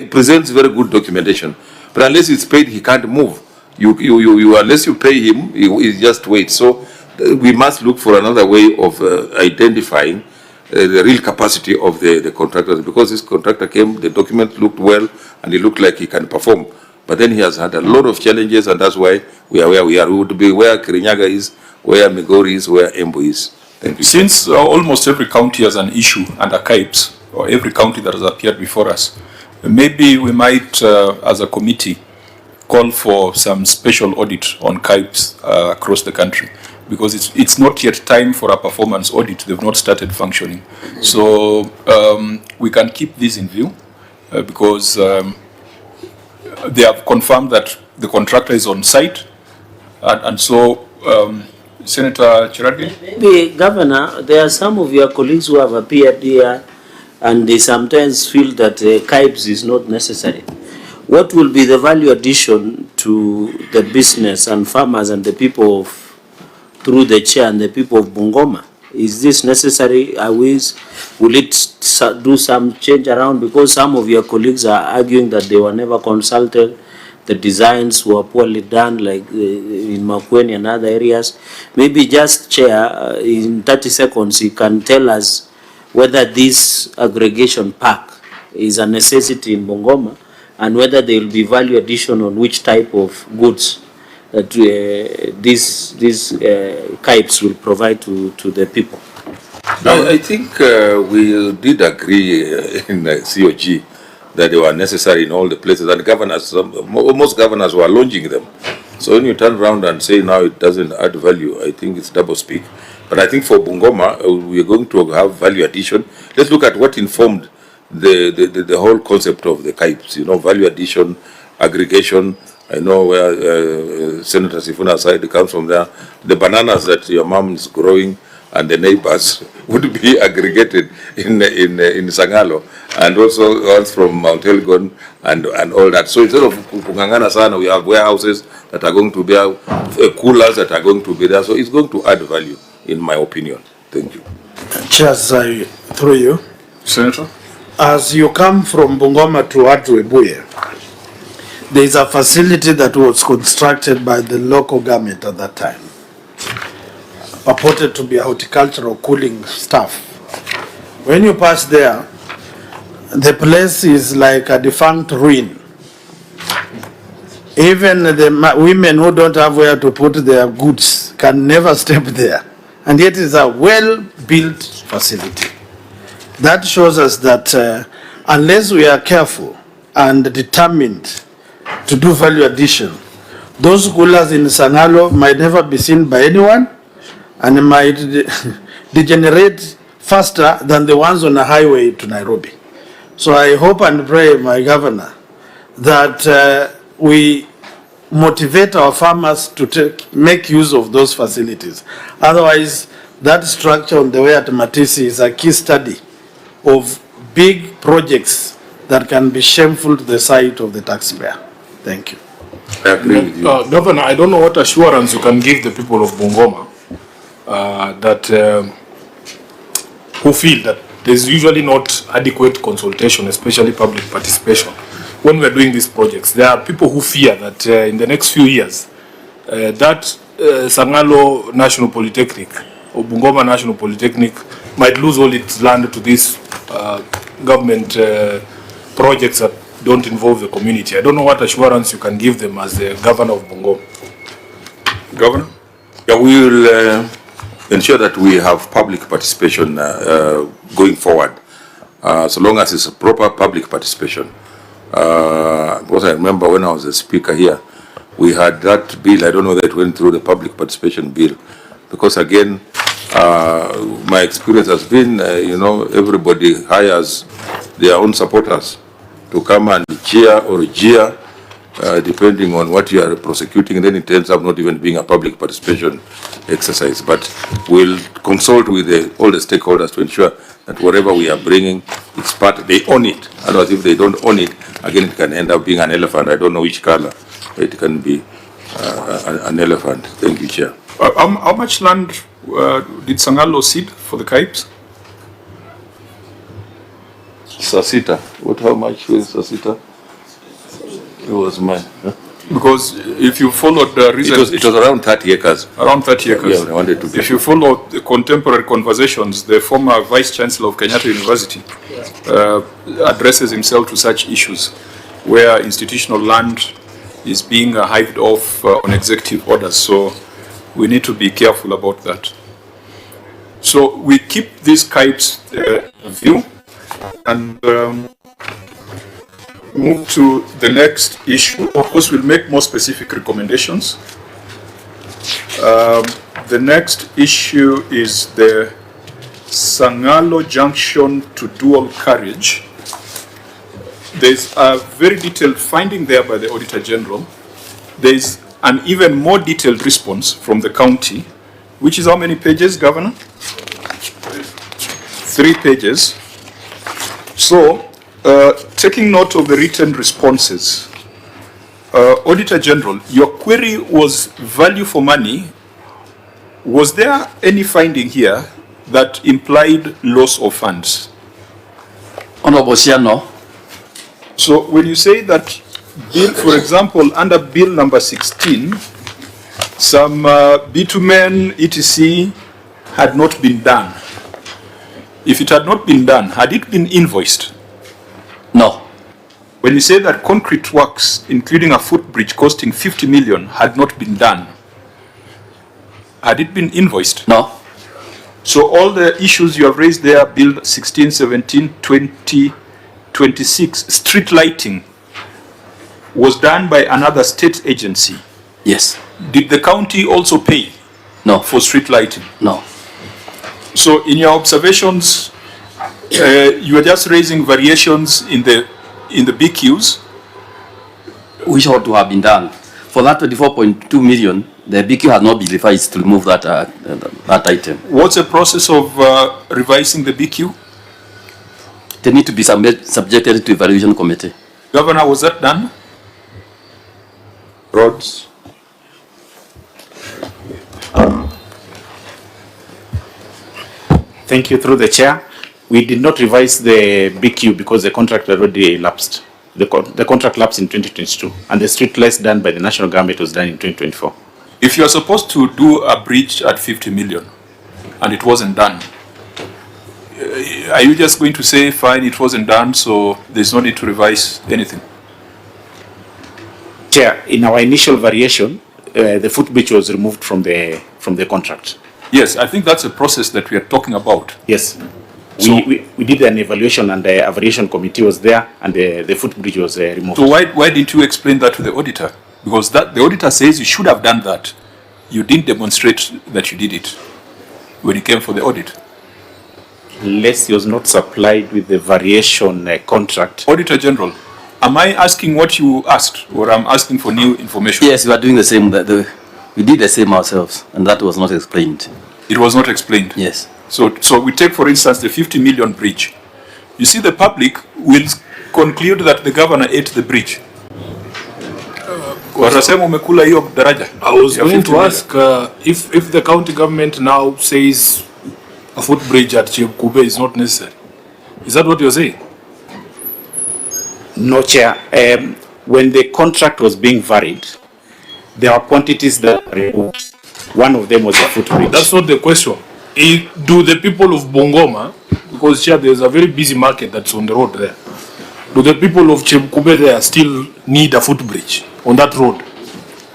presents very good documentation, but unless he's paid, he can't move. Unless you pay him, he just waits. So we must look for another way of identifying the real capacity of the contractors. Because this contractor came, the document looked well, and he looked like he can perform. But then he has had a lot of challenges, and that's why we are where we are. We would be where Kirinyaga is, where Migori is, where Embu is. Thank you. Since almost every county has an issue under CAIPs, or every county that has appeared before us, maybe we might, as a committee, call for some special audit on CAIPs across the country. Because it's not yet time for a performance audit. They've not started functioning. So we can keep this in view because they have confirmed that the contractor is on site, and so Senator Chiradi? Maybe, Governor, there are some of your colleagues who have appeared here and they sometimes feel that CAIPs is not necessary. what will be the value addition to the business and farmers and the people of, through the chair, and the people of Bungoma? Is this necessary? Will it do some change around? Because some of your colleagues are arguing that they were never consulted, the designs were poorly done, like in Makueni and other areas. Maybe just chair, in 30 seconds, you can tell us whether this aggregation pack is a necessity in Bungoma, and whether there will be value addition on which type of goods that these KIPES will provide to the people. I think we did agree in COG that they were necessary in all the places, and governors, most governors were launching them. So when you turn around and say now it doesn't add value, I think it's double speak. But I think for Bungoma, we are going to have value addition. Let's look at what informed the whole concept of the KIPES, value addition, aggregation. I know where Senator Sifuna's side comes from there. The bananas that your mom is growing and the neighbors would be aggregated in Sangalo, and also ones from Mount Elgon and all that. So instead of Kungangana Sana, we have warehouses that are going to be coolers that are going to be there. So it's going to add value, in my opinion. Thank you. Chairs, through you. Senator? As you come from Bungoma to Atuebuye, there is a facility that was constructed by the local government at that time, purported to be a horticultural cooling stuff. When you pass there, the place is like a defunct ruin. Even the women who don't have where to put their goods can never step there. And yet it is a well-built facility. That shows us that unless we are careful and determined to do value addition, those coolers in Sangalo might never be seen by anyone, and might degenerate faster than the ones on the highway to Nairobi. So I hope and pray, my governor, that we motivate our farmers to make use of those facilities. Otherwise, that structure on the way at Matisi is a key study of big projects that can be shameful to the sight of the taxpayer. Thank you. I agree with you. Governor, I don't know what assurance you can give the people of Bungoma who feel that there's usually not adequate consultation, especially public participation, when we're doing these projects. There are people who fear that in the next few years, that Sangalo National Polytechnic or Bungoma National Polytechnic might lose all its land to these government projects that don't involve the community. I don't know what assurance you can give them as the governor of Bungoma. Governor? Yeah, we will ensure that we have public participation going forward, so long as it's a proper public participation. Because I remember when I was a speaker here, we had that bill. I don't know that it went through the public participation bill, because again, my experience has been, everybody hires their own supporters to come and cheer or jeer, depending on what you are prosecuting, and then it ends up not even being a public participation exercise. But we'll consult with all the stakeholders to ensure that whatever we are bringing, it's part, they own it. Otherwise, if they don't own it, again, it can end up being an elephant. I don't know which color, but it can be an elephant. Thank you, Chair. How much land did Sangalo cede for the KIPES? Sasita. How much was Sasita? It was mine. Huh? Because if you followed the recent... It was around 30 acres. Around 30 acres. Yeah, I wanted to be. If you follow the contemporary conversations, the former Vice Chancellor of Kenyatta University addresses himself to such issues where institutional land is being hived off on executive orders. So we need to be careful about that. So we keep these KIPES view and move to the next issue. Of course, we'll make more specific recommendations. The next issue is the Sangalo Junction to dual carriage. There's a very detailed finding there by the Auditor General. There's an even more detailed response from the county, which is how many pages, Governor? 3 pages. So, taking note of the written responses, Auditor General, your query was value for money. Was there any finding here that implied loss of funds? Honorable Chair, no. So when you say that, bill, for example, under bill number 16, some bitumen etc. had not been done. If it had not been done, had it been invoiced? No. When you say that concrete works, including a footbridge costing 50 million, had not been done, had it been invoiced? No. So all the issues you have raised there, Bill 16, 17, 20, 26, street lighting, was done by another state agency? Yes. Did the county also pay? No. For street lighting? No. So in your observations, you are just raising variations in the BQs? Which ought to have been done. For that 24.2 million, the BQ has not been revised to remove that item. What's the process of revising the BQ? They need to be subjected to evaluation committee. Governor, was that done? Roads. Thank you, through the chair. We did not revise the BQ because the contract already lapsed. The contract lapsed in 2022, and the street lights done by the national government was done in 2024. If you are supposed to do a bridge at 50 million and it wasn't done, are you just going to say, fine, it wasn't done, so there's no need to revise anything? Chair, in our initial variation, the footbridge was removed from the contract. Yes, I think that's a process that we are talking about. Yes. So, we did an evaluation, and the variation committee was there, and the footbridge was removed. So why didn't you explain that to the auditor? Because the auditor says you should have done that. You didn't demonstrate that you did it when you came for the audit. Less was not supplied with the variation contract. Auditor General, am I asking what you asked, or I'm asking for new information? Yes, we are doing the same. We did the same ourselves, and that was not explained. It was not explained? Yes. So we take, for instance, the 50 million bridge. You see, the public will conclude that the governor ate the bridge. I was going to ask if the county government now says a footbridge at Chebukube is not necessary. Is that what you're saying? No, Chair. When the contract was being varied, there are quantities that were removed. One of them was a footbridge. That's not the question. Do the people of Bungoma, because Chair, there's a very busy market that's on the road there, do the people of Chebukube there still need a footbridge on that road?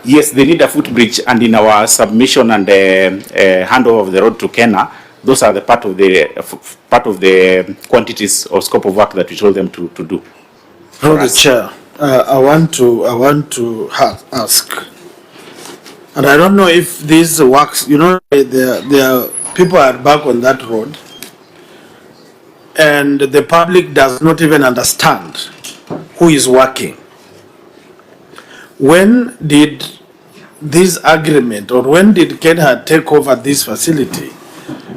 Yes, they need a footbridge, and in our submission and handover of the road to Kenya, those are the part of the quantities or scope of work that we told them to do. Through the chair, I want to ask, and I don't know if this works. You know, there are people are back on that road, and the public does not even understand who is working. When did this agreement, or when did Kenya take over this facility?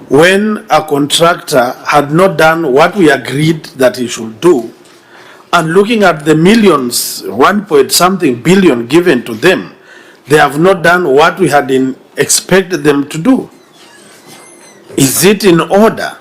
When a contractor had not done what we agreed that he should do, and looking at the millions, 1.something billion given to them, they have not done what we had expected them to do. Is it in order?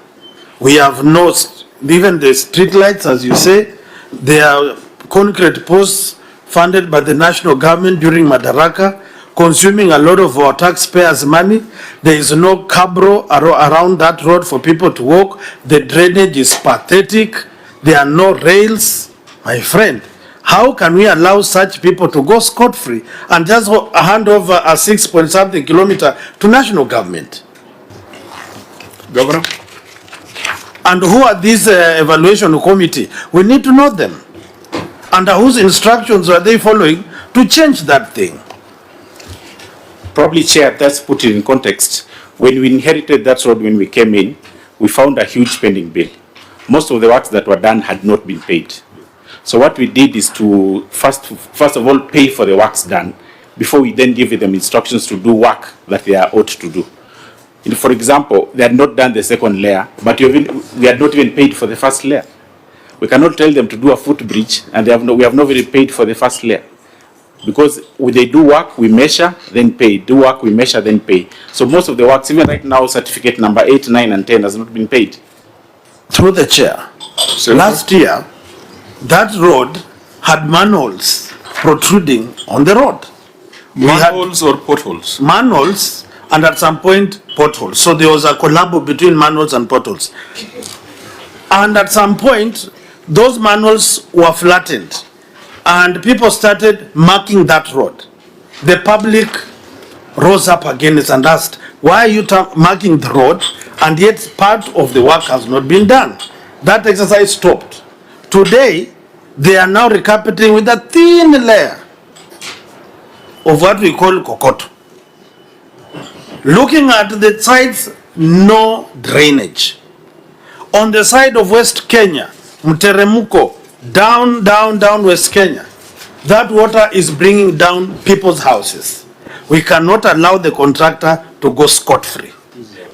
We have not, even the street lights, as you say, they are concrete posts funded by the national government during Madaraka, consuming a lot of our taxpayers' money. There is no cabro around that road for people to walk. The drainage is pathetic. There are no rails. My friend, how can we allow such people to go scot-free and just hand over a 6-point-something kilometer to national government? Governor? And who are these evaluation committee? We need to know them. Under whose instructions are they following to change that thing? Probably, Chair, that's put it in context. When we inherited that road, when we came in, we found a huge pending bill. Most of the works that were done had not been paid. So what we did is to first of all pay for the works done before we then give them instructions to do work that they are ought to do. For example, they had not done the second layer, but we had not even paid for the first layer. We cannot tell them to do a footbridge, and we have not really paid for the first layer. Because they do work, we measure, then pay. Do work, we measure, then pay. So most of the works, even right now, certificate number 8, 9, and 10 has not been paid. Through the chair, last year, that road had manholes protruding on the road. Manholes or potholes? Manholes, and at some point, potholes. So there was a collabo between manholes and potholes. And at some point, those manholes were flattened, and people started marking that road. The public rose up against and asked, why are you marking the road, and yet part of the work has not been done? That exercise stopped. Today, they are now recapitulating with a thin layer of what we call kokoto. Looking at the sides, no drainage. On the side of West Kenya, Mteremuko, down West Kenya, that water is bringing down people's houses. We cannot allow the contractor to go scot-free.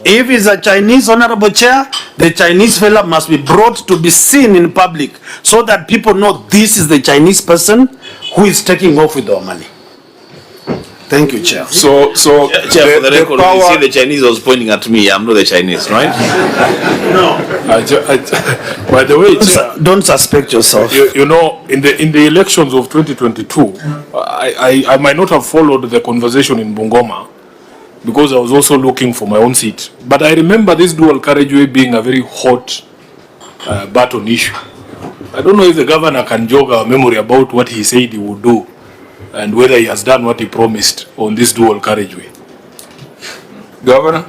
If it's a Chinese, Honorable Chair, the Chinese fella must be brought to be seen in public so that people know this is the Chinese person who is taking off with our money. Thank you, Chair. So Chair, for the record, you see the Chinese was pointing at me. I'm not the Chinese, right? No. By the way, Chair, don't suspect yourself. You know, in the elections of 2022, I might not have followed the conversation in Bungoma because I was also looking for my own seat. But I remember this dual carriageway being a very hot button issue. I don't know if the governor can jog our memory about what he said he would do and whether he has done what he promised on this dual carriageway. Governor,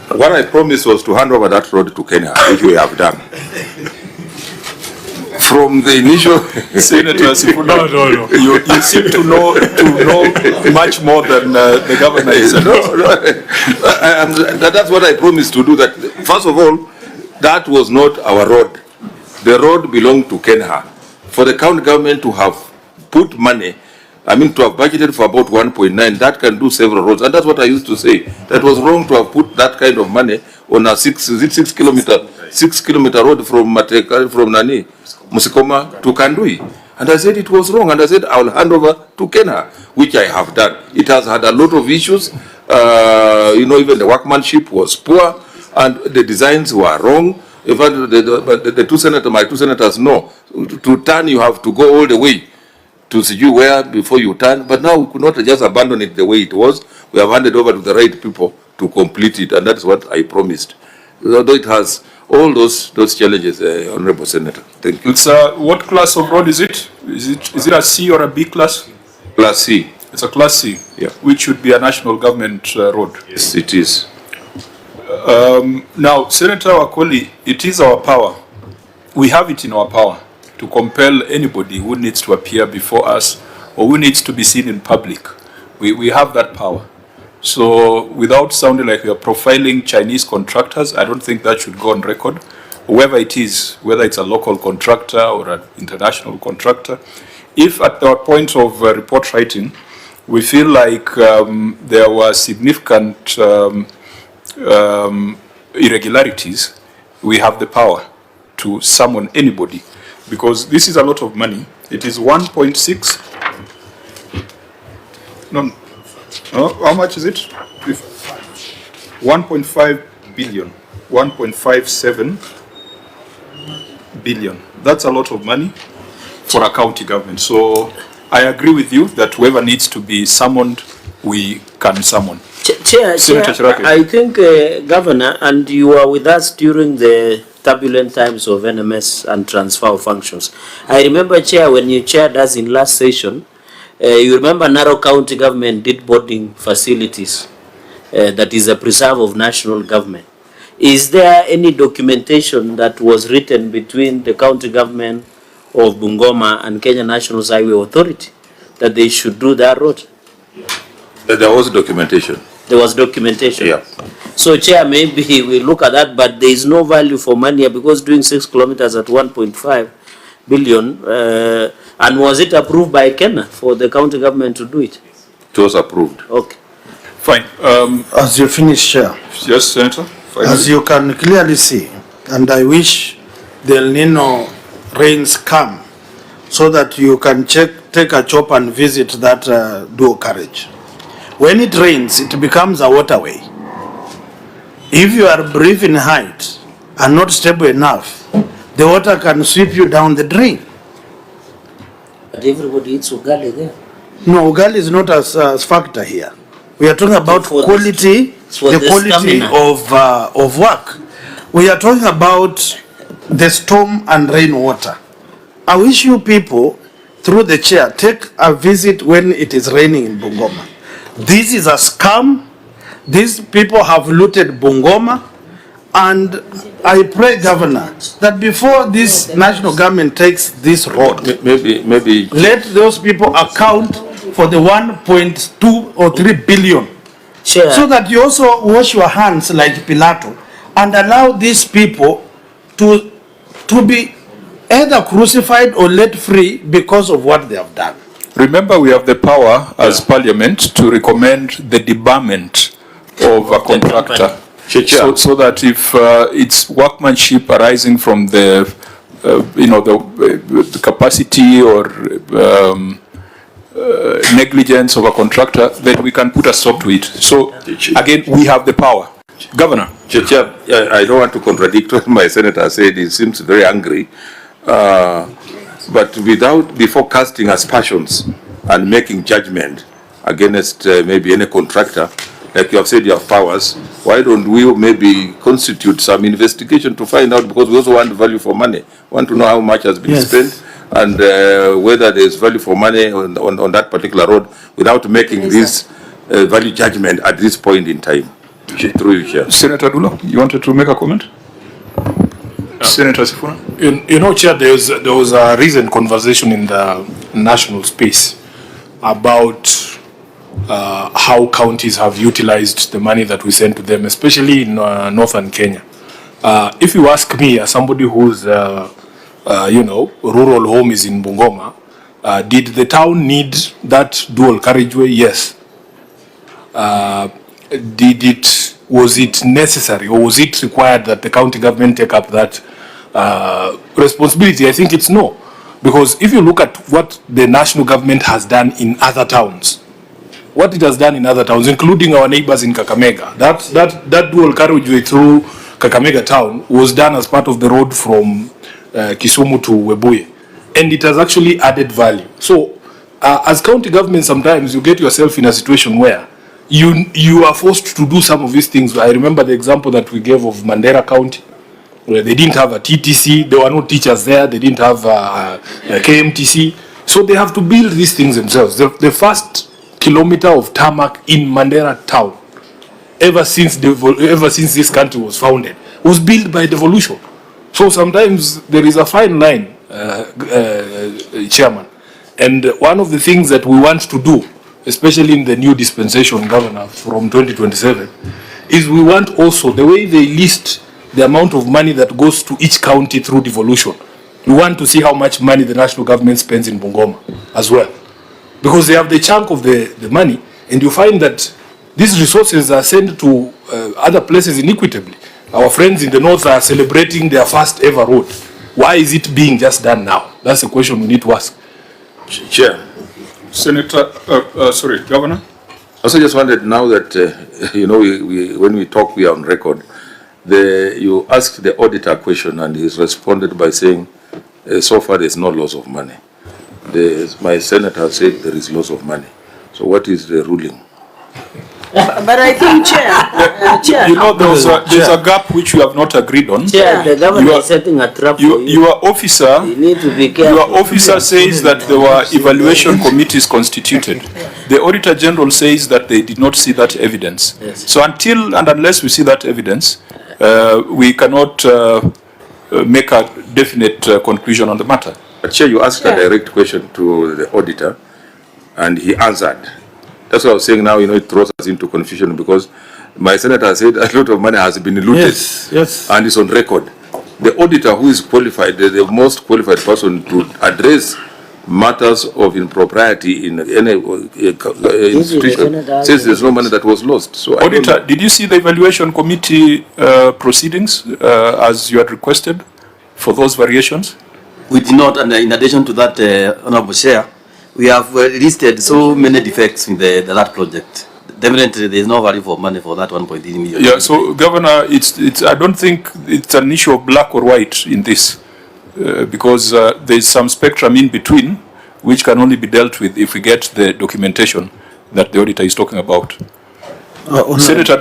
what I promised was to hand over that road to Kenya, which we have done. From the initial Senator Sifuna, no. You seem to know much more than the governor is. That's what I promised to do. That first of all, that was not our road. The road belonged to Kenya. For the county government to have put money, to have budgeted for about 1.9, that can do several roads. And that's what I used to say. That was wrong to have put that kind of money on a 6 kilometer road from Musikoma to Kandui. And I said it was wrong. And I said I will hand over to Kenya, which I have done. It has had a lot of issues. Even the workmanship was poor and the designs were wrong. In fact, my two senators know. To turn, you have to go all the way to see you where before you turn, but now we could not just abandon it the way it was. We have handed over to the right people to complete it, and that's what I promised. Although it has all those challenges, Honorable Senator. Thank you. It's what class of road is it? Is it a C or a B class? Class C. It's a class C, yeah. Which should be a national government road. Yes, it is. Now, Senator Wakoli, it is our power. We have it in our power to compel anybody who needs to appear before us or who needs to be seen in public. We have that power. So without sounding like we are profiling Chinese contractors, I don't think that should go on record. Whoever it is, whether it's a local contractor or an international contractor, if at our point of report writing, we feel like there were significant irregularities, we have the power to summon anybody. Because this is a lot of money. It is 1.6. No, how much is it? 1.5 billion. 1.57 billion. That's a lot of money for a county government. So I agree with you that whoever needs to be summoned, we can summon. Chair, I think, Governor, and you were with us during the turbulent times of NMS and transfer of functions. I remember, Chair, when you chaired us in last session, you remember Narok County government did boarding facilities. That is a preserve of national government. Is there any documentation that was written between the county government of Bungoma and Kenya National Highway Authority that they should do that road? There was documentation. There was documentation? Yeah. So, Chair, maybe we look at that, but there is no value for money because doing 6 kilometers at 1.5 billion, and was it approved by Kenya for the county government to do it? It was approved. Okay. Fine. As you finish, Chair. Yes, Senator. Finally. As you can clearly see, and I wish the El Nino rains come so that you can take take a chop and visit that dual carriage. When it rains, it becomes a waterway. If you are brief in height and not stable enough, the water can sweep you down the drain. But everybody eats ugali there. No, ugali is not a factor here. We are talking about quality, the quality of work. We are talking about the storm and rainwater. I wish you people, through the chair, take a visit when it is raining in Bungoma. This is a scam. These people have looted Bungoma, and I pray, Governor, that before this national government takes this road, maybe let those people account for the 1.2 or 3 billion, so that you also wash your hands like Pilato and allow these people to be either crucified or let free because of what they have done. Remember, we have the power as Parliament to recommend the debarment of a contractor, so that if it's workmanship arising from the, the capacity or negligence of a contractor, then we can put a stop to it. So again, we have the power. Governor. Chair, I don't want to contradict what my senator said. He seems very angry. But before casting aspersions and making judgment against maybe any contractor, like you have said you have powers, why don't we maybe constitute some investigation to find out, because we also want value for money. We want to know how much has been spent and whether there is value for money on that particular road without making this value judgment at this point in time. Through you, Chair. Senator Dulo, you wanted to make a comment? Senator Sifuna? You know, Chair, there was a recent conversation in the national space about how counties have utilized the money that we sent to them, especially in northern Kenya. If you ask me, as somebody whose rural home is in Bungoma, did the town need that dual carriageway? Yes. Was it necessary, or was it required that the county government take up that responsibility? I think it's no. Because if you look at what the national government has done in other towns, what it has done in other towns, including our neighbors in Kakamega, that dual carriageway through Kakamega town was done as part of the road from Kisumu to Webuye. And it has actually added value. So as county government, sometimes you get yourself in a situation where you are forced to do some of these things. I remember the example that we gave of Mandera County, where they didn't have a TTC, there were no teachers there, they didn't have a KMTC, so they have to build these things themselves. The first kilometer of tarmac in Mandera town, ever since this country was founded, was built by devolution. So sometimes there is a fine line, Chairman, and one of the things that we want to do, especially in the new dispensation, Governor, from 2027, is we want also, the way they list the amount of money that goes to each county through devolution, we want to see how much money the national government spends in Bungoma as well. Because they have the chunk of the money, and you find that these resources are sent to other places inequitably. Our friends in the north are celebrating their first ever road. Why is it being just done now? That's a question we need to ask. Chair. Senator, sorry, Governor. I also just wondered now that, when we talk, we are on record. You asked the auditor a question and he's responded by saying, so far there's no loss of money. My senator said there is loss of money. So what is the ruling? But I think, Chair, you know, there's a gap which you have not agreed on. Chair, the government is setting a trap for you. Your officer, you need to be careful. Your officer says that there were evaluation committees constituted. The Auditor General says that they did not see that evidence. Yes. So until and unless we see that evidence, we cannot make a definite conclusion on the matter. But Chair, you asked a direct question to the auditor and he answered. That's what I was saying now, it throws us into confusion because my senator said a lot of money has been looted. Yes. And it's on record. The auditor who is qualified, the most qualified person to address matters of impropriety in any institution, says there's no money that was lost. So Auditor, did you see the evaluation committee proceedings as you had requested for those variations? We did not, and in addition to that, Honorable Chair, we have listed so many defects in that project. Definitely, there is no value for money for that 1.3 million. Yeah, so Governor, it's. I don't think it's an issue of black or white in this, because there is some spectrum in between, which can only be dealt with if we get the documentation that the auditor is talking about. Senator,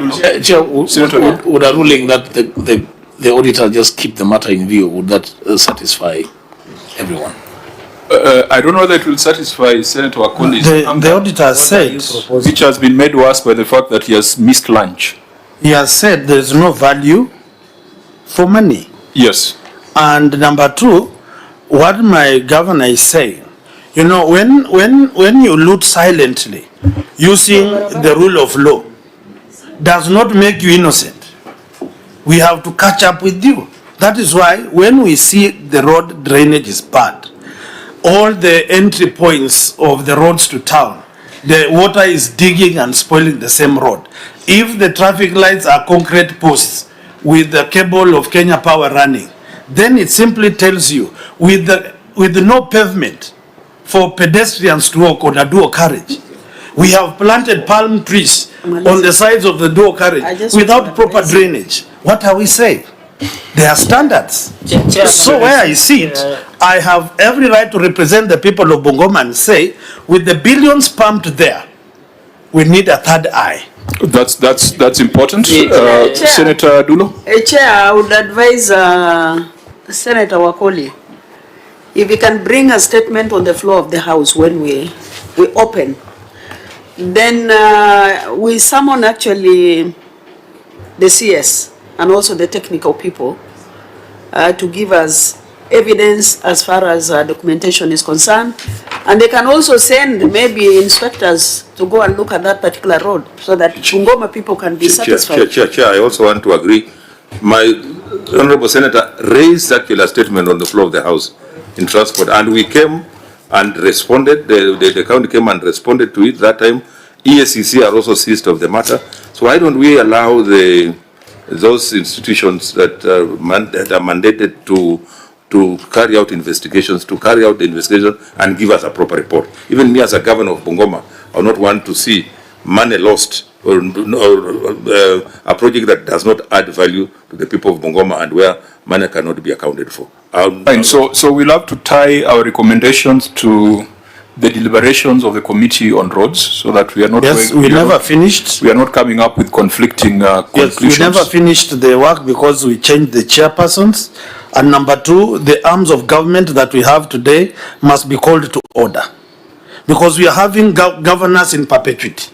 would a ruling that the auditor just keep the matter in view, would that satisfy everyone? I don't know whether it will satisfy Senator Wakoli's. The auditor said, which has been made worse by the fact that he has missed lunch. He has said there is no value for money. Yes. And number two, what my governor is saying, you know, when you loot silently, using the rule of law, does not make you innocent. We have to catch up with you. That is why when we see the road drainage is bad, all the entry points of the roads to town, the water is digging and spoiling the same road. If the traffic lights are concrete posts with the cable of Kenya Power running, then it simply tells you with no pavement for pedestrians to walk on a dual carriage. We have planted palm trees on the sides of the dual carriage without proper drainage. What are we saying? There are standards. So where I sit, I have every right to represent the people of Bungoma and say, with the billions pumped there, we need a third eye. That's important. Senator Dulo? Chair, I would advise Senator Wakoli, if he can bring a statement on the floor of the House when we open, then we summon actually the CS and also the technical people to give us evidence as far as documentation is concerned. And they can also send maybe inspectors to go and look at that particular road so that Bungoma people can be satisfied. Chair, I also want to agree. My Honorable Senator raised actually a statement on the floor of the House in transport, and we came and responded. The county came and responded to it that time. ESCC are also seized of the matter. So why don't we allow those institutions that are mandated to carry out investigations, to carry out the investigation and give us a proper report. Even me as a governor of Bungoma, I would not want to see money lost or a project that does not add value to the people of Bungoma and where money cannot be accounted for. Fine. So we'll have to tie our recommendations to the deliberations of the Committee on Roads, so that we are not. Yes, we never finished. We are not coming up with conflicting conclusions. Yes, we never finished the work because we changed the chairpersons. And number two, the arms of government that we have today must be called to order, because we are having governors in perpetuity.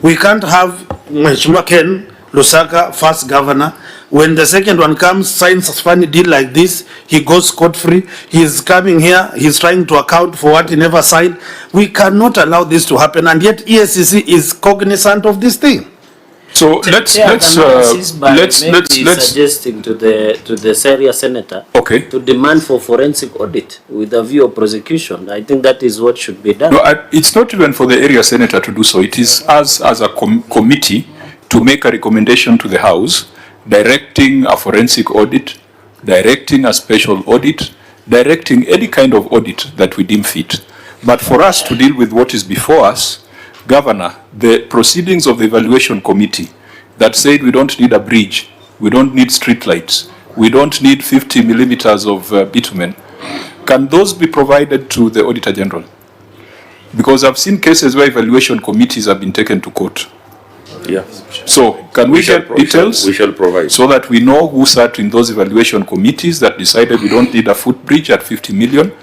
We can't have Mheshimiwa Ken Lusaka, first governor. When the second one comes, signs a funny deal like this, he goes scot-free. He's coming here, he's trying to account for what he never signed. We cannot allow this to happen, and yet ESCC is cognizant of this thing. So let's suggesting to the area senator to demand for forensic audit with a view of prosecution. I think that is what should be done. No, it's not even for the area senator to do so. It is us as a committee to make a recommendation to the House, directing a forensic audit, directing a special audit, directing any kind of audit that we deem fit. But for us to deal with what is before us, Governor, the proceedings of the evaluation committee that said we don't need a bridge, we don't need street lights, we don't need 50 millimeters of bitumen, can those be provided to the Auditor General? Because I've seen cases where evaluation committees have been taken to court. Yeah. So can we get details? We shall provide. So that we know who sat in those evaluation committees that decided we don't need a footbridge at 50 million.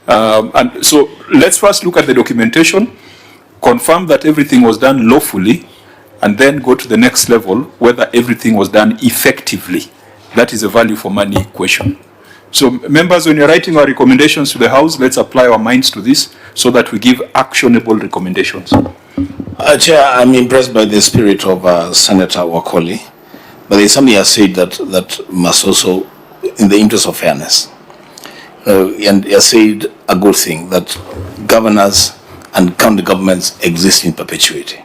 And so let's first look at the documentation, confirm that everything was done lawfully, and then go to the next level, whether everything was done effectively. That is a value for money question. So members, when you're writing our recommendations to the House, let's apply our minds to this so that we give actionable recommendations. Chair, I'm impressed by the spirit of Senator Wakoli, but there's something I said that must also, in the interest of fairness, and I said a good thing, that governors and county governments exist in perpetuity.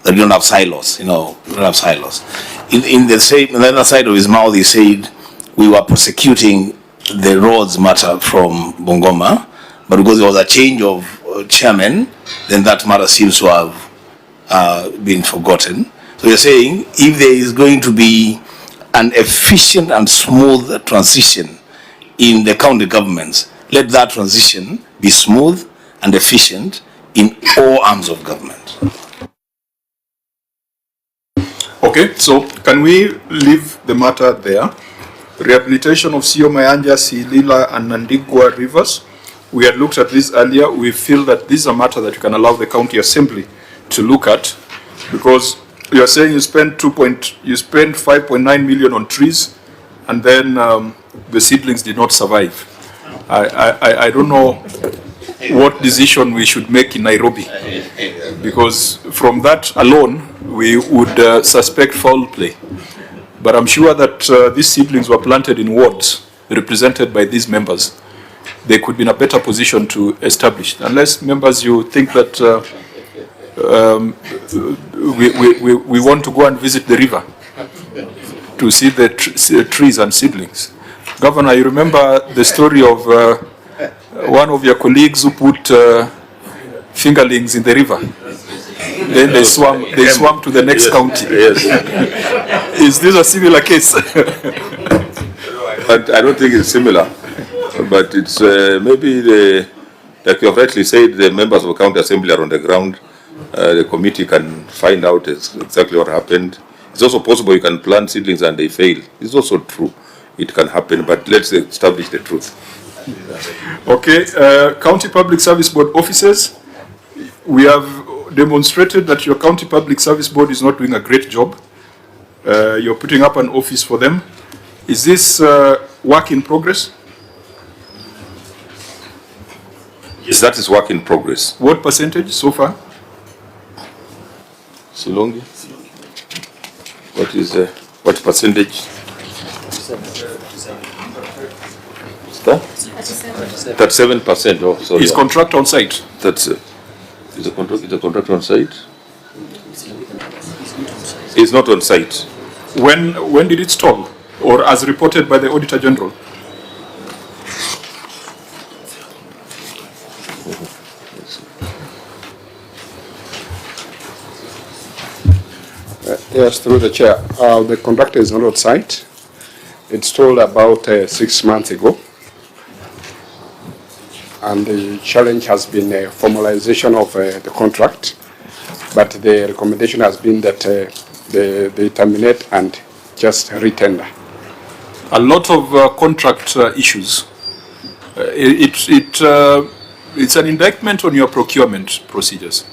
That you don't have silos, you don't have silos. In the other side of his mouth, he said we were prosecuting the roads matter from Bungoma, but because there was a change of chairman, then that matter seems to have been forgotten. So you're saying if there is going to be an efficient and smooth transition in the county governments, let that transition be smooth and efficient in all arms of government. Okay, so can we leave the matter there? Rehabilitation of Sio Mayanja, Silila and Nandigwa rivers. We had looked at this earlier. We feel that this is a matter that you can allow the county assembly to look at, because you are saying you spent 5.9 million on trees, and then the seedlings did not survive. I don't know what decision we should make in Nairobi, because from that alone we would suspect foul play. But I'm sure that these seedlings were planted in wards represented by these members. They could be in a better position to establish. Unless, members, you think that we want to go and visit the river to see the trees and seedlings. Governor, you remember the story of one of your colleagues who put fingerlings in the river? Then they swam to the next county. Yes. Is this a similar case? But I don't think it's similar. But it's maybe like you have rightly said, the members of the county assembly are on the ground. The committee can find out exactly what happened. It's also possible you can plant seedlings and they fail. It's also true. It can happen, but let's establish the truth. Okay, County Public Service Board officers, we have demonstrated that your County Public Service Board is not doing a great job. You're putting up an office for them. Is this work in progress? Yes, that is work in progress. What percentage so far? Silongi? What percentage? 37%. Oh, sorry. Is contract on site? That's is a contract on site? It's not on site. When did it stall? Or as reported by the Auditor General? Yes, through the chair. The contractor is not on site. It's told about 6 months ago. And the challenge has been a formalization of the contract. But the recommendation has been that they terminate and just retender. A lot of contract issues. It's an indictment on your procurement procedures.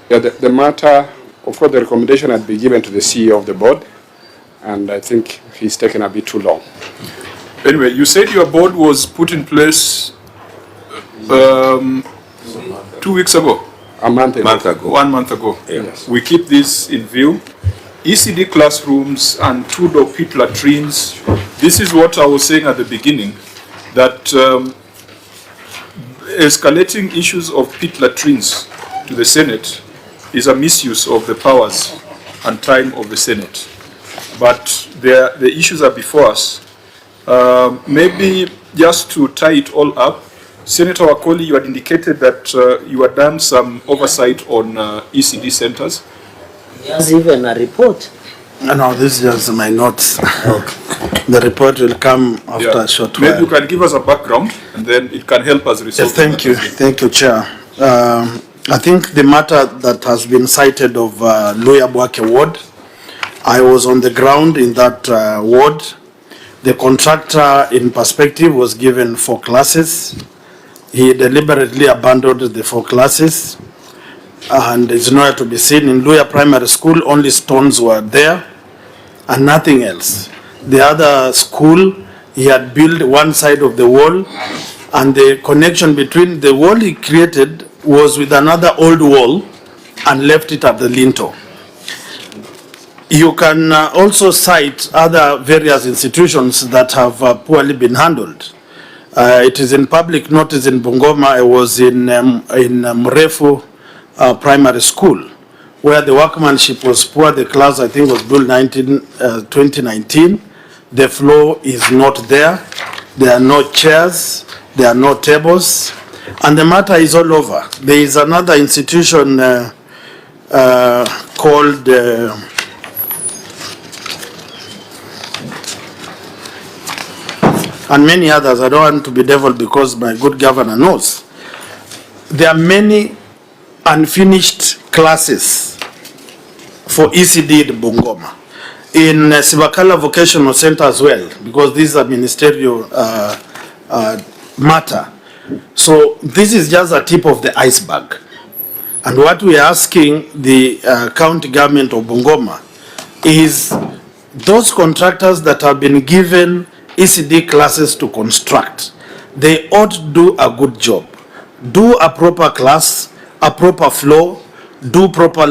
Yeah, the matter, of course, the recommendation had been given to the CEO of the board, and I think he's taken a bit too long. Anyway, you said your board was put in place 2 weeks ago. A month ago. 1 month ago. Yes. We keep this in view. ECD classrooms and 2-door pit latrines. This is what I was saying at the beginning, that escalating issues of pit latrines to the Senate is a misuse of the powers and time of the Senate. But the issues are before us. Maybe just to tie it all up, Senator Wakoli, you had indicated that you had done some oversight on ECD centers. There's even a report. No, this is just my notes. The report will come after a short while. Maybe you can give us a background and then it can help us resolve. Yes, thank you. Thank you, Chair. I think the matter that has been cited of Luya Bwake ward, I was on the ground in that ward. The contractor, in perspective, was given 4 classes. He deliberately abandoned the 4 classes, and it's nowhere to be seen. In Luya Primary School, only stones were there and nothing else. The other school, he had built one side of the wall, and the connection between the wall he created was with another old wall and left it at the lintel. You can also cite other various institutions that have poorly been handled. It is in public notice in Bungoma. I was in Mrefu Primary School, where the workmanship was poor. The class, I think, was built 2019. The floor is not there. There are no chairs. There are no tables. And the matter is all over. There is another institution called and many others. I don't want to be devil because my good governor knows. There are many unfinished classes for ECD in Bungoma. In Sibakala Vocational Center as well, because this is a ministerial matter. So this is just a tip of the iceberg. And what we are asking the county government of Bungoma is those contractors that have been given ECD classes to construct, they ought to do a good job. Do a proper class, a proper flow, do proper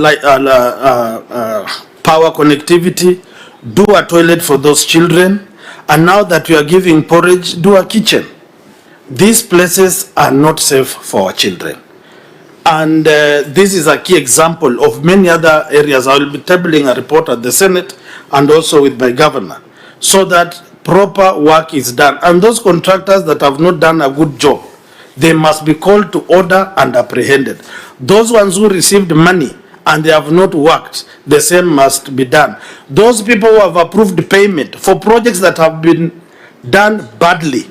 power connectivity, do a toilet for those children, and now that we are giving porridge, do a kitchen. These places are not safe for our children. And this is a key example of many other areas. I will be tabling a report at the Senate and also with my governor, so that proper work is done. And those contractors that have not done a good job, they must be called to order and apprehended. Those ones who received money and they have not worked, the same must be done. Those people who have approved payment for projects that have been done badly,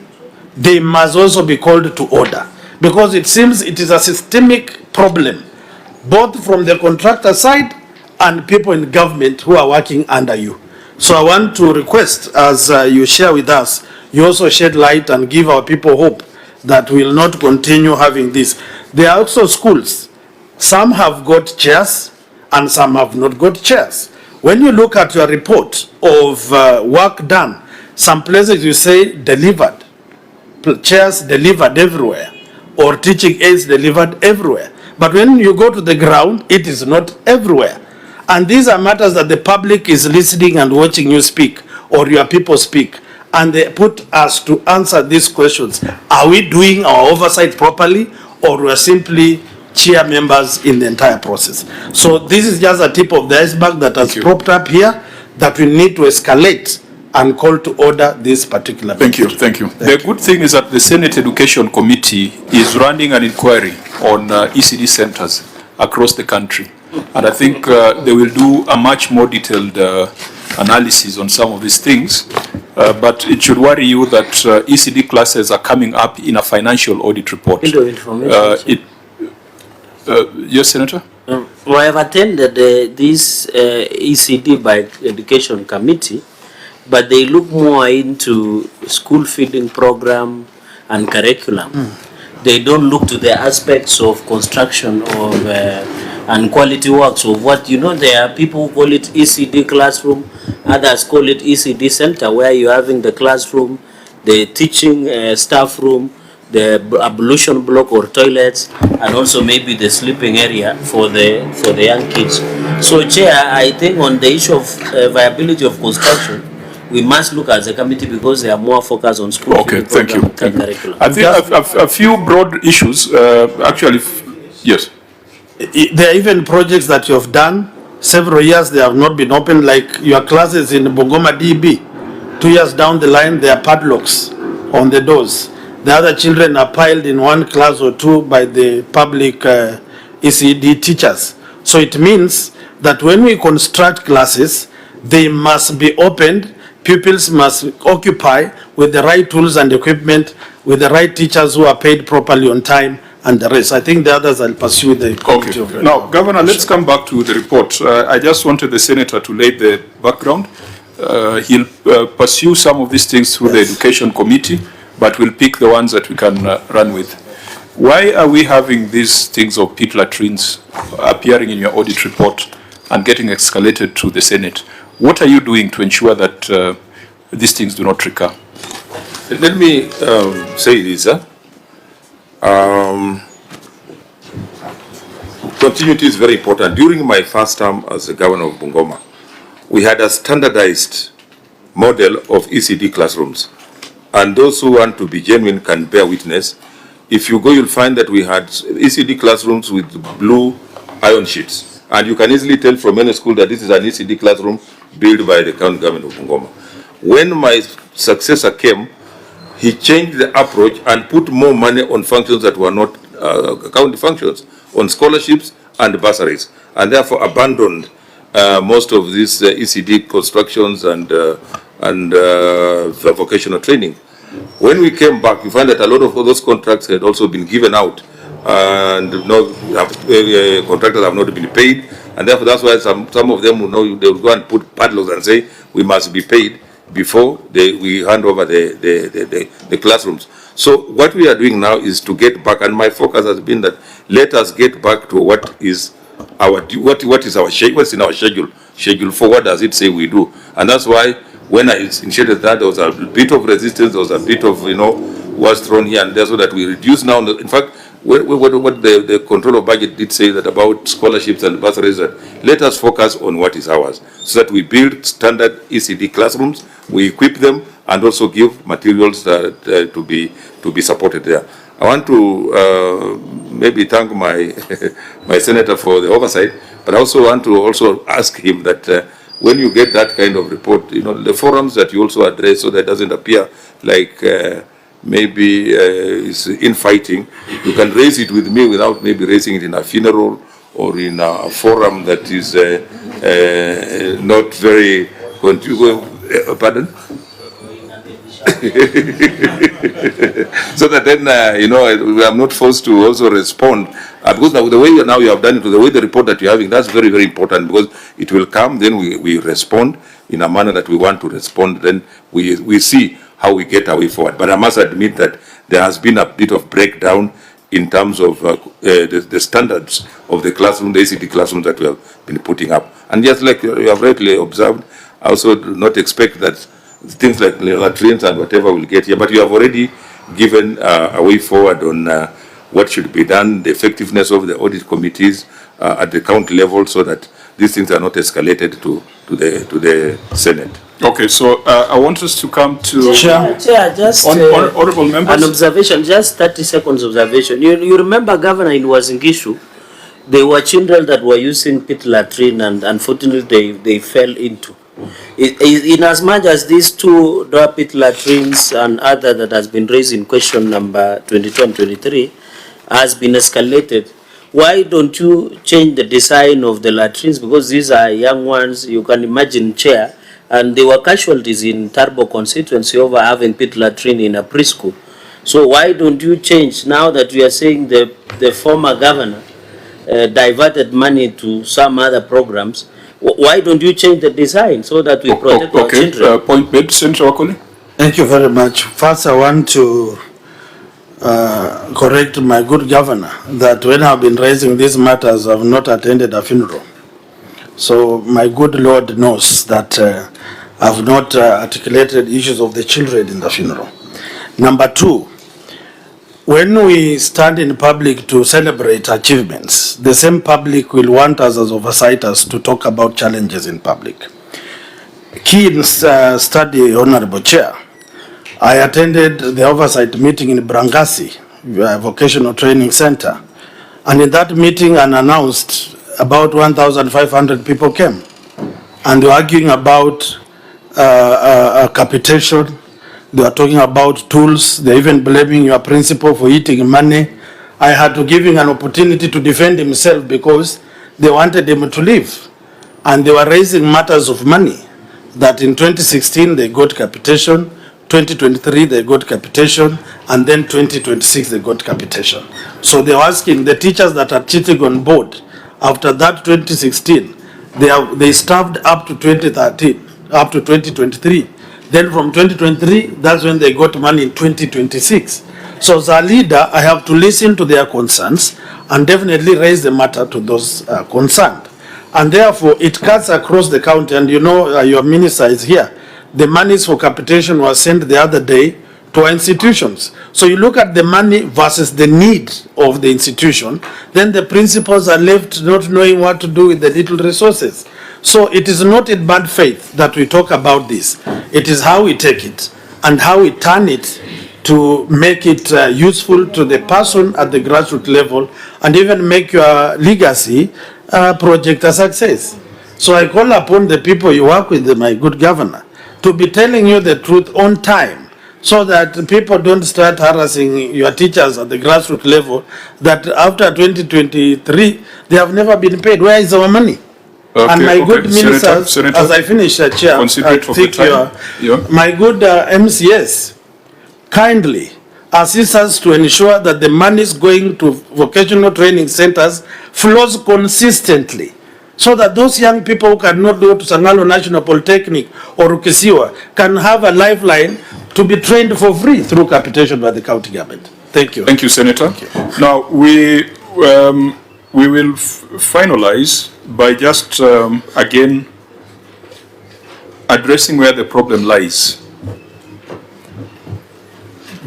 they must also be called to order, because it seems it is a systemic problem, both from the contractor side and people in government who are working under you. So I want to request, as you share with us, you also shed light and give our people hope that we will not continue having this. There are also schools. Some have got chairs and some have not got chairs. When you look at your report of work done, some places you say delivered, chairs delivered everywhere, or teaching aids delivered everywhere. But when you go to the ground, it is not everywhere. And these are matters that the public is listening and watching you speak, or your people speak. And they put us to answer these questions. Are we doing our oversight properly, or we are simply chair members in the entire process? So this is just a tip of the iceberg that has propped up here, that we need to escalate and call to order this particular. Thank you. The good thing is that the Senate Education Committee is running an inquiry on ECD centers across the country. And I think they will do a much more detailed analysis on some of these things. But it should worry you that ECD classes are coming up in a financial audit report. Yes, Senator? I have attended this ECD by Education Committee, but they look more into school feeding program and curriculum. They don't look to the aspects of construction of and quality works of what, there are people who call it ECD classroom, others call it ECD center, where you're having the classroom, the teaching staff room, the ablution block or toilets, and also maybe the sleeping area for the young kids. So, Chair, I think on the issue of viability of construction, we must look as a committee, because they are more focused on school. Okay, thank you. Curriculum. I think a few broad issues, actually, yes. There are even projects that you have done, several years they have not been opened, like your classes in Bungoma DB. 2 years down the line, there are padlocks on the doors. The other children are piled in one class or two by the public ECD teachers. So it means that when we construct classes, they must be opened, pupils must occupy with the right tools and equipment, with the right teachers who are paid properly on time, and the rest. I think the others I'll pursue the committee. Okay. Now, Governor, let's come back to the report. I just wanted the Senator to lay the background. He'll pursue some of these things through the Education Committee, but we'll pick the ones that we can run with. Why are we having these things of pit latrines appearing in your audit report and getting escalated to the Senate? What are you doing to ensure that these things do not recur? Let me say this. Continuity is very important. During my first term as the governor of Bungoma, we had a standardized model of ECD classrooms. And those who want to be genuine can bear witness. If you go, you'll find that we had ECD classrooms with blue iron sheets. And you can easily tell from any school that this is an ECD classroom built by the county government of Bungoma. When my successor came, he changed the approach and put more money on functions that were not county functions, on scholarships and bursaries, and therefore abandoned most of these ECD constructions and vocational training. When we came back, we found that a lot of those contracts had also been given out, and contractors have not been paid, and therefore that's why some of them will they will go and put padlocks and say we must be paid before we hand over the classrooms. So what we are doing now is to get back, and my focus has been that let us get back to what is our what's in our schedule for what does it say we do, and that's why when I initiated that there was a bit of resistance, there was a bit of was thrown here and there, so that we reduce now. In fact, what the control of budget did say that about scholarships and bursaries, that let us focus on what is ours, so that we build standard ECD classrooms, we equip them, and also give materials to be supported there. I want to maybe thank my my senator for the oversight, but I also want to ask him that when you get that kind of report, the forums that you also address, so that it doesn't appear like maybe it's infighting, you can raise it with me without maybe raising it in a funeral or in a forum that is not very pardon? So that then I'm not forced to also respond because the way now you have done it, the way the report that you're having, that's very, very important, because it will come, then we respond in a manner that we want to respond, then we see how we get our way forward. But I must admit that there has been a bit of breakdown in terms of the standards of the classroom, the ACT classrooms that we have been putting up. And just like you have rightly observed, I also do not expect that things like latrines and whatever will get here, but you have already given a way forward on what should be done, the effectiveness of the audit committees at the county level, so that these things are not escalated to the Senate. Okay, so I want us to come to Chair, just honorable members. An observation, just 30 seconds observation. You remember, Governor, in Wazingishu, there were children that were using pit latrine, and unfortunately they fell into. In as much as these two door pit latrines and other that has been raised in question number 22 and 23 has been escalated, why don't you change the design of the latrines? Because these are young ones, you can imagine, Chair, and there were casualties in Turbo constituency over having pit latrine in a preschool. So why don't you change, now that we are saying the former governor diverted money to some other programs, why don't you change the design so that we protect our children? Point made, Senator Wakoli. Thank you very much. First, I want to correct my good governor that when I've been raising these matters, I've not attended a funeral. So my good Lord knows that I've not articulated issues of the children in the funeral. Number two, when we stand in public to celebrate achievements, the same public will want us as oversights to talk about challenges in public. Key study, Honorable Chair, I attended the oversight meeting in Brangasi, Vocational Training Center, and in that meeting unannounced, about 1,500 people came, and they were arguing about capitation. They were talking about tools. They're even blaming your principal for eating money. I had to give him an opportunity to defend himself because they wanted him to leave. And they were raising matters of money, that in 2016 they got capitation, 2023 they got capitation, and then 2026 they got capitation. So they were asking the teachers that are cheating on board, after that 2016, they staffed up to 2013, up to 2023. Then from 2023, that's when they got money in 2026. So as a leader, I have to listen to their concerns and definitely raise the matter to those concerned. And therefore, it cuts across the county, and your minister is here. The monies for capitation was sent the other day to our institutions. So you look at the money versus the need of the institution, then the principals are left not knowing what to do with the little resources. So it is not in bad faith that we talk about this. It is how we take it and how we turn it to make it useful to the person at the grassroots level, and even make your legacy project a success. So I call upon the people you work with, my good governor, to be telling you the truth on time, so that people don't start harassing your teachers at the grassroots level, that after 2023, they have never been paid. Where is our money? And my good ministers, Senator, as I finish, Chair, considerate of the time. my good MCS, kindly assist us to ensure that the money going to vocational training centers flows consistently, so that those young people who cannot go to Sangalo National Polytechnic or Ukisiwa can have a lifeline to be trained for free through capitation by the county government. Thank you. Thank you, Senator. Now, we will finalize by just, again, addressing where the problem lies.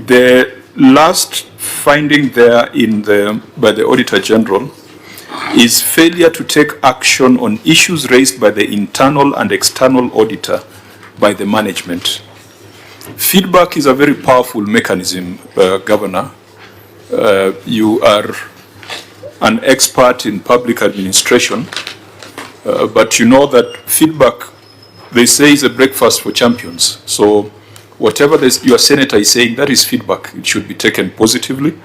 The last finding there by the Auditor General is failure to take action on issues raised by the internal and external auditor by the management. Feedback is a very powerful mechanism, Governor. You are an expert in public administration, but you know that feedback, they say, is a breakfast for champions. So whatever your senator is saying, that is feedback. It should be taken positively.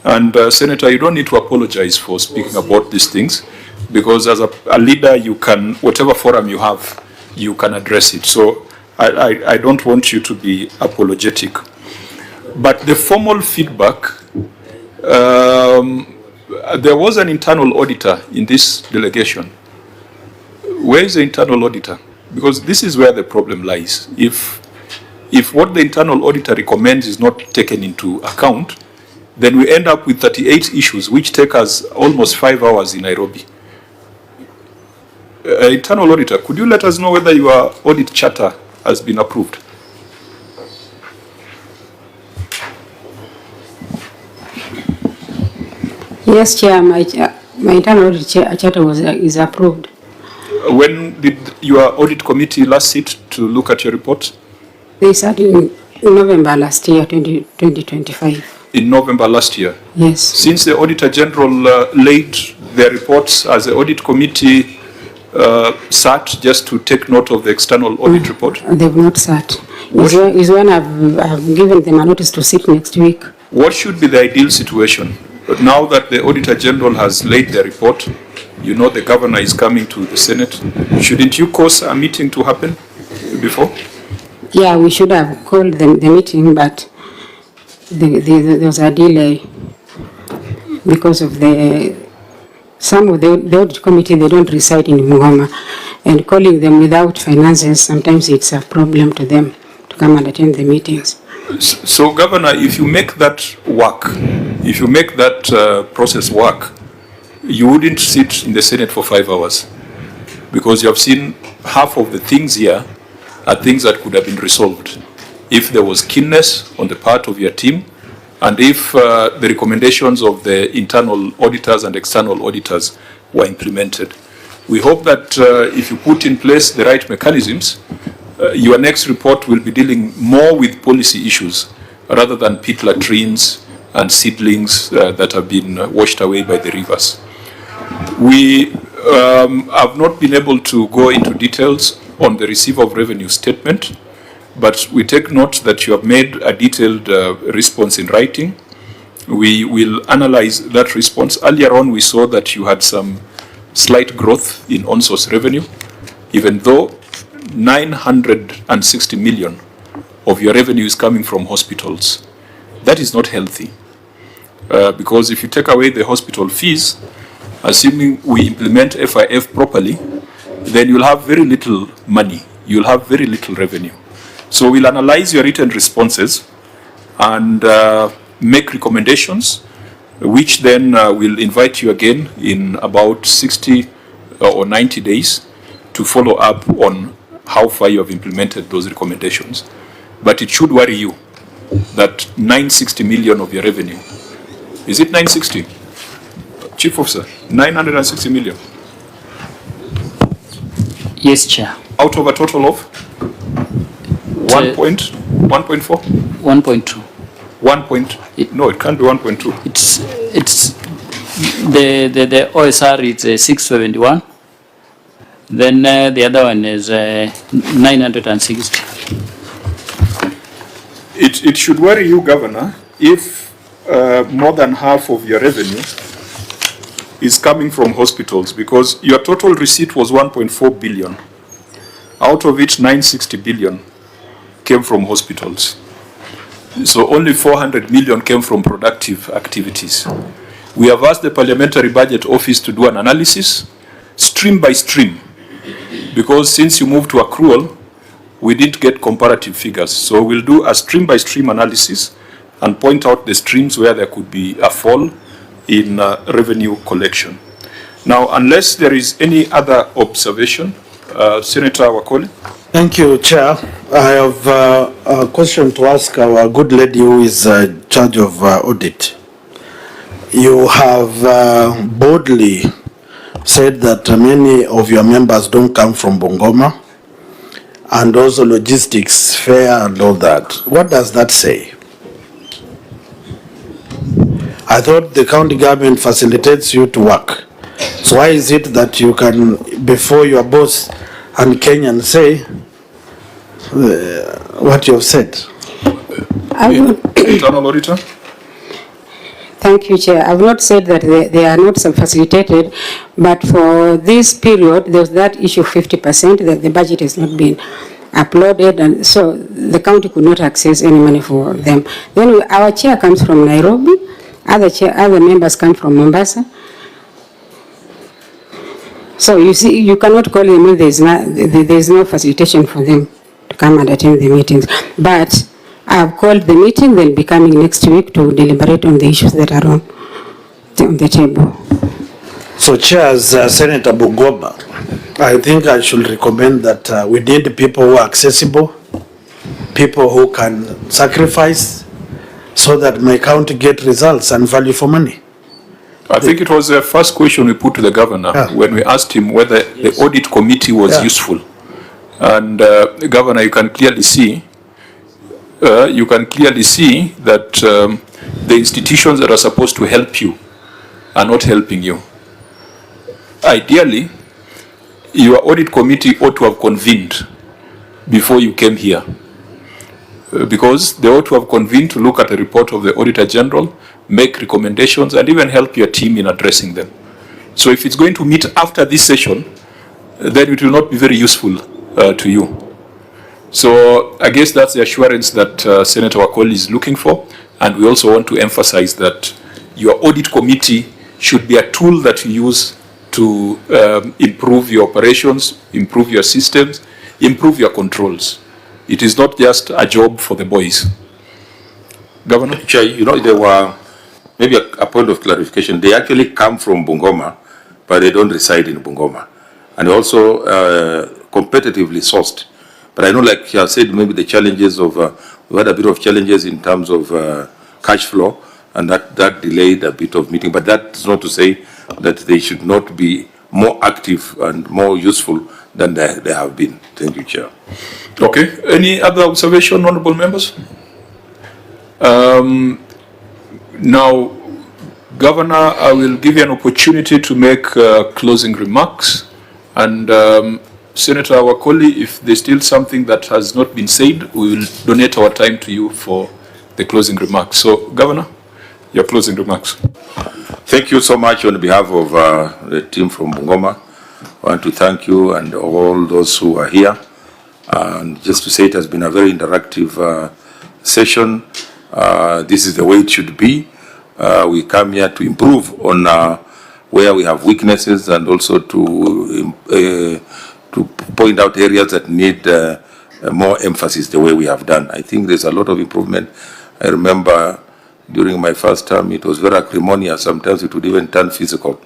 And Senator, you don't need to apologize for speaking about these things, because as a leader, you can, whatever forum you have, you can address it. So I don't want you to be apologetic. But the formal feedback, there was an internal auditor in this delegation. Where is the internal auditor? Because this is where the problem lies. If what the internal auditor recommends is not taken into account, then we end up with 38 issues, which take us almost 5 hours in Nairobi. Internal auditor, could you let us know whether your audit charter has been approved? Yes, Chair, my internal audit charter is approved. When did your audit committee last sit to look at your report? They sat in November last year, 2025. In November last year? Yes. Since the Auditor General laid their reports, as the audit committee sat just to take note of the external audit report? They've not sat. Is when I've given them a notice to sit next week. What should be the ideal situation? But now that the Auditor General has laid their report, you know the Governor is coming to the Senate, shouldn't you cause a meeting to happen before? Yeah, we should have called the meeting, but there was a delay because of some of the audit committee, they don't reside in Bungoma, and calling them without finances, sometimes it's a problem to them to come and attend the meetings. So, Governor, if you make that work, if you make that process work, you wouldn't sit in the Senate for 5 hours, because you have seen half of the things here are things that could have been resolved if there was keenness on the part of your team, and if the recommendations of the internal auditors and external auditors were implemented. We hope that if you put in place the right mechanisms, your next report will be dealing more with policy issues rather than pit latrines and seedlings that have been washed away by the rivers. We have not been able to go into details on the receipt of revenue statement, but we take note that you have made a detailed response in writing. We will analyze that response. Earlier on, we saw that you had some slight growth in on-source revenue, even though 960 million of your revenue is coming from hospitals. That is not healthy, because if you take away the hospital fees, assuming we implement FIF properly, then you'll have very little money, you'll have very little revenue. So we'll analyze your written responses and make recommendations, which then will invite you again in about 60 or 90 days to follow up on how far you have implemented those recommendations. But it should worry you that 960 million of your revenue, is it 960? Chief Officer, 960 million? Yes, Chair. Out of a total of? 1.4? 1.2. 1 point, no, it can't be 1.2. It's the OSR is 671. Then the other one is 960. It should worry you, Governor, if more than half of your revenue is coming from hospitals, because your total receipt was 1.4 billion, out of which 960 billion came from hospitals. So only 400 million came from productive activities. We have asked the Parliamentary Budget Office to do an analysis, stream by stream, because since you moved to accrual, we didn't get comparative figures. So we'll do a stream by stream analysis and point out the streams where there could be a fall in revenue collection. Now, unless there is any other observation, Senator Wakoli. Thank you, Chair. I have a question to ask our good lady who is in charge of audit. You have boldly said that many of your members don't come from Bungoma, and also logistics, fare and all that. What does that say? I thought the county government facilitates you to work. So why is it that you can, before your boss and Kenyan, say what you have said? Internal Auditor. Thank you, Chair. I've not said that they are not facilitated, but for this period, there's that issue of 50% that the budget has not been uploaded, and so the county could not access any money for them. Then our chair comes from Nairobi, other members come from Mombasa. So you see, you cannot call them if there's no facilitation for them to come and attend the meetings. But I've called the meeting, they'll be coming next week to deliberate on the issues that are on the table. So, Chairs, Senator Bungoma, I think I should recommend that we need people who are accessible, people who can sacrifice, so that my county get results and value for money. I think it was the first question we put to the governor when we asked him whether the audit committee was useful. And Governor, you can clearly see that the institutions that are supposed to help you are not helping you. Ideally, your audit committee ought to have convened before you came here, because they ought to have convened to look at the report of the Auditor General, make recommendations, and even help your team in addressing them. So if it's going to meet after this session, then it will not be very useful to you. So I guess that's the assurance that Senator Wakoli is looking for, and we also want to emphasize that your audit committee should be a tool that you use to improve your operations, improve your systems, improve your controls. It is not just a job for the boys. Governor? Chair, you know, there were maybe a point of clarification. They actually come from Bungoma, but they don't reside in Bungoma. And also competitively sourced. But I know, like you said, maybe the challenges of, we had a bit of challenges in terms of cash flow, and that delayed a bit of meeting. But that's not to say that they should not be more active and more useful than they have been. Thank you, Chair. Okay. Any other observation, honorable members? Now, Governor, I will give you an opportunity to make closing remarks. And Senator Wakoli, if there's still something that has not been said, we will donate our time to you for the closing remarks. So, Governor, your closing remarks. Thank you so much on behalf of the team from Bungoma. I want to thank you and all those who are here. And just to say, it has been a very interactive session. This is the way it should be. We come here to improve on where we have weaknesses, and also to point out areas that need more emphasis the way we have done. I think there's a lot of improvement. I remember during my first term, it was very acrimonious. Sometimes it would even turn physical.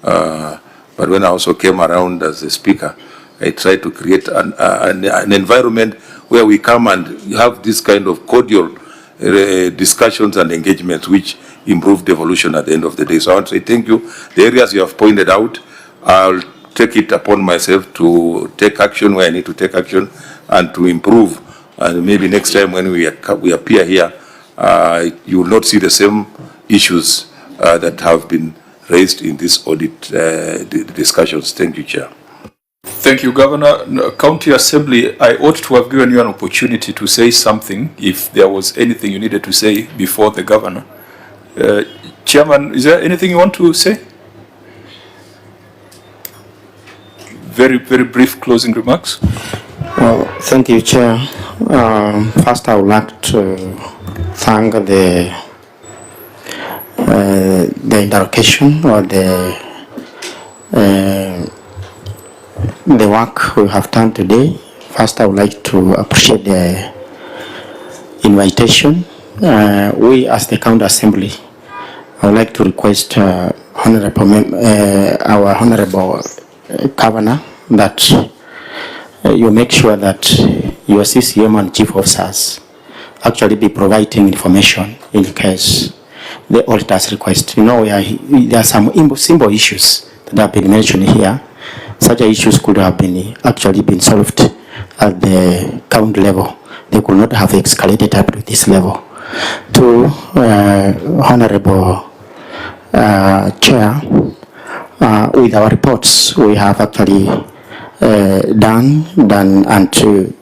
But when I also came around as a speaker, I tried to create an environment where we come and have this kind of cordial discussions and engagements which improve devolution at the end of the day. So I want to say thank you. The areas you have pointed out, I'll take it upon myself to take action where I need to take action and to improve. And maybe next time when we appear here, you will not see the same issues that have been raised in this audit discussions. Thank you, Chair. Thank you, Governor. County Assembly, I ought to have given you an opportunity to say something if there was anything you needed to say before the Governor. Chairman, is there anything you want to say? Very brief closing remarks. Well, thank you, Chair. First, I would like to thank the interrogation or the work we have done today. First, I would like to appreciate the invitation. We, as the County Assembly, I would like to request our Honorable Governor that you make sure that your CCM and Chief Officers actually be providing information in case the auditors request. You know, there are some simple issues that have been mentioned here. Such issues could have been actually been solved at the county level. They could not have escalated up to this level. To Honorable Chair, with our reports, we have actually done, and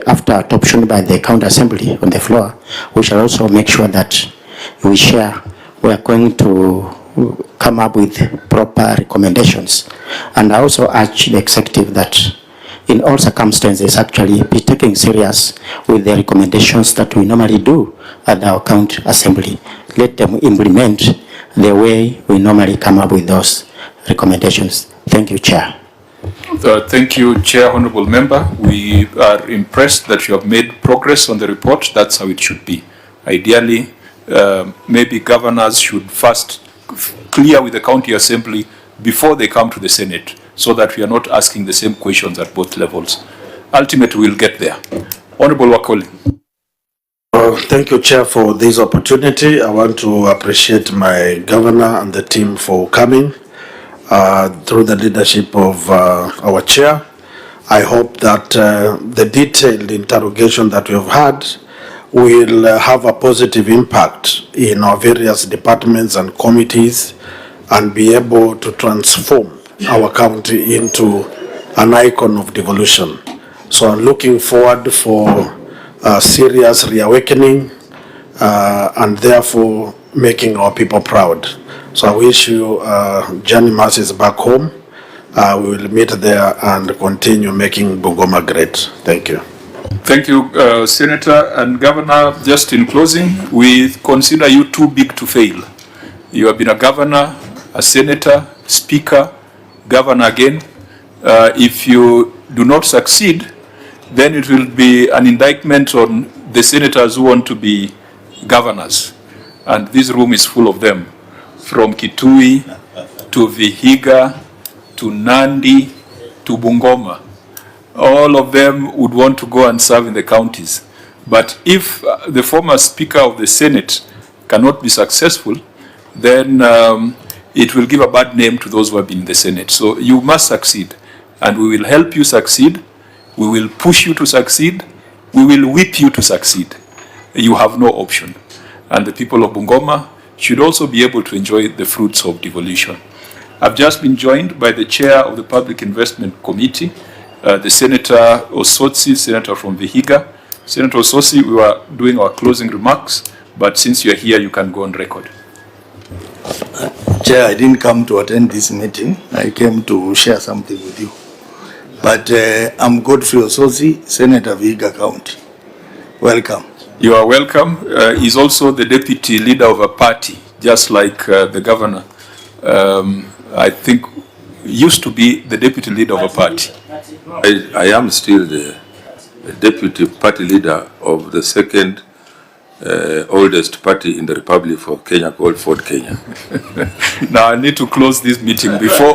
after adoption by the County Assembly on the floor, we shall also make sure that we share. We are going to come up with proper recommendations, and I also urge the executive that in all circumstances actually be taking serious with the recommendations that we normally do at our County Assembly. Let them implement the way we normally come up with those recommendations. Thank you, Chair. Thank you, Chair, Honorable Member. We are impressed that you have made progress on the report. That's how it should be. Ideally, maybe governors should first clear with the County Assembly before they come to the Senate, so that we are not asking the same questions at both levels. Ultimately, we'll get there. Honorable Wakoli. Thank you, Chair, for this opportunity. I want to appreciate my governor and the team for coming through the leadership of our Chair. I hope that the detailed interrogation that we have had will have a positive impact in our various departments and committees and be able to transform our county into an icon of devolution. So I'm looking forward for a serious reawakening and therefore making our people proud. So I wish you journey masses back home. We will meet there and continue making Bungoma great. Thank you. Thank you, Senator and Governor. Just in closing, we consider you too big to fail. You have been a governor, a senator, speaker, governor again. If you do not succeed, then it will be an indictment on the senators who want to be governors. And this room is full of them, from Kitui to Vihiga to Nandi to Bungoma. All of them would want to go and serve in the counties. But if the former Speaker of the Senate cannot be successful, then it will give a bad name to those who have been in the Senate. So you must succeed, and we will help you succeed. We will push you to succeed. We will whip you to succeed. You have no option. And the people of Bungoma should also be able to enjoy the fruits of devolution. I've just been joined by the chair of the Public Investment Committee, the Senator Osotsi, Senator from Vihiga. Senator Osotsi, we were doing our closing remarks, but since you're here, you can go on record. Chair, I didn't come to attend this meeting. I came to share something with you. But I'm Godfrey Osotsi, Senator Vihiga County. Welcome. You are welcome. He's also the deputy leader of a party, just like the governor. I think used to be the deputy leader of a party. I am still the deputy party leader of the second oldest party in the Republic of Kenya, called Ford Kenya. Now I need to close this meeting before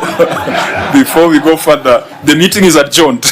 we go further. The meeting is adjourned.